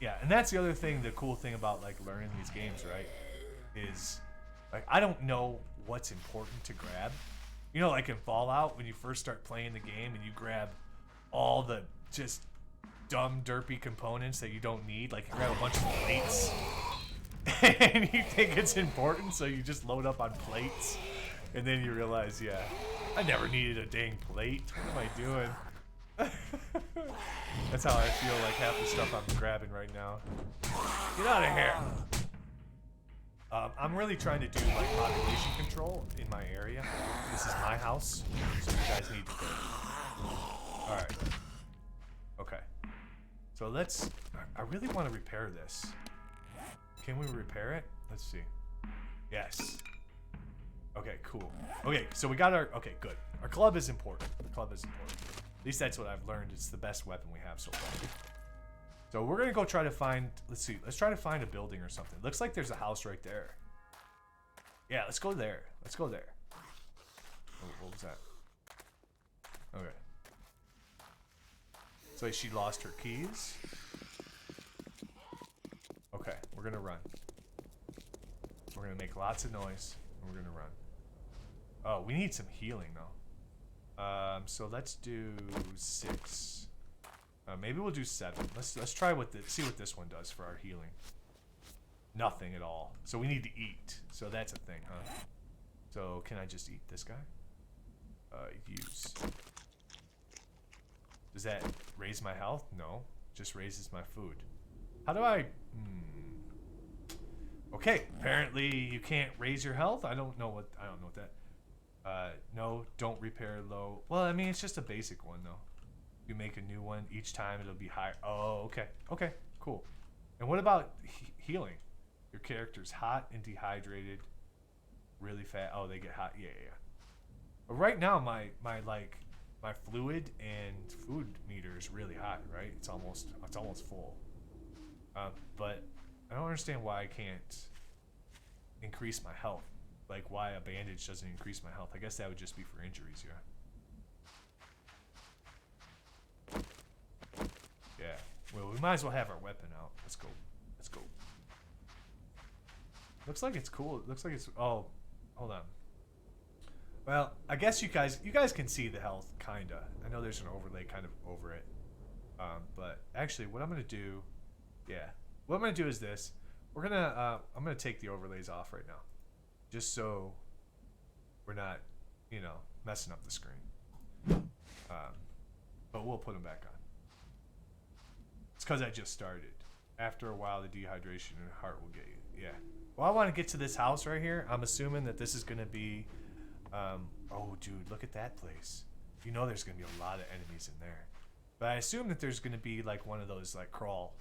Speaker 1: Yeah, and that's the other thing, the cool thing about like learning these games, right? Is like I don't know what's important to grab. You know, like in Fallout, when you first start playing the game and you grab all the just dumb, derpy components that you don't need, like you grab a bunch of plates, and you think it's important, so you just load up on plates, and then you realize, yeah, I never needed a dang plate. What am I doing? That's how I feel like half the stuff I'm grabbing right now. Get out of here! I'm really trying to do like population control in my area. This is my house, so you guys need to go. Alright. Okay. So let's... I really want to repair this. Can we repair it? Let's see. Yes. Okay, cool. Okay, so we got our... Okay, good. Our club is important. At least that's what I've learned. It's the best weapon we have so far. So we're gonna go try to find... Let's see. Let's try to find a building or something. Looks like there's a house right there. Yeah, let's go there. Oh, what was that? Okay. So she lost her keys. Okay, we're gonna run. We're gonna make lots of noise, and we're gonna run. Oh, we need some healing though. So let's do 6. Maybe we'll do 7. Let's try see what this one does for our healing. nothing at all. So we need to eat. So that's a thing, huh? So can I just eat this guy? Use. Does that raise my health? No. Just raises my food. How do I... Okay, apparently you can't raise your health. I don't know what that... no, don't repair low. Well, I mean, it's just a basic one, though. You make a new one. Each time it'll be higher. Oh, okay. Okay, cool. And what about healing? Your character's hot and dehydrated. Really fast. Oh, they get hot. Yeah. But right now, my fluid and food meter is really high, right? It's almost full. But I don't understand why I can't increase my health. Like why a bandage doesn't increase my health. I guess that would just be for injuries, yeah. Yeah. Well, we might as well have our weapon out. Let's go. Looks like it's cool. It looks like it's... Oh, hold on. Well, I guess you guys can see the health, kinda. I know there's an overlay kind of over it. But actually, what I'm gonna do... Yeah. What I'm gonna do is this. I'm gonna take the overlays off right now. Just so we're not, messing up the screen. But we'll put them back on. It's because I just started. After a while, the dehydration and heart will get you. Yeah. Well, I want to get to this house right here. I'm assuming that this is going to be... oh, dude, look at that place. You know there's going to be a lot of enemies in there. But I assume that there's going to be, like, one of those, like, crawl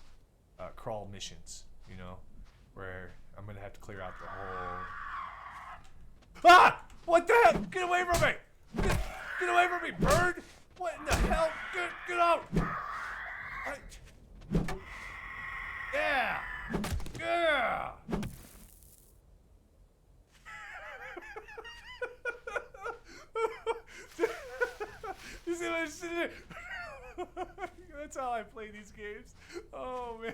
Speaker 1: missions, where I'm going to have to clear out the whole... Ah! What the hell? Get away from me! Get away from me, bird! What in the hell? Get out! Yeah! Yeah! You see what I'm sitting there? That's how I play these games. Oh, man.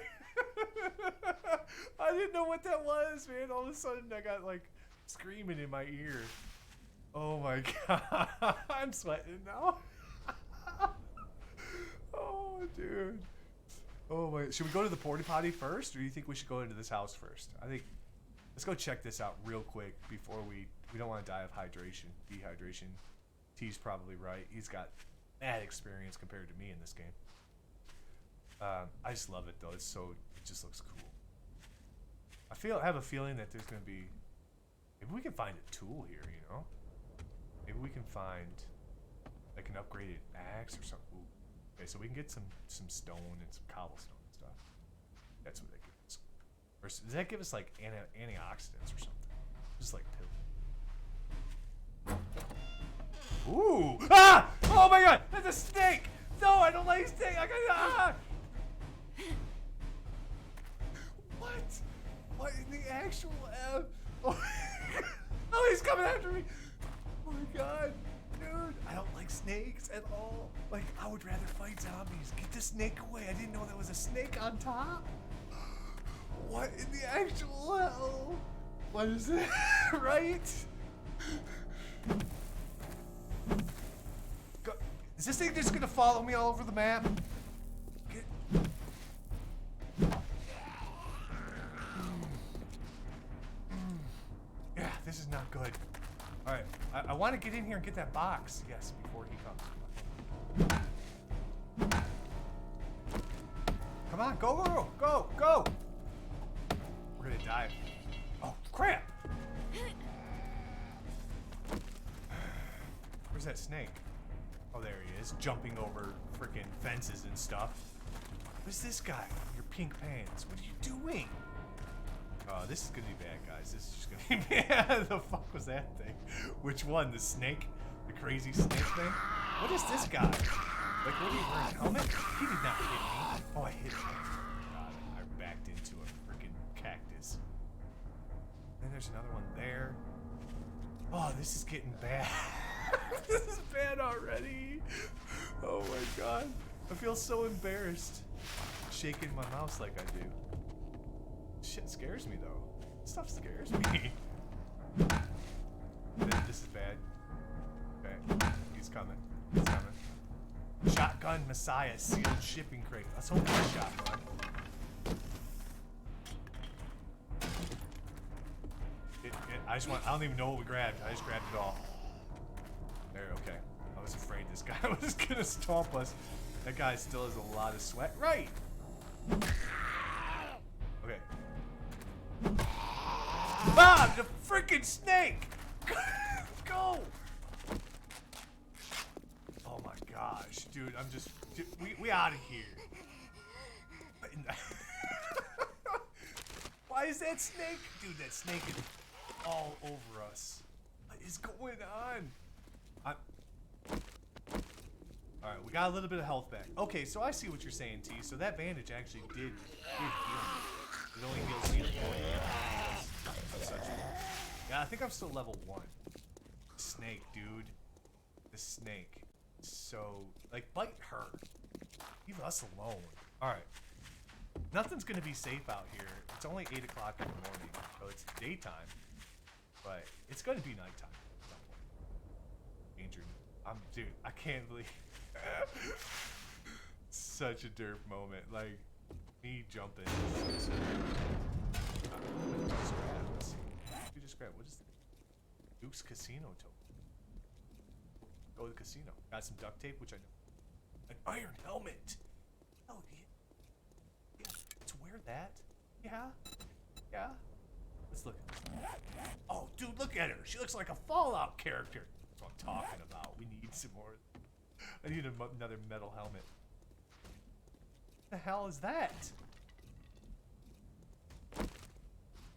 Speaker 1: I didn't know what that was, man. All of a sudden, I got, like, screaming in my ear. Oh, my God. I'm sweating now. Oh, dude. Oh, my. Should we go to the porta potty first, or do you think we should go into this house first? I think... Let's go check this out real quick before we don't want to die of dehydration. T's probably right. He's got mad experience compared to me in this game. I just love it though. It just looks cool. I have a feeling that there's gonna be. Maybe we can find a tool here. Maybe we can find like an upgraded axe or something. Ooh. Okay, so we can get some stone and some cobblestone and stuff. That's what they give us. Or does that give us like antioxidants or something? Just like pills. Ooh! Ah! Oh my God! That's a snake! No, I don't like snake. I got ah! What? What in the actual F? Oh, oh, he's coming after me! Oh my God, dude! I don't like snakes at all. Like, I would rather fight zombies. Get the snake away! I didn't know there was a snake on top. What in the actual hell? What is it? Right? Is this thing just gonna follow me all over the map? Yeah, this is not good. All right, I want to get in here and get that box. Yes, before he comes. Come on, go! We're gonna die. Oh crap! Where's that snake? Oh, there he is, jumping over freaking fences and stuff. Who's this guy? Your pink pants. What are you doing? Oh, this is gonna be bad, guys. This is just gonna be bad. The fuck was that thing? Which one? The snake? The crazy snake thing? What is this guy? Like, what are you wearing? A helmet? He did not hit me. Oh, I hit him. God, I backed into a freaking cactus. Then there's another one there. Oh, this is getting bad. This is bad already. Oh my God. I feel so embarrassed shaking my mouse like I do. Shit scares me though. Stuff scares me. This is bad. Okay. He's coming. Shotgun Messiah sealed shipping crate. Let's hope it's a shotgun. I don't even know what we grabbed. I just grabbed it all. There, okay. I was afraid this guy was gonna stomp us. That guy still has a lot of sweat. Right! Okay. Ah, the freaking snake! Go! Oh my gosh, dude, we out of here. Why is that snake? Dude, that snake is all over us. What is going on? Alright, we got a little bit of health back. Okay, so I see what you're saying, T. So that bandage actually did heal me. It only heals healing. Yeah, I think I'm still level 1. Snake, dude. The snake. So, like, bite her. Leave us alone. Alright. Nothing's gonna be safe out here. It's only 8 o'clock in the morning, so it's daytime. But it's gonna be nighttime. Danger. Dude, I can't believe. Such a derp moment. Like, me jumping. Just grab. Let's see. You just grab. What is this? Duke's Casino token. Go to the casino. Got some duct tape, which I know. An iron helmet. Oh, yeah. Let's wear that. Yeah. Yeah. Let's look. Oh, dude, look at her. She looks like a Fallout character. That's what I'm talking about. We need some more. I need another metal helmet. What the hell is that? I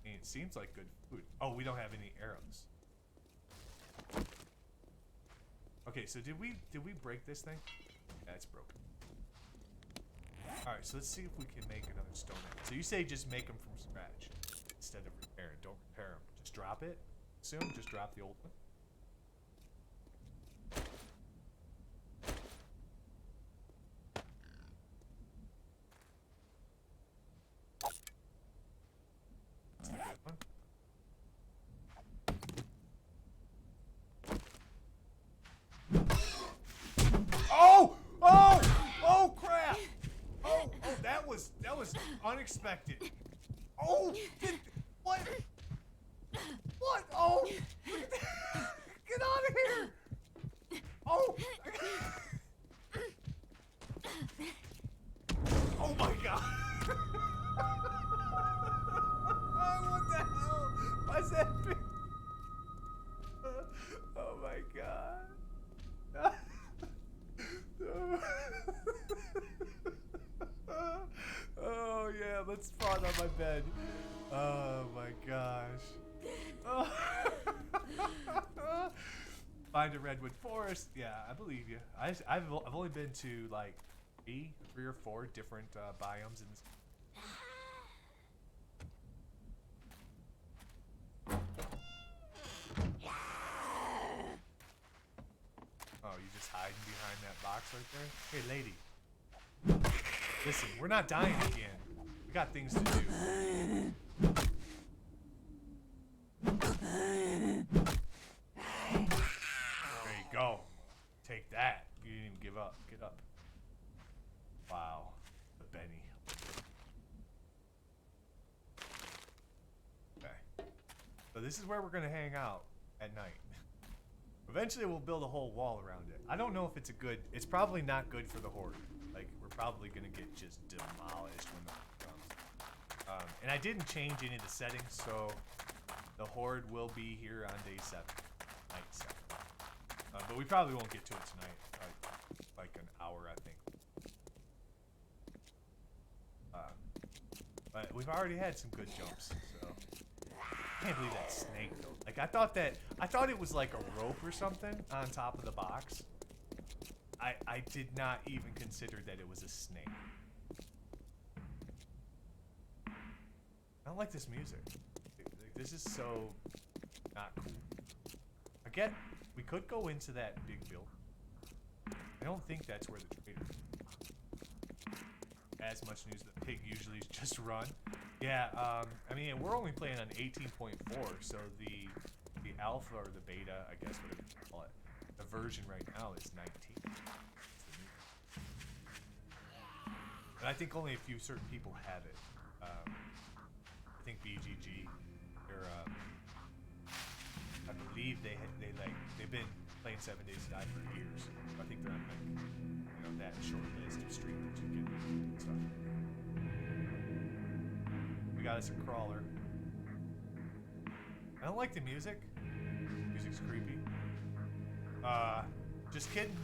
Speaker 1: mean, it seems like good food. Oh, we don't have any arrows. Okay, so did we break this thing? Yeah, it's broken. Alright, so let's see if we can make another stone axe. So you say just make them from scratch instead of repairing. Don't repair them. Just drop it. Assume just drop the old one. That's the good one. Oh! Oh! Oh crap! Oh, that was unexpected. Oh, what? What? Oh! Get out of here! Oh! Oh my god! Oh, what the hell? What's happening? Oh my god. Oh yeah, let's spawn on my bed. Oh my gosh. Oh. Find a redwood forest. Yeah, I believe you. I've only been to like three or four different biomes in this. Oh, you just hiding behind that box right there? Hey, lady. Listen, we're not dying again. We got things to do. There you go. Take that. You didn't even give up. Get up. Wow. The Benny. Okay. So this is where we're going to hang out at night. Eventually we'll build a whole wall around it. I don't know if it's it's probably not good for the horde. Like, we're probably gonna get just demolished when the horde comes. And I didn't change any of the settings, so the horde will be here on day 7. Night 7. But we probably won't get to it tonight. Like an hour, I think. But we've already had some good jumps, so. I can't believe that snake though. Like I thought it was like a rope or something on top of the box. I did not even consider that it was a snake. I don't like this music. This is so not cool. Again, we could go into that big building. I don't think that's where the trader is. As much news, the pig usually just run. Yeah, I mean, we're only playing on 18.4, so the alpha or the beta, I guess whatever you call it, the version right now is 19. But I think only a few certain people have it. I think BGG, or believe they've been playing 7 Days to Die for years. I think they're on like, that short list of streamers you get and stuff. We got us a crawler. I don't like the music. Music's creepy. Just kidding.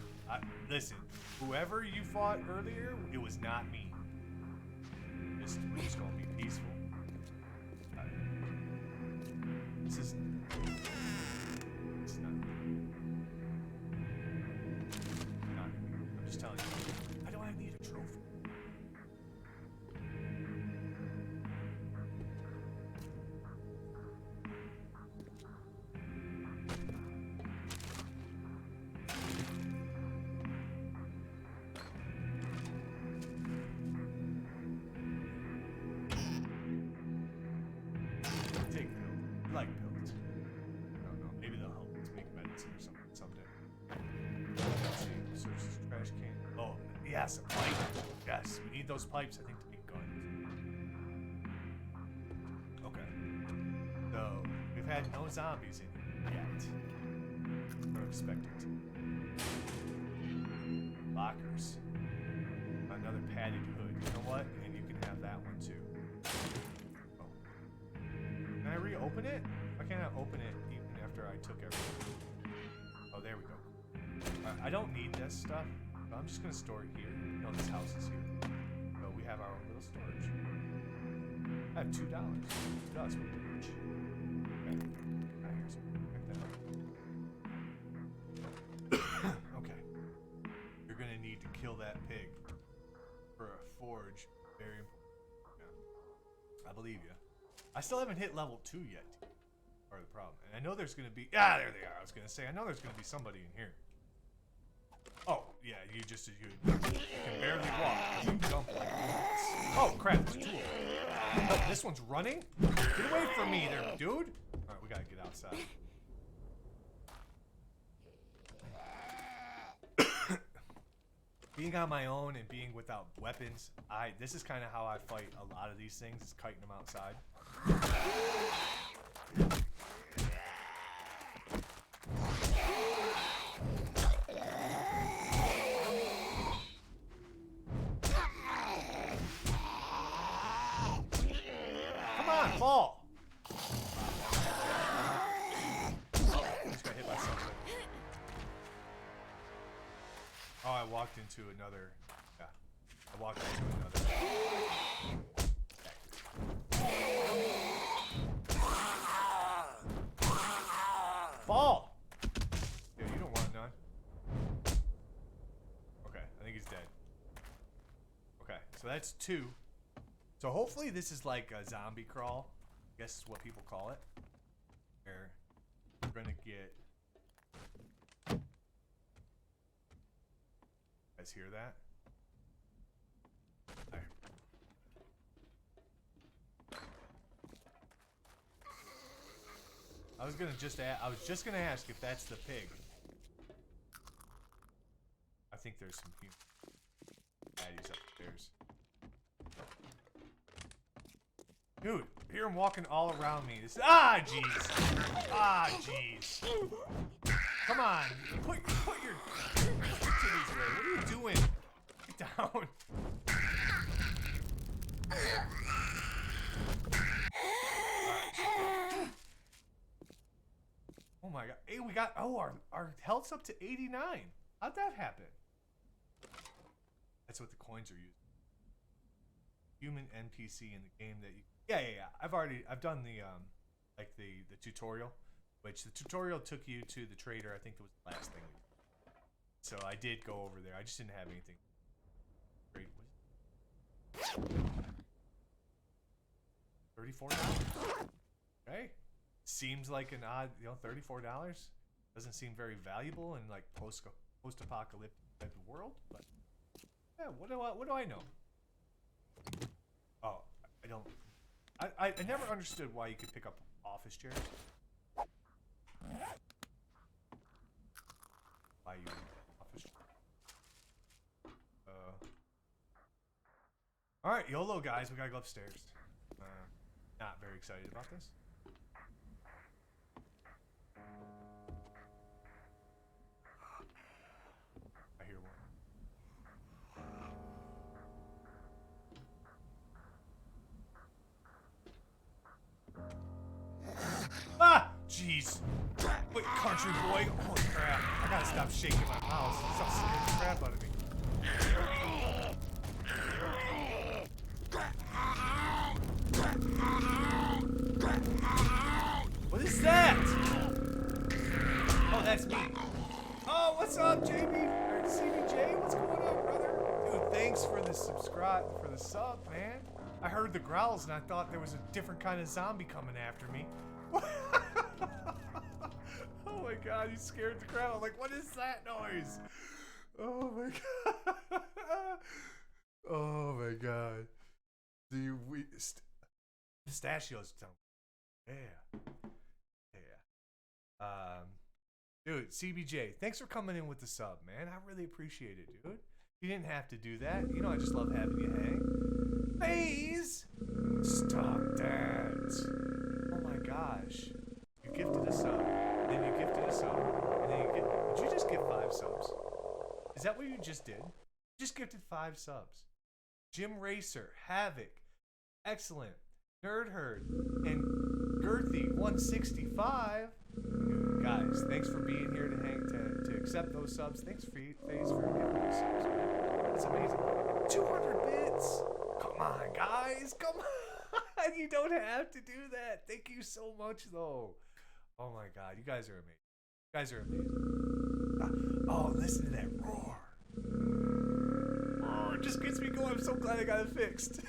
Speaker 1: Listen, whoever you fought earlier, it was not me. We're just gonna be peaceful. This is not. I'm just telling you. Why do I need a trophy? Take pills. I like pills. I don't know. Maybe they'll help us make medicine or something someday. Let's see. Search this trash can. Oh, yes, a pipe. Yes, we need those pipes, I think, to make guns. Okay. So, we've had no zombies in here yet. Don't expect it. Lockers. Another padded hood. You know what? And you can have that one too. Oh. Can I reopen it? Why can't I open it even after I took everything? Oh, there we go. I don't need this stuff, but I'm just gonna store it here. No, this house is here. So we have our own little storage. I have $2. $2 worth of rich. Okay. Here's pick that up. Okay. You're gonna need to kill that pig for a forge. Very important. Yeah. I believe you. I still haven't hit level 2 yet. Part of the problem. And I know there's gonna be. Ah, there they are. I was gonna say. I know there's gonna be somebody in here. Oh, yeah. You can barely walk. You jump like this. Oh crap! There's 2 of them. Oh, this one's running. Get away from me, there, dude. All right, we gotta get outside. Being on my own and being without weapons, this is kind of how I fight a lot of these things, is kiting them outside. Come on, fall! Just got hit by something. Oh, I walked into another. Yeah. I walked into another. Fall! Yeah, you don't want none. Okay, I think he's dead. Okay, so that's 2. So hopefully this is like a zombie crawl. I guess is what people call it. Where we're gonna get. Guys hear that? There. I was just gonna ask if that's the pig. I think there's some human baddies upstairs. Dude, I hear him walking all around me. This jeez. Jeez. Come on, put your titties away. What are you doing? Get down. Oh my god. Hey, we got our health's up to 89. How'd that happen? That's what the coins are used. Human NPC in the game that you Yeah. I've done the the tutorial, which the tutorial took you to the trader. I think it was the last thing we did. So I did go over there. I just didn't have anything great. $34? Okay. Seems like an odd, $34 doesn't seem very valuable in like post-apocalyptic type of world, but yeah, what do I know? Oh, I don't. I never understood why you could pick up office chairs. Why you office chair? All right, YOLO guys, we gotta go upstairs. Not very excited about this. Jeez. Wait, country boy. Holy crap. I gotta stop shaking my mouse. Stop scaring the crap out of me. What is that? Oh, that's me. Oh, what's up, JB? Or CBJ? What's going on, brother? Dude, thanks for the sub, man. I heard the growls and I thought there was a different kind of zombie coming after me. Oh my god, you scared the crowd. I'm like, what is that noise? Oh my god. Oh my god. Pistachios don't. Yeah. Dude, CBJ, thanks for coming in with the sub, man. I really appreciate it, dude. You didn't have to do that. You know I just love having you hang. FaZe! Stop that. Oh my gosh. You gifted a sub, then you gifted a sub, and then did you just give 5 subs? Is that what you just did? You just gifted 5 subs. Jim Racer, Havoc, Excellent, Nerd Herd, and Girthy 165. Guys, thanks for being here to accept those subs. Thanks for FaZe for giving those subs, man. That's amazing. 200 bits. Come on, guys. Come on. You don't have to do that. Thank you so much, though. Oh my God, you guys are amazing. You guys are amazing. Oh, listen to that roar. Roar just gets me going. I'm so glad I got it fixed. Dude,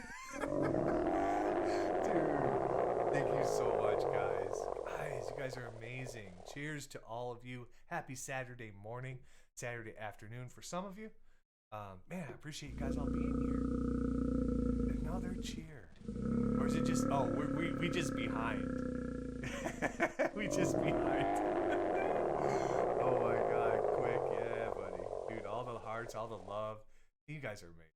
Speaker 1: thank you so much, guys. Guys, you guys are amazing. Cheers to all of you. Happy Saturday morning, Saturday afternoon for some of you. Man, I appreciate you guys all being here. Another cheer. Or is it just, oh, we just behind. We just behind. Oh my God, quick, yeah, buddy. Dude, all the hearts, all the love. You guys are amazing.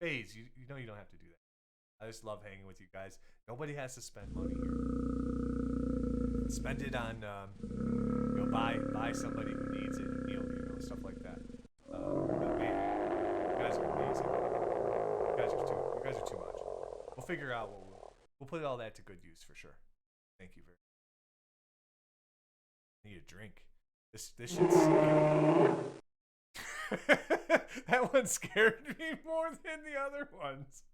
Speaker 1: FaZe, you know you don't have to do that. I just love hanging with you guys. Nobody has to spend money here. Spend it on, you know, buy somebody who needs it, a meal, you know, stuff like that. But man, you guys are amazing. You guys are too much. We'll figure out what we'll put all that to good use for sure. Thank you very much. I need a drink. This shit's that one scared me more than the other ones.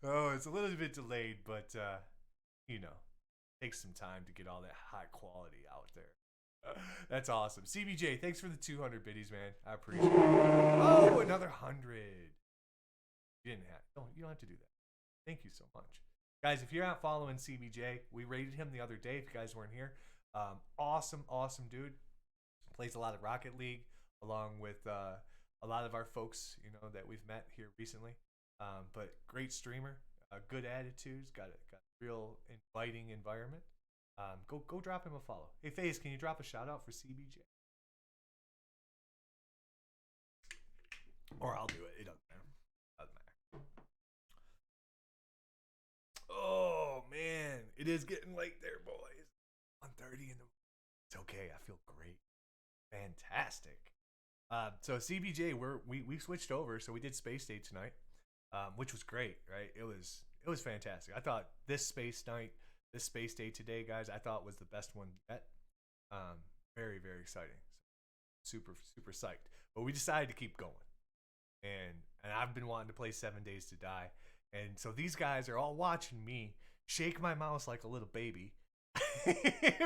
Speaker 1: Oh, it's a little bit delayed, but you know, takes some time to get all that high quality out there. That's awesome. CBJ, thanks for the 200 biddies, man. I appreciate it. Oh, another 100. You don't have to do that. Thank you so much. Guys, if you're not following CBJ, we rated him the other day if you guys weren't here. Awesome dude. Plays a lot of Rocket League along with a lot of our folks, you know, that we've met here recently. But great streamer, good attitudes, got a real inviting environment. Go drop him a follow. Hey FaZe, can you drop a shout out for CBJ? Or I'll do it. It doesn't matter. Oh man, it is getting late there, boys. 1:30 in the morning. It's okay. I feel great. Fantastic. So CBJ, we switched over, so we did Space Day tonight, which was great, right? It was fantastic. I thought this Space Day today, guys, I thought was the best one yet. Very, very exciting. Super psyched. But we decided to keep going, and I've been wanting to play 7 Days to Die, and so these guys are all watching me shake my mouse like a little baby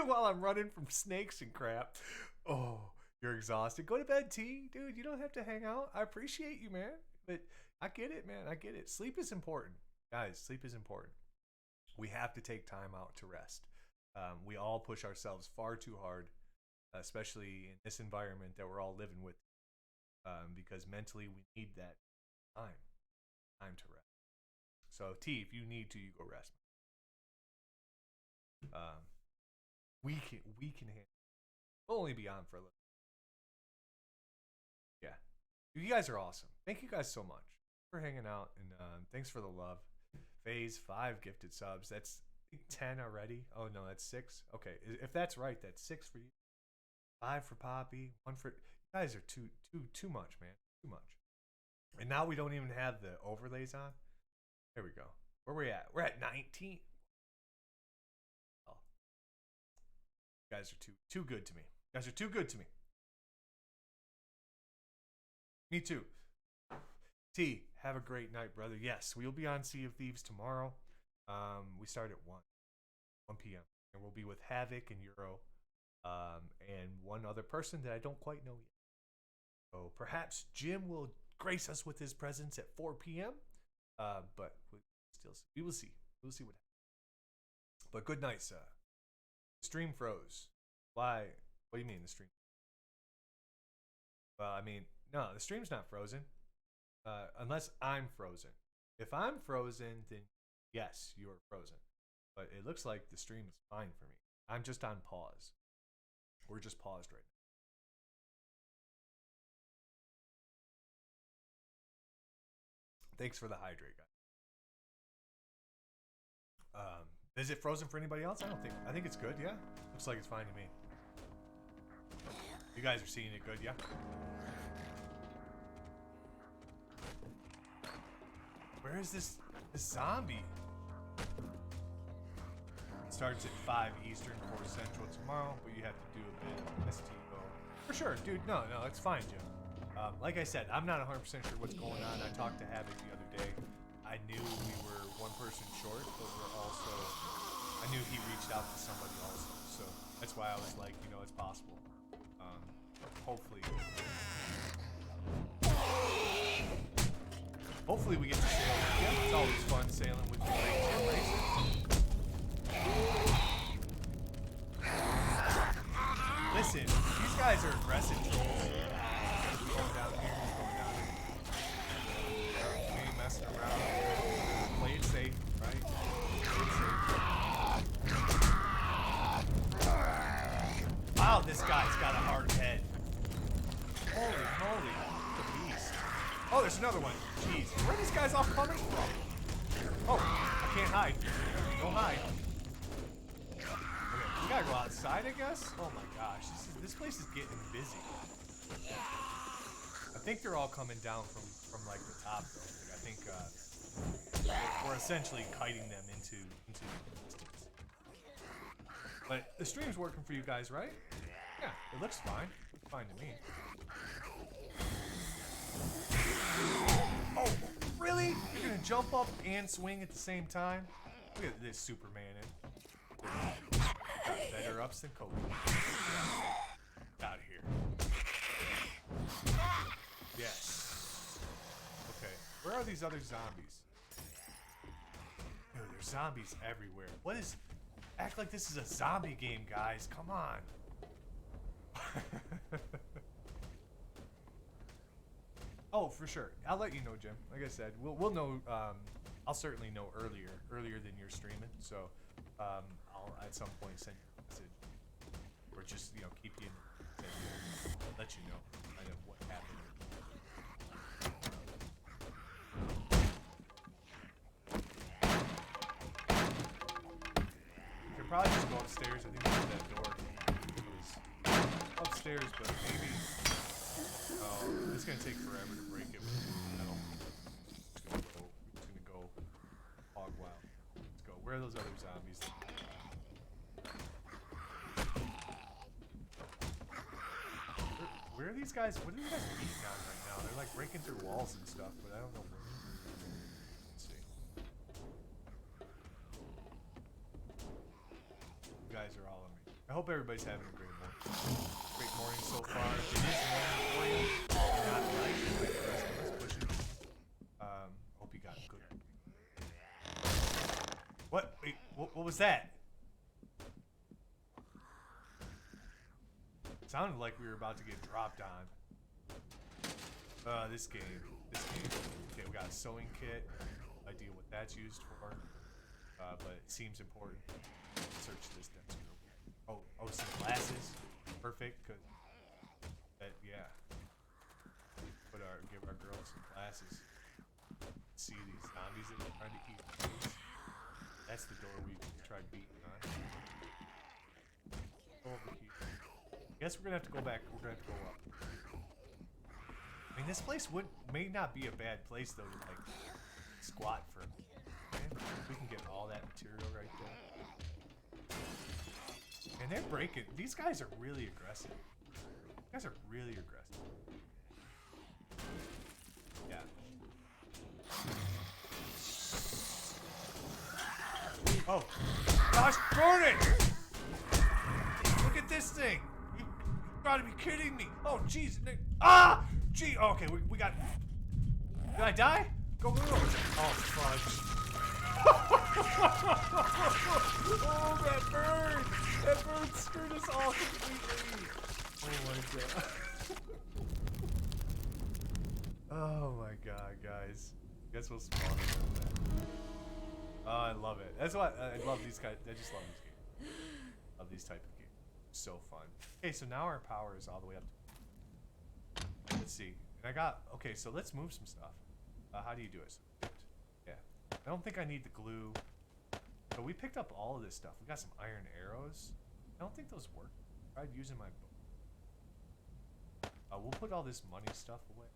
Speaker 1: while I'm running from snakes and crap. Oh. You're exhausted. Go to bed, T. Dude, you don't have to hang out. I appreciate you, man. But I get it, man. I get it. Sleep is important. Guys, sleep is important. We have to take time out to rest. We all push ourselves far too hard, especially in this environment that we're all living with, because mentally we need that time to rest. So, T, if you need to, you go rest. We can handle it. We'll only be on for a little. Yeah, you guys are awesome. Thank you guys so much for hanging out, and thanks for the love. FaZe 5 gifted subs. That's 10 already. Oh no, that's 6. Okay, if that's right, that's 6 for you. 5 for Poppy. 1 for you guys are too much, man. Too much. And now we don't even have the overlays on. There we go. Where we at? We're at 19. You guys are too good to me. You guys are too good to me. Me too. T, have a great night, brother. Yes, we'll be on Sea of Thieves tomorrow. We start at 1 p.m. And we'll be with Havoc and Euro, and one other person that I don't quite know yet. So perhaps Jim will grace us with his presence at 4 p.m. But we will see. We'll see what happens. But good night, sir. Stream froze. Why? What do you mean the stream? Well, I mean, no, the stream's not frozen. Unless I'm frozen. If I'm frozen, then yes, you are frozen. But it looks like the stream is fine for me. I'm just on pause. We're just paused right now. Thanks for the hydrate, guys. Is it frozen for anybody else? I think it's good, yeah? Looks like it's fine to me. You guys are seeing it good, yeah? Where is this zombie? It starts at 5 Eastern, 4 Central tomorrow, but you have to do a bit of STO. For sure, dude. No, it's fine, Jim. Like I said, I'm not 100% sure what's going on. I talked to Havoc the other day. I knew we were one person short, but I knew he reached out to somebody also. So that's why I was like, it's possible. Hopefully we get to sail with him. It's always fun sailing with the great Jim Racer. Listen, these guys are aggressive trolls. He's going down here, he's going down here. We ain't messing around. Play it safe, right? Play it safe. Wow, this guy's got a hard head. Holy moly. Beast. Oh, there's another one. Jeez. Where are these guys all coming from? Oh, I can't hide. Don't hide. Okay, we gotta go outside, I guess? Oh my gosh. This place is getting busy. I think they're all coming down from like the top though. Like, I think we're essentially kiting them into the distance. But the stream's working for you guys, right? Yeah, it looks fine. Looks fine to me. Oh, really? You're gonna jump up and swing at the same time? Look at this Superman in. Got better ups than Kobe. Yeah. Out of here. Yes. Okay. Where are these other zombies? Dude, there's zombies everywhere. What is... Act like this is a zombie game, guys. Come on. Oh, for sure. I'll let you know, Jim. Like I said, we'll know. I'll certainly know earlier than you're streaming. So I'll at some point send you a message, or just keep you in, let you know kind of what happened. You could probably just go upstairs. I think there's that door. It was upstairs, but maybe. Oh, it's gonna take forever to break it with metal. It's gonna go hog wild. Let's go. Where are those other zombies? Where are these guys? What are these guys beating on right now? They're like breaking through walls and stuff, but I don't know where. Let's see. You guys are all amazing. I hope everybody's having a great morning. Great morning so far. It is morning for you. Not night like the rest of us pushing. Hope you got good. What? Wait, what was that? It sounded like we were about to get dropped on. This game. Okay, we got a sewing kit. Idea what that's used for. But it seems important. Search this desk. Oh, some glasses. Perfect, cause yeah. Give our girls some glasses. See these zombies that are trying to eat. That's the door we tried beating on. Go over here. Guess we're gonna have to go back. We're gonna have to go up. I mean, this place may not be a bad place though to like squat for. Okay? We can get all that material right there. And they're breaking. These guys are really aggressive. These guys are really aggressive. Yeah. Oh. Gosh, burn it! Look at this thing. You gotta be kidding me. Oh, jeez. Ah! Gee. Oh, okay, we got... Did I die? Go, go, go. Oh, fudge. Oh, that bird! That bird screwed us all completely. Oh my god. Oh my god, guys. Guess we'll spawn on that. Oh, I love it. That's why I love these guys. I just love these games. Love these type of games. So fun. Okay, so now our power is all the way up to... Let's see. And I got... Okay, so let's move some stuff. How do you do it? Yeah. I don't think I need the glue. So we picked up all of this stuff. We got some iron arrows. I don't think those work. I tried using my bow. We'll put all this money stuff away.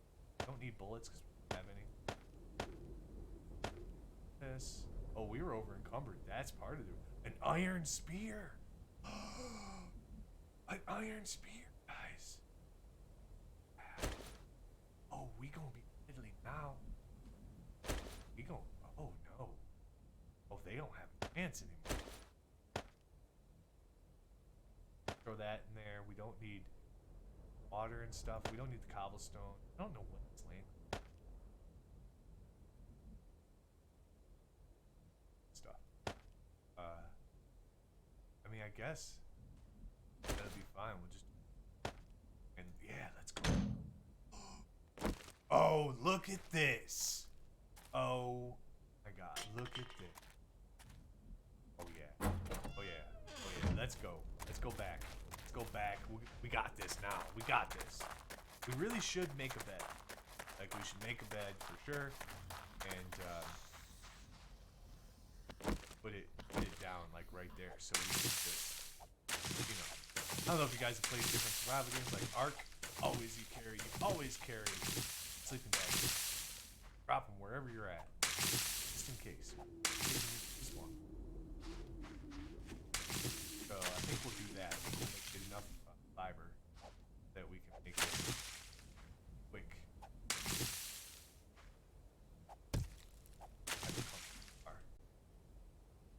Speaker 1: Don't need bullets because we don't have any. This. Oh, we were over encumbered. That's part of it. An iron spear. An iron spear, guys. Oh, we gonna be fiddling now. We gonna. Oh no. Oh, they don't have a chance anymore. Throw that in there. We don't need water and stuff. We don't need the cobblestone. I don't know what it's laying. Stuff. I mean, I guess that'll be fine. We'll just. And yeah, let's go. Oh, look at this. Oh my god, look at this. Oh yeah. Oh yeah. Oh yeah. Let's go. Let's go back. Let's go back. We got this now. We got this. We really should make a bed. Like, we should make a bed for sure. And put it down like right there. So we can just, you know. I don't know if you guys have played different survival games like Ark. Always you always carry sleeping bags. Drop them wherever you're at. Just in case. Just one. So I think we'll do that. We'll get enough fiber that we can make it quick.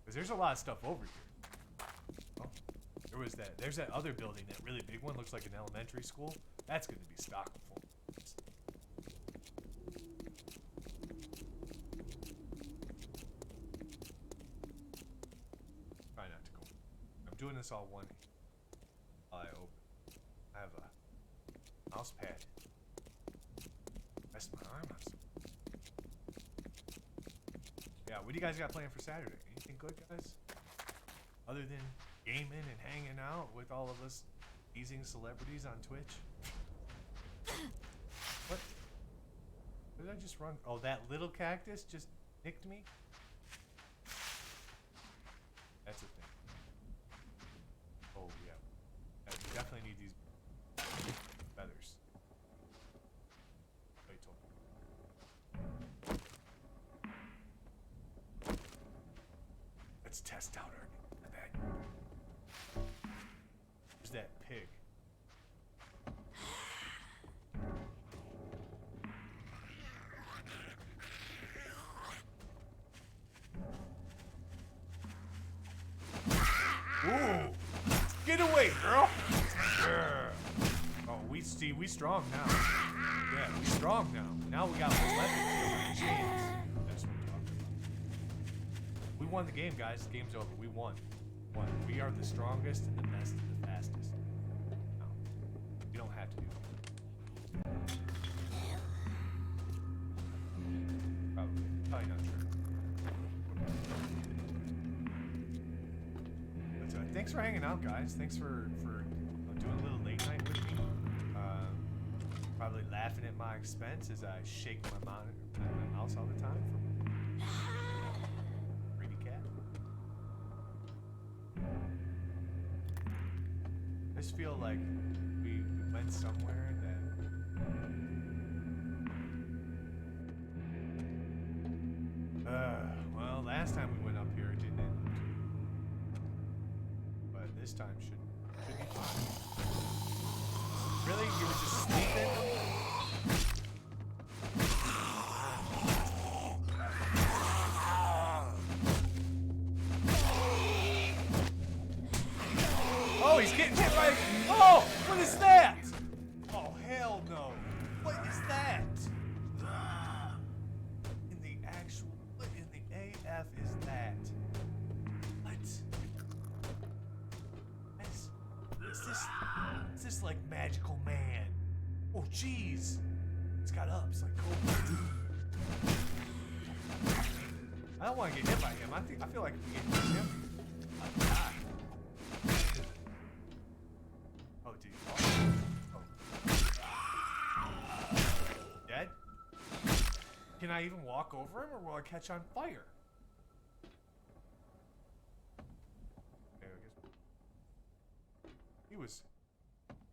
Speaker 1: Because there's a lot of stuff over here. Oh, there's that other building, that really big one, looks like an elementary school. That's going to be stocked full. Try not to go. I'm doing this all one while I open. I have a mouse pad. Rest my arm on something. Yeah, what do you guys got planned for Saturday? Anything good, guys? Other than gaming and hanging out with all of us teasing celebrities on Twitch? What? Did I just run? Oh, that little cactus just nicked me? That's a thing. Oh, yeah. We definitely need these feathers. Wait till. Let's test out our bed. Where's that pig? Ooh! Get away, girl! Yeah. Oh, we strong now. Yeah, we strong now. Now we got weapons and chains. That's what we're talking about. We won the game, guys. The game's over. We won. We are the strongest and the best and the fastest. No. You don't have to do that. Probably not sure. Thanks for hanging out, guys. Thanks for doing a little late night with me. Probably laughing at my expense as I shake my mouse all the time. Pretty cat. I just feel like we went somewhere that. Well, last time we went up here, it didn't end. This time should Is this like magical man? Oh, jeez. It's got ups like Cobra. I don't want to get hit by him. I feel like if we get hit by him, I'll die. Oh, did he fall? Oh. Dead? Can I even walk over him, or will I catch on fire? Okay, I guess he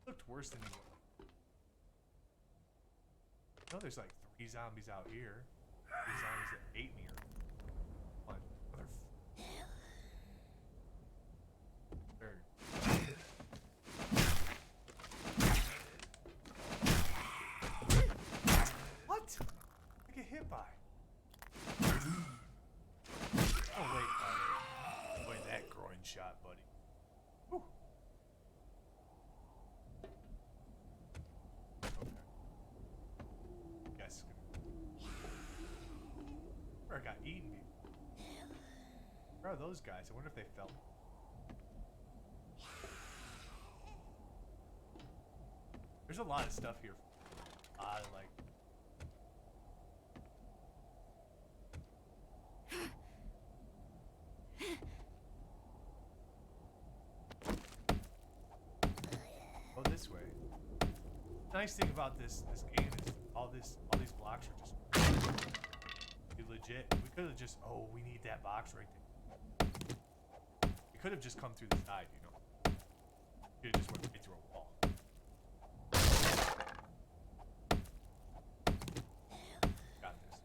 Speaker 1: looked worse than he was. I know there's like 3 zombies out here. 3 zombies that ate me. Or one. What? I get hit by. Oh wait, boy, that groin shot, buddy. Whew. Okay. Guess. Where I got eaten. Where are those guys? I wonder if they fell. There's a lot of stuff here. A lot of like. Go this way. The nice thing about this game is all these blocks are just legit. We could have just we need that box right there. We could have just come through the side, you know. We could have just went right through a wall. Got this.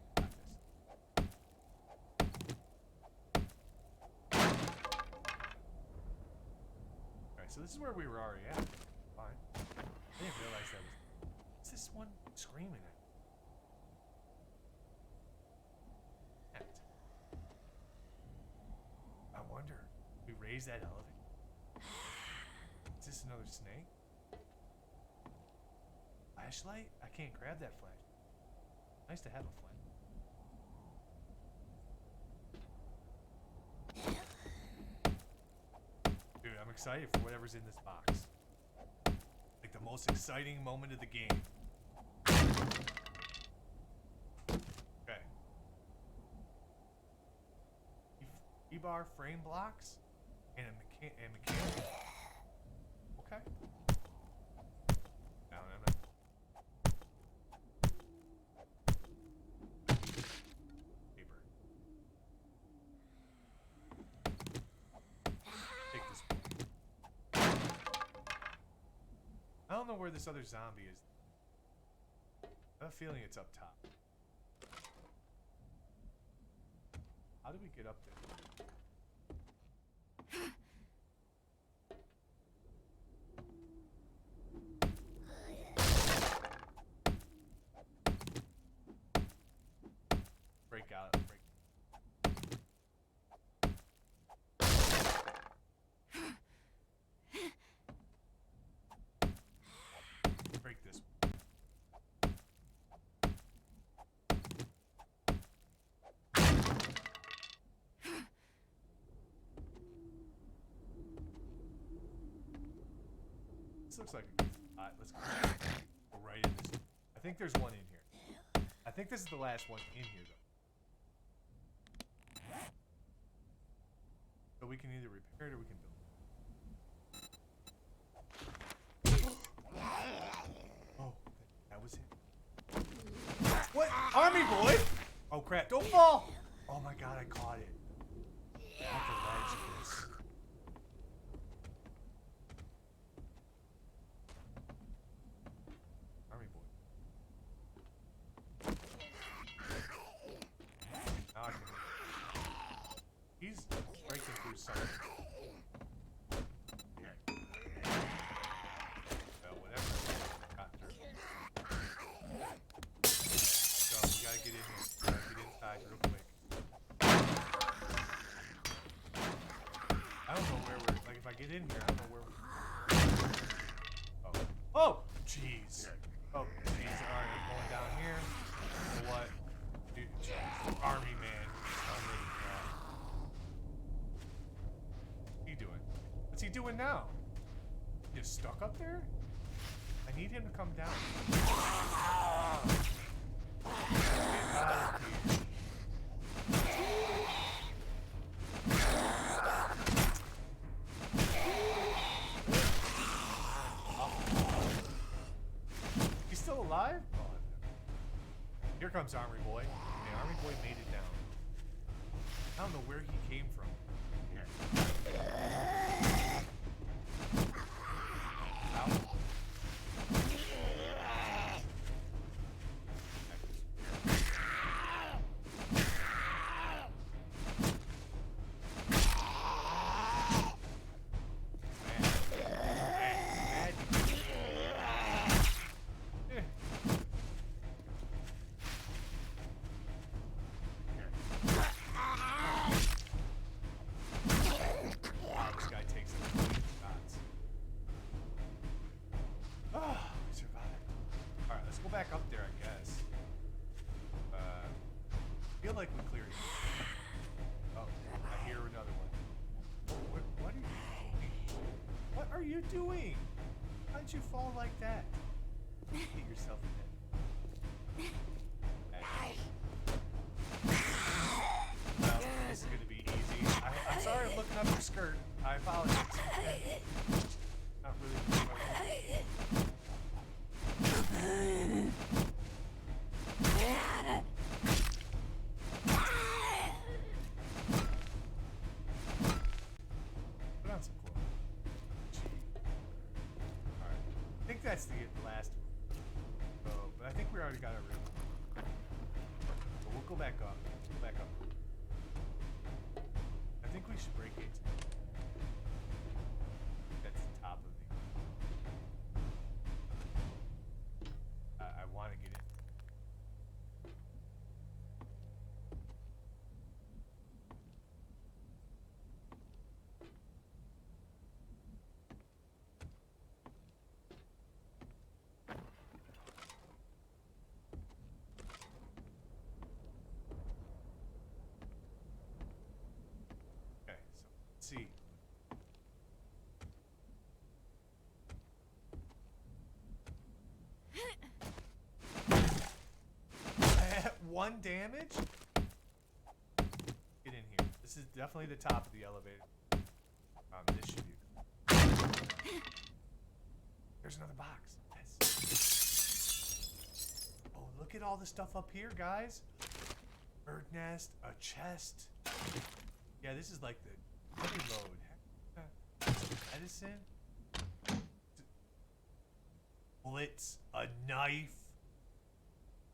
Speaker 1: Alright, so this is where we were already at. Fine. I didn't realize that was. What's this one screaming at? I wonder. We raise that elevator. Is this another snake? Flashlight? I can't grab that flash. Nice to have a flash. Dude, I'm excited for whatever's in this box. Like the most exciting moment of the game. Okay. E-bar frame blocks and a mechanical. Okay. Down, I'm not. Paper. Take this one. I don't know where this other zombie is. I have a feeling it's up top. How do we get up there? Break out. Break this. This looks like a good spot. Let's go right in this. I think there's one in here. I think this is the last one in here, though. So we can either repair it or we can build it. Oh, that was it. What? Army boy! Oh crap, don't fall! Oh my god, I caught it. Off the ledge of this. Army boy. Now I can. He's breaking through something. Well, whatever. Got through. So, we gotta get in here. We gotta get inside real quick. I don't know where we're. Like, if I get in here, I don't know where we're. Oh. Oh! Jeez. Oh, jeez. Alright, I'm going down here. You know what? Dude, geez. Army man. What's he doing now? Just stuck up there? I need him to come down. Get out of here. He's still alive? Oh, here comes Army Boy. Okay, Army Boy made it down. I don't know where he came from. Here. Ow. Back up there, I guess. I feel like we cleared it. Oh, I hear another one. What are you doing? What are you doing? How'd you fall like that? Hit yourself in the head. Well, this is gonna be easy. I'm sorry I'm looking up your skirt. I apologize. Not really. Put on some clothes. Alright. I think that's the last one. Oh, but I think we already got it real. But we'll go back up. Go back up. I think we should break it. That's the top of the. I want to get in. Okay, so let's see. One damage? Get in here. This is definitely the top of the elevator. This should be. There's another box. Yes. Oh, look at all the stuff up here, guys. Bird nest, a chest. Yeah, this is like the heavy load. Medicine. Bullets, a knife.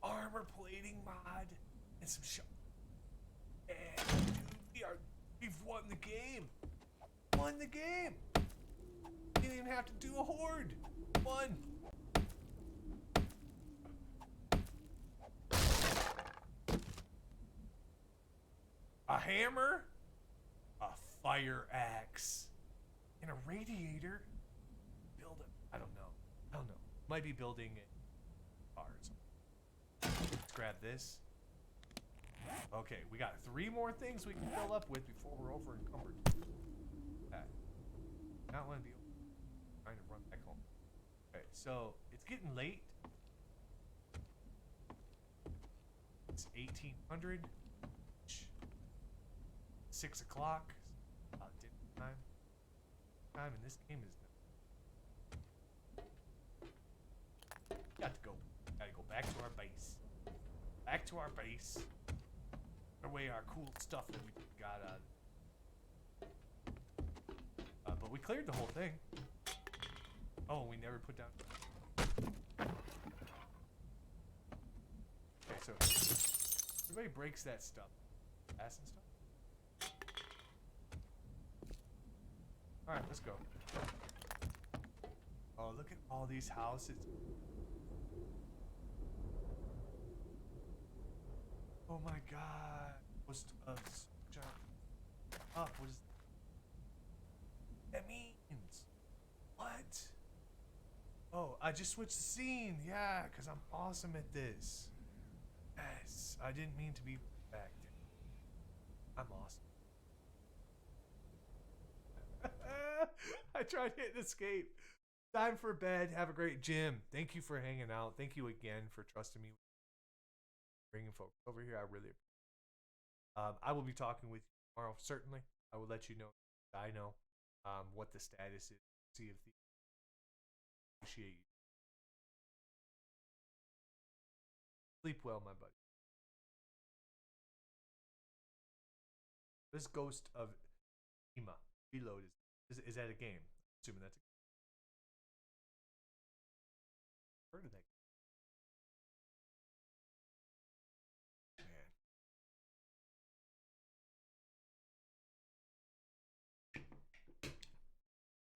Speaker 1: Armor plating mod and some shot. And dude, we've won the game. Won the game. Didn't even have to do a horde. Won. A hammer, a fire axe, and a radiator. Build it. I don't know. Might be building it. Cars. Let's grab this. Okay, we got 3 more things we can fill up with before we're over encumbered. Okay. Not want to be trying to run back home. Okay, so it's getting late. It's 1800. 6 o'clock. Dinner time. Time in this game is done. Gotta go back to our base. Back to our base. Put away our cool stuff that we got but we cleared the whole thing. Oh, we never put down. Okay, so everybody breaks that stuff. Ass and stuff. Alright, let's go. Oh, look at all these houses. Oh my god. What's up? What is that means? What? Oh, I just switched the scene. Yeah, because I'm awesome at this. Yes, I didn't mean to be back there. I'm awesome. I tried hitting escape. Time for bed. Have a great Jim. Thank you for hanging out. Thank you again for trusting me, bringing folks over here. I really appreciate it. I will be talking with you tomorrow, certainly. I will let you know. I know what the status is. See if the appreciate you. Sleep well, my buddy. This Ghost of Ima Reload is that a game? I'm assuming that's a game. Heard of that game. Man.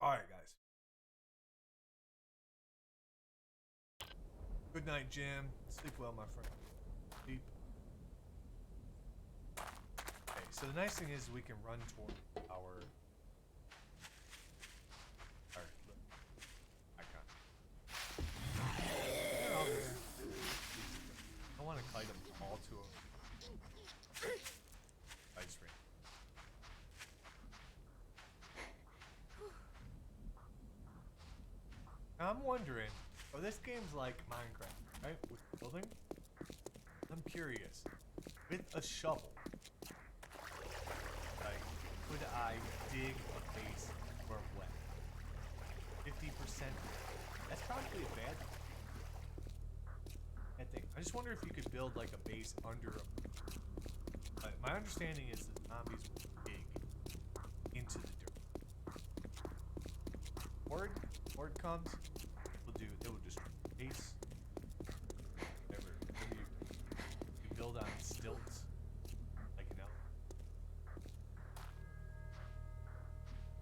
Speaker 1: Alright, guys. Good night, Jim. Sleep well, my friend. Sleep. Okay, so the nice thing is we can run toward our icon. I want to kite them all to a ice rink. Now I'm wondering, oh, this game's like Minecraft, right? With building. I'm curious. With a shovel, like, could I dig a base for wet? 50%. That's probably a bad thing. I just wonder if you could build like a base under a. My understanding is that zombies will dig into the dirt. Horde comes, it will destroy the base. Whatever you build on stilts, like an elephant.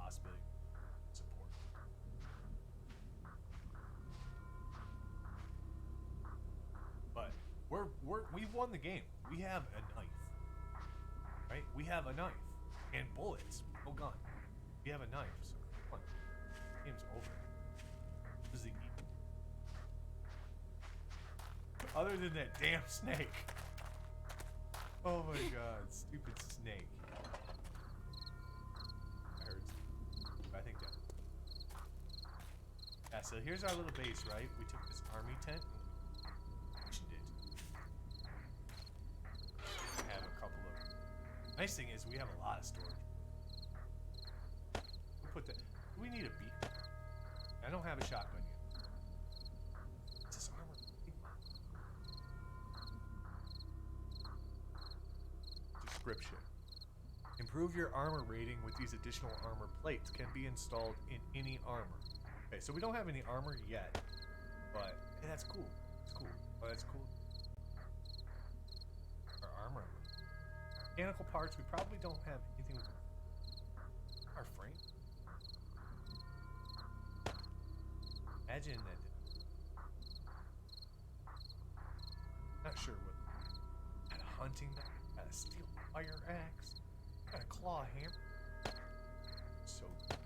Speaker 1: Possibility support. But we've won the game. We have a knife, right? We have a knife and bullets, no gun. We have a knife, so come on. Game's over. This is the other than that damn snake. Oh my god, stupid snake. I heard. I think that. Yeah, so here's our little base, right? We took this army tent and we mentioned it. We have a couple of. Nice thing is we have a lot of storage. We'll put that. Do we need a beat? I don't have a shotgun yet. What's this armor? Description. Improve your armor rating with these additional armor plates. Can be installed in any armor. Okay, so we don't have any armor yet, but hey, that's cool. That's cool. Oh, that's cool. Our armor. Mechanical parts. We probably don't have anything with our frame. Imagine that. Not sure what. Got a hunting knife, got a steel fire axe, got a claw hammer. So good.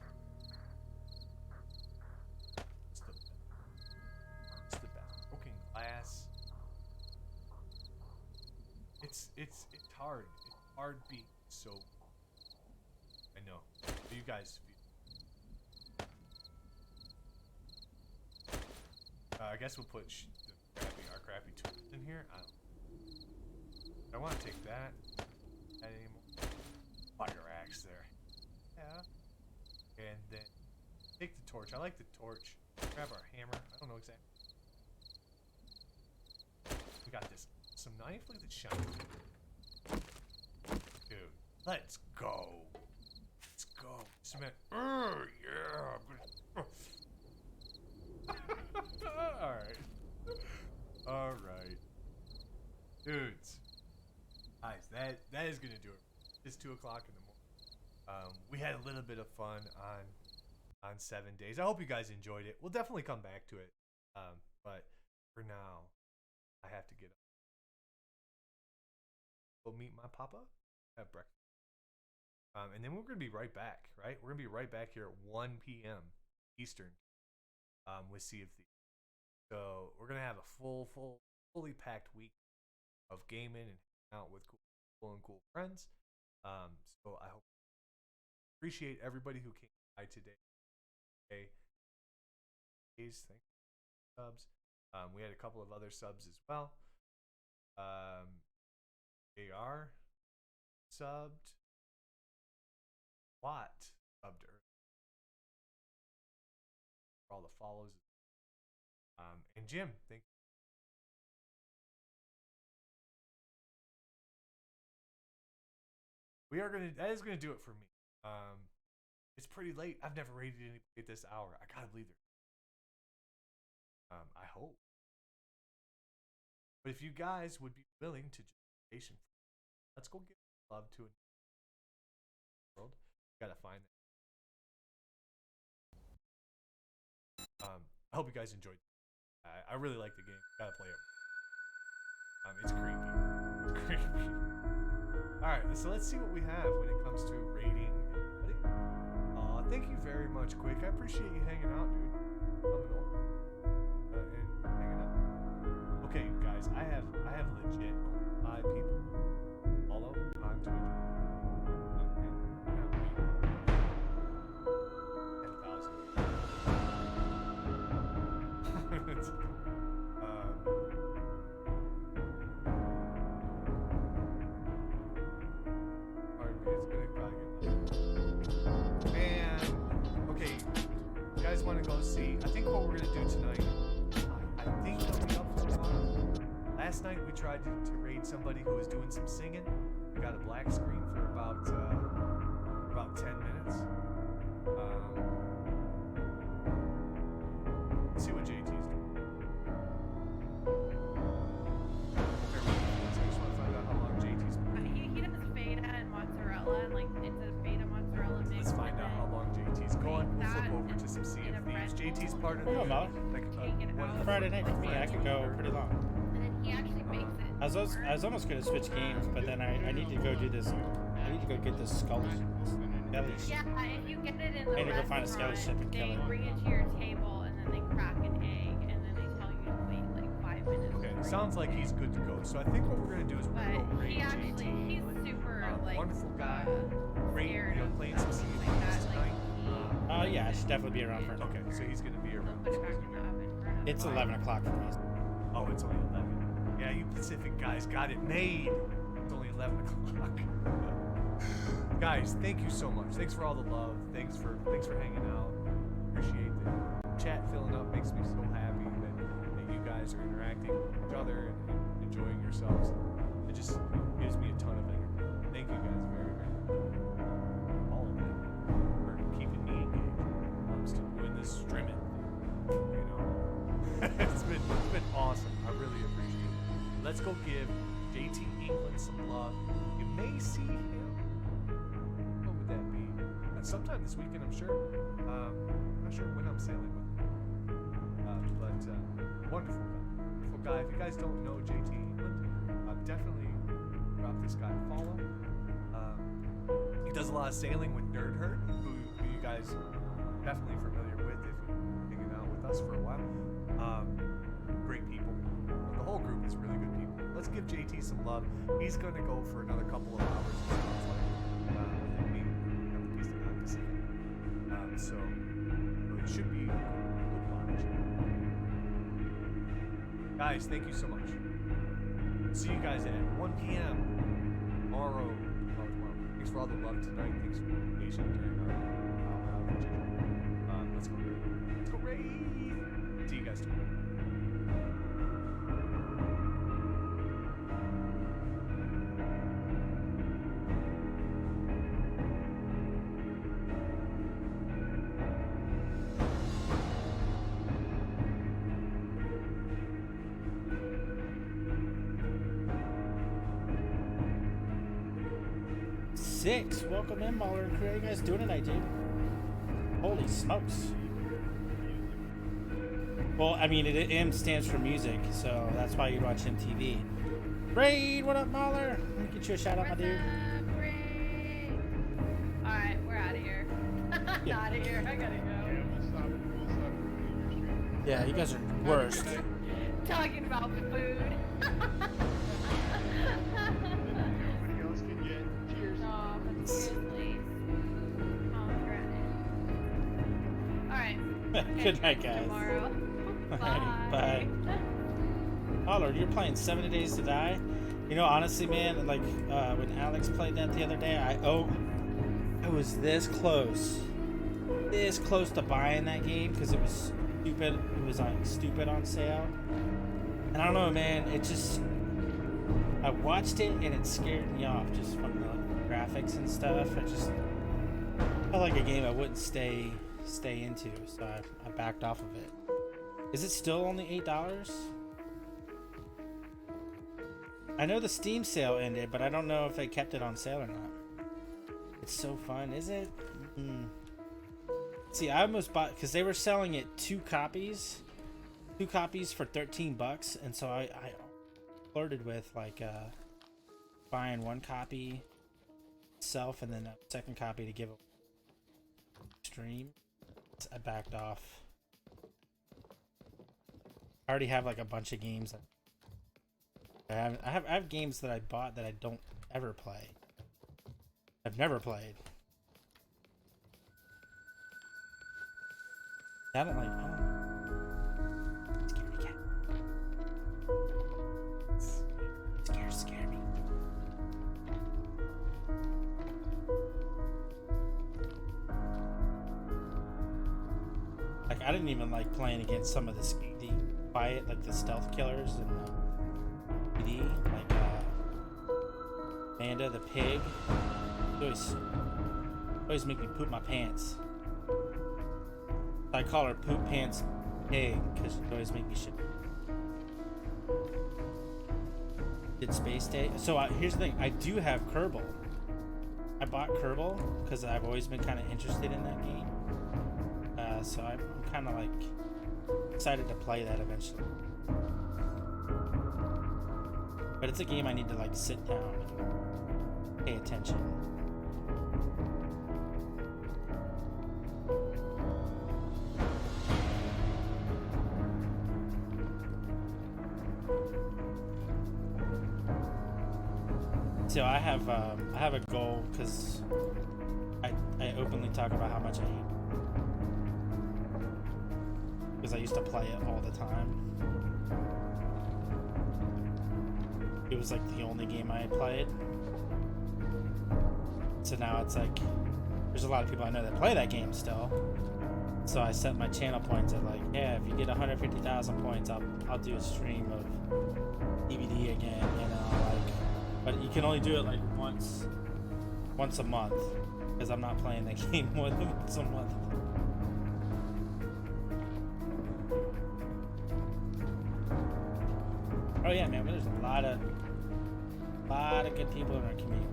Speaker 1: It's the best. Broken glass. It's hard. It's hard being so. I know. You guys. I guess we'll put our crappy tools in here. I want to take that. Anymore. Fire axe there. Yeah. And then take the torch. I like the torch. Grab our hammer. I don't know exactly. We got this. Some knife. Look at the shine. Dude, let's go. Let's go. Cement. Yeah. Alright. Dudes. Guys, that is gonna do it. It's 2 o'clock in the morning. We had a little bit of fun on 7 days. I hope you guys enjoyed it. We'll definitely come back to it. But for now, I have to get up. Go meet my papa. Have breakfast. And then we're gonna be right back, right? We're gonna be right back here at 1 p.m. Eastern. With Sea of Thieves. So we're gonna have a fully packed week of gaming and hanging out with cool people and cool friends. So I hope appreciate everybody who came by today. Okay. Thanks for subs. We had a couple of other subs as well. AR subbed. Watt subbed earlier. For all the follows. And Jim, thank you. That is gonna do it for me. It's pretty late. I've never rated anybody at this hour. I gotta believe there. I hope. But if you guys would be willing to just be patient, let's go give love to a world. Gotta find that. I hope you guys enjoyed. I really like the game. Gotta play it. It's creepy. It's creepy. All right, so let's see what we have when it comes to rating. Thank you very much, Quick. I appreciate you hanging out, dude. Coming over and hanging out. Okay, guys, I have legit 5 people follow on Twitch. Want to go see? I think what we're gonna do tonight. I think they'll be up for tomorrow. Last night we tried to raid somebody who was doing some singing. We got a black screen for about 10 minutes. Let's see what JT's doing. I just want to find out how long JT's been.
Speaker 4: He does feta and mozzarella, and like it's a feta mozzarella mix.
Speaker 1: Let's find out how long JT's going. We'll flip over to some Sea of Thieves. JT's part of the
Speaker 5: Friday night for me. I could go pretty long.
Speaker 4: And then he actually makes it.
Speaker 5: I was almost gonna switch games, but then I need to go do this. I need to go get this skelly ship.
Speaker 4: Yeah, if you get it in the
Speaker 5: I need to go find a skelly ship and kill
Speaker 4: they
Speaker 5: it.
Speaker 4: bring it to your table, and then they crack an egg, and then they tell you to wait like 5 minutes.
Speaker 1: Okay, it sounds like he's good to go. So I think what we're gonna do is we're gonna
Speaker 4: But
Speaker 1: raid
Speaker 4: he actually,
Speaker 1: JT.
Speaker 4: he's super like
Speaker 1: Wonderful guy. Great,
Speaker 4: scared of
Speaker 1: playing some Sea of
Speaker 4: like
Speaker 1: Thieves
Speaker 4: that.
Speaker 1: tonight.
Speaker 5: Yeah, I should definitely be around for it.
Speaker 1: Okay, so he's gonna be around.
Speaker 4: Put it back in the oven for another
Speaker 5: It's
Speaker 4: while.
Speaker 5: 11 o'clock for me.
Speaker 1: Oh, it's only 11. Yeah, you Pacific guys got it made. It's only 11 o'clock. Guys, thank you so much. Thanks for all the love. Thanks for hanging out. Appreciate the chat filling up. Makes me so happy that you guys are interacting with each other and enjoying yourselves. It just gives me a ton of energy. Thank you guys very, very much. All of it. For keeping me engaged when it comes to doing this streaming thing. You know. It's been awesome. I really appreciate it. Let's go give JT England some love. You may see him. What would that be? Sometime this weekend, I'm sure. I'm not sure when I'm sailing with him. But wonderful guy. Wonderful guy. If you guys don't know JT England, definitely drop this guy a follow. He does a lot of sailing with Nerd Herd, who you guys are definitely familiar with if you've been hanging out with us for a while. Great people. The whole group is really good people. Let's give JT some love. He's going to go for another couple of hours. With me, have a piece of that to say. So it should be a good watch. Guys, thank you so much. See you guys at 1 p.m. tomorrow. Thanks for all the love tonight. Thanks for being patient during our outage. Let's go raid. Let's go raid. See you guys tomorrow.
Speaker 5: Six. Welcome in, Mauler and crew. How you guys doing tonight, dude? Holy smokes. Well, I mean, M stands for music, so that's why you watch MTV. Raid, what up, Mauler? Let me get you a shout out, my dude.
Speaker 4: Alright, we're out of here.
Speaker 5: Yeah.
Speaker 4: Out of here. I gotta go.
Speaker 5: Yeah, you guys are worst.
Speaker 4: Talking about food.
Speaker 3: Nobody else can get. Cheers.
Speaker 4: Oh, but seriously. Oh, Alright.
Speaker 5: Good night, guys.
Speaker 4: Tomorrow.
Speaker 5: Alright,
Speaker 4: Bye.
Speaker 5: bye. Oh Lord, you're playing 70 Days to Die? You know, honestly, man, like when Alex played that the other day, I was this close to buying that game because it was stupid. It was like stupid on sale, and I don't know, man. It just I watched it and it scared me off just from the graphics and stuff. I just felt like a game I wouldn't stay into, so I backed off of it. Is it still only $8? I know the Steam sale ended, but I don't know if they kept it on sale or not. It's so fun, is it? See, I almost bought, because they were selling it two copies for $13, and so I flirted with like buying one copy itself and then a second copy to give a stream. I backed off. I already have like a bunch of games that I have games that I bought that I don't ever play. I've never played. I don't like. Scary cat. Scare me. Like I didn't even like playing against some of the quiet, like the stealth killers and PD, like Amanda the pig. Always make me poop my pants. I call her Poop Pants Pig because she always make me shit. Did Space Day? So here's the thing. I do have Kerbal. I bought Kerbal because I've always been kind of interested in that game. So I'm kind of like excited to play that eventually. But it's a game I need to like sit down and pay attention. So I have a goal because I openly talk about how much I hate because I used to play it all the time. It was like the only game I had played. So now it's like there's a lot of people I know that play that game still. So I set my channel points at like, yeah, if you get 150,000 points, I'll do a stream of DVD again, you know, like. But you can only do it like once a month because I'm not playing that game more than once a month. Oh yeah, man, there's a lot of good people in our community.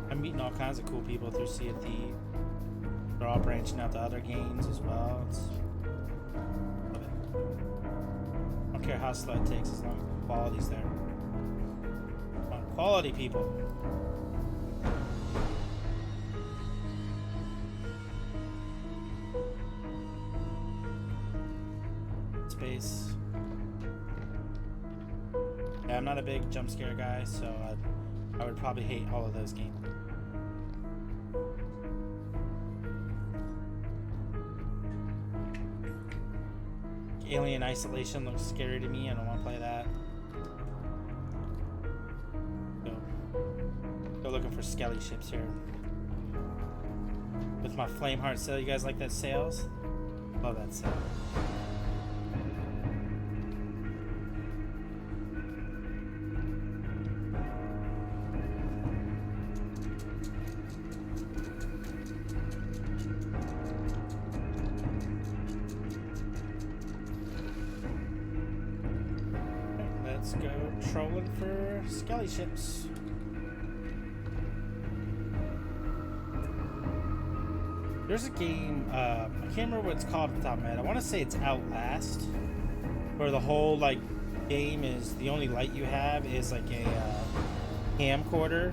Speaker 5: I'm meeting all kinds of cool people through Sea of Thieves. They're all branching out to other games as well. Love it. I don't care how slow it takes as long as the quality's there. Quality people. Space. Yeah, I'm not a big jump scare guy, so I would probably hate all of those games. Alien Isolation looks scary to me. I don't want to play that. Go looking for skelly ships here. With my Flameheart sail. You guys like that sails? Love that sail. Let's go trolling for skelly ships. There's a game, I can't remember what it's called off the top of my head. I want to say it's Outlast, where the whole like game is the only light you have is like a camcorder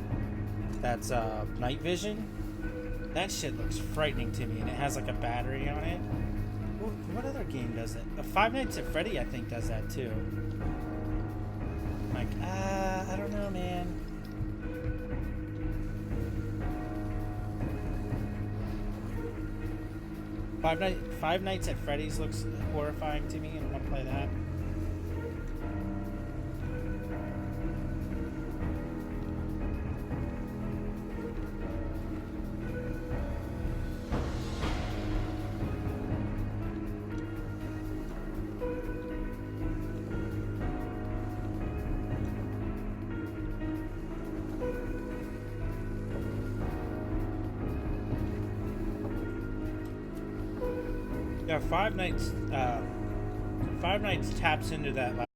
Speaker 5: that's night vision. That shit looks frightening to me, and it has like a battery on it. What other game does it? Five Nights at Freddy, I think, does that too. Like, I don't know, man. Five Nights at Freddy's looks horrifying to me, and I want to play that. Yeah, Five Nights taps into that.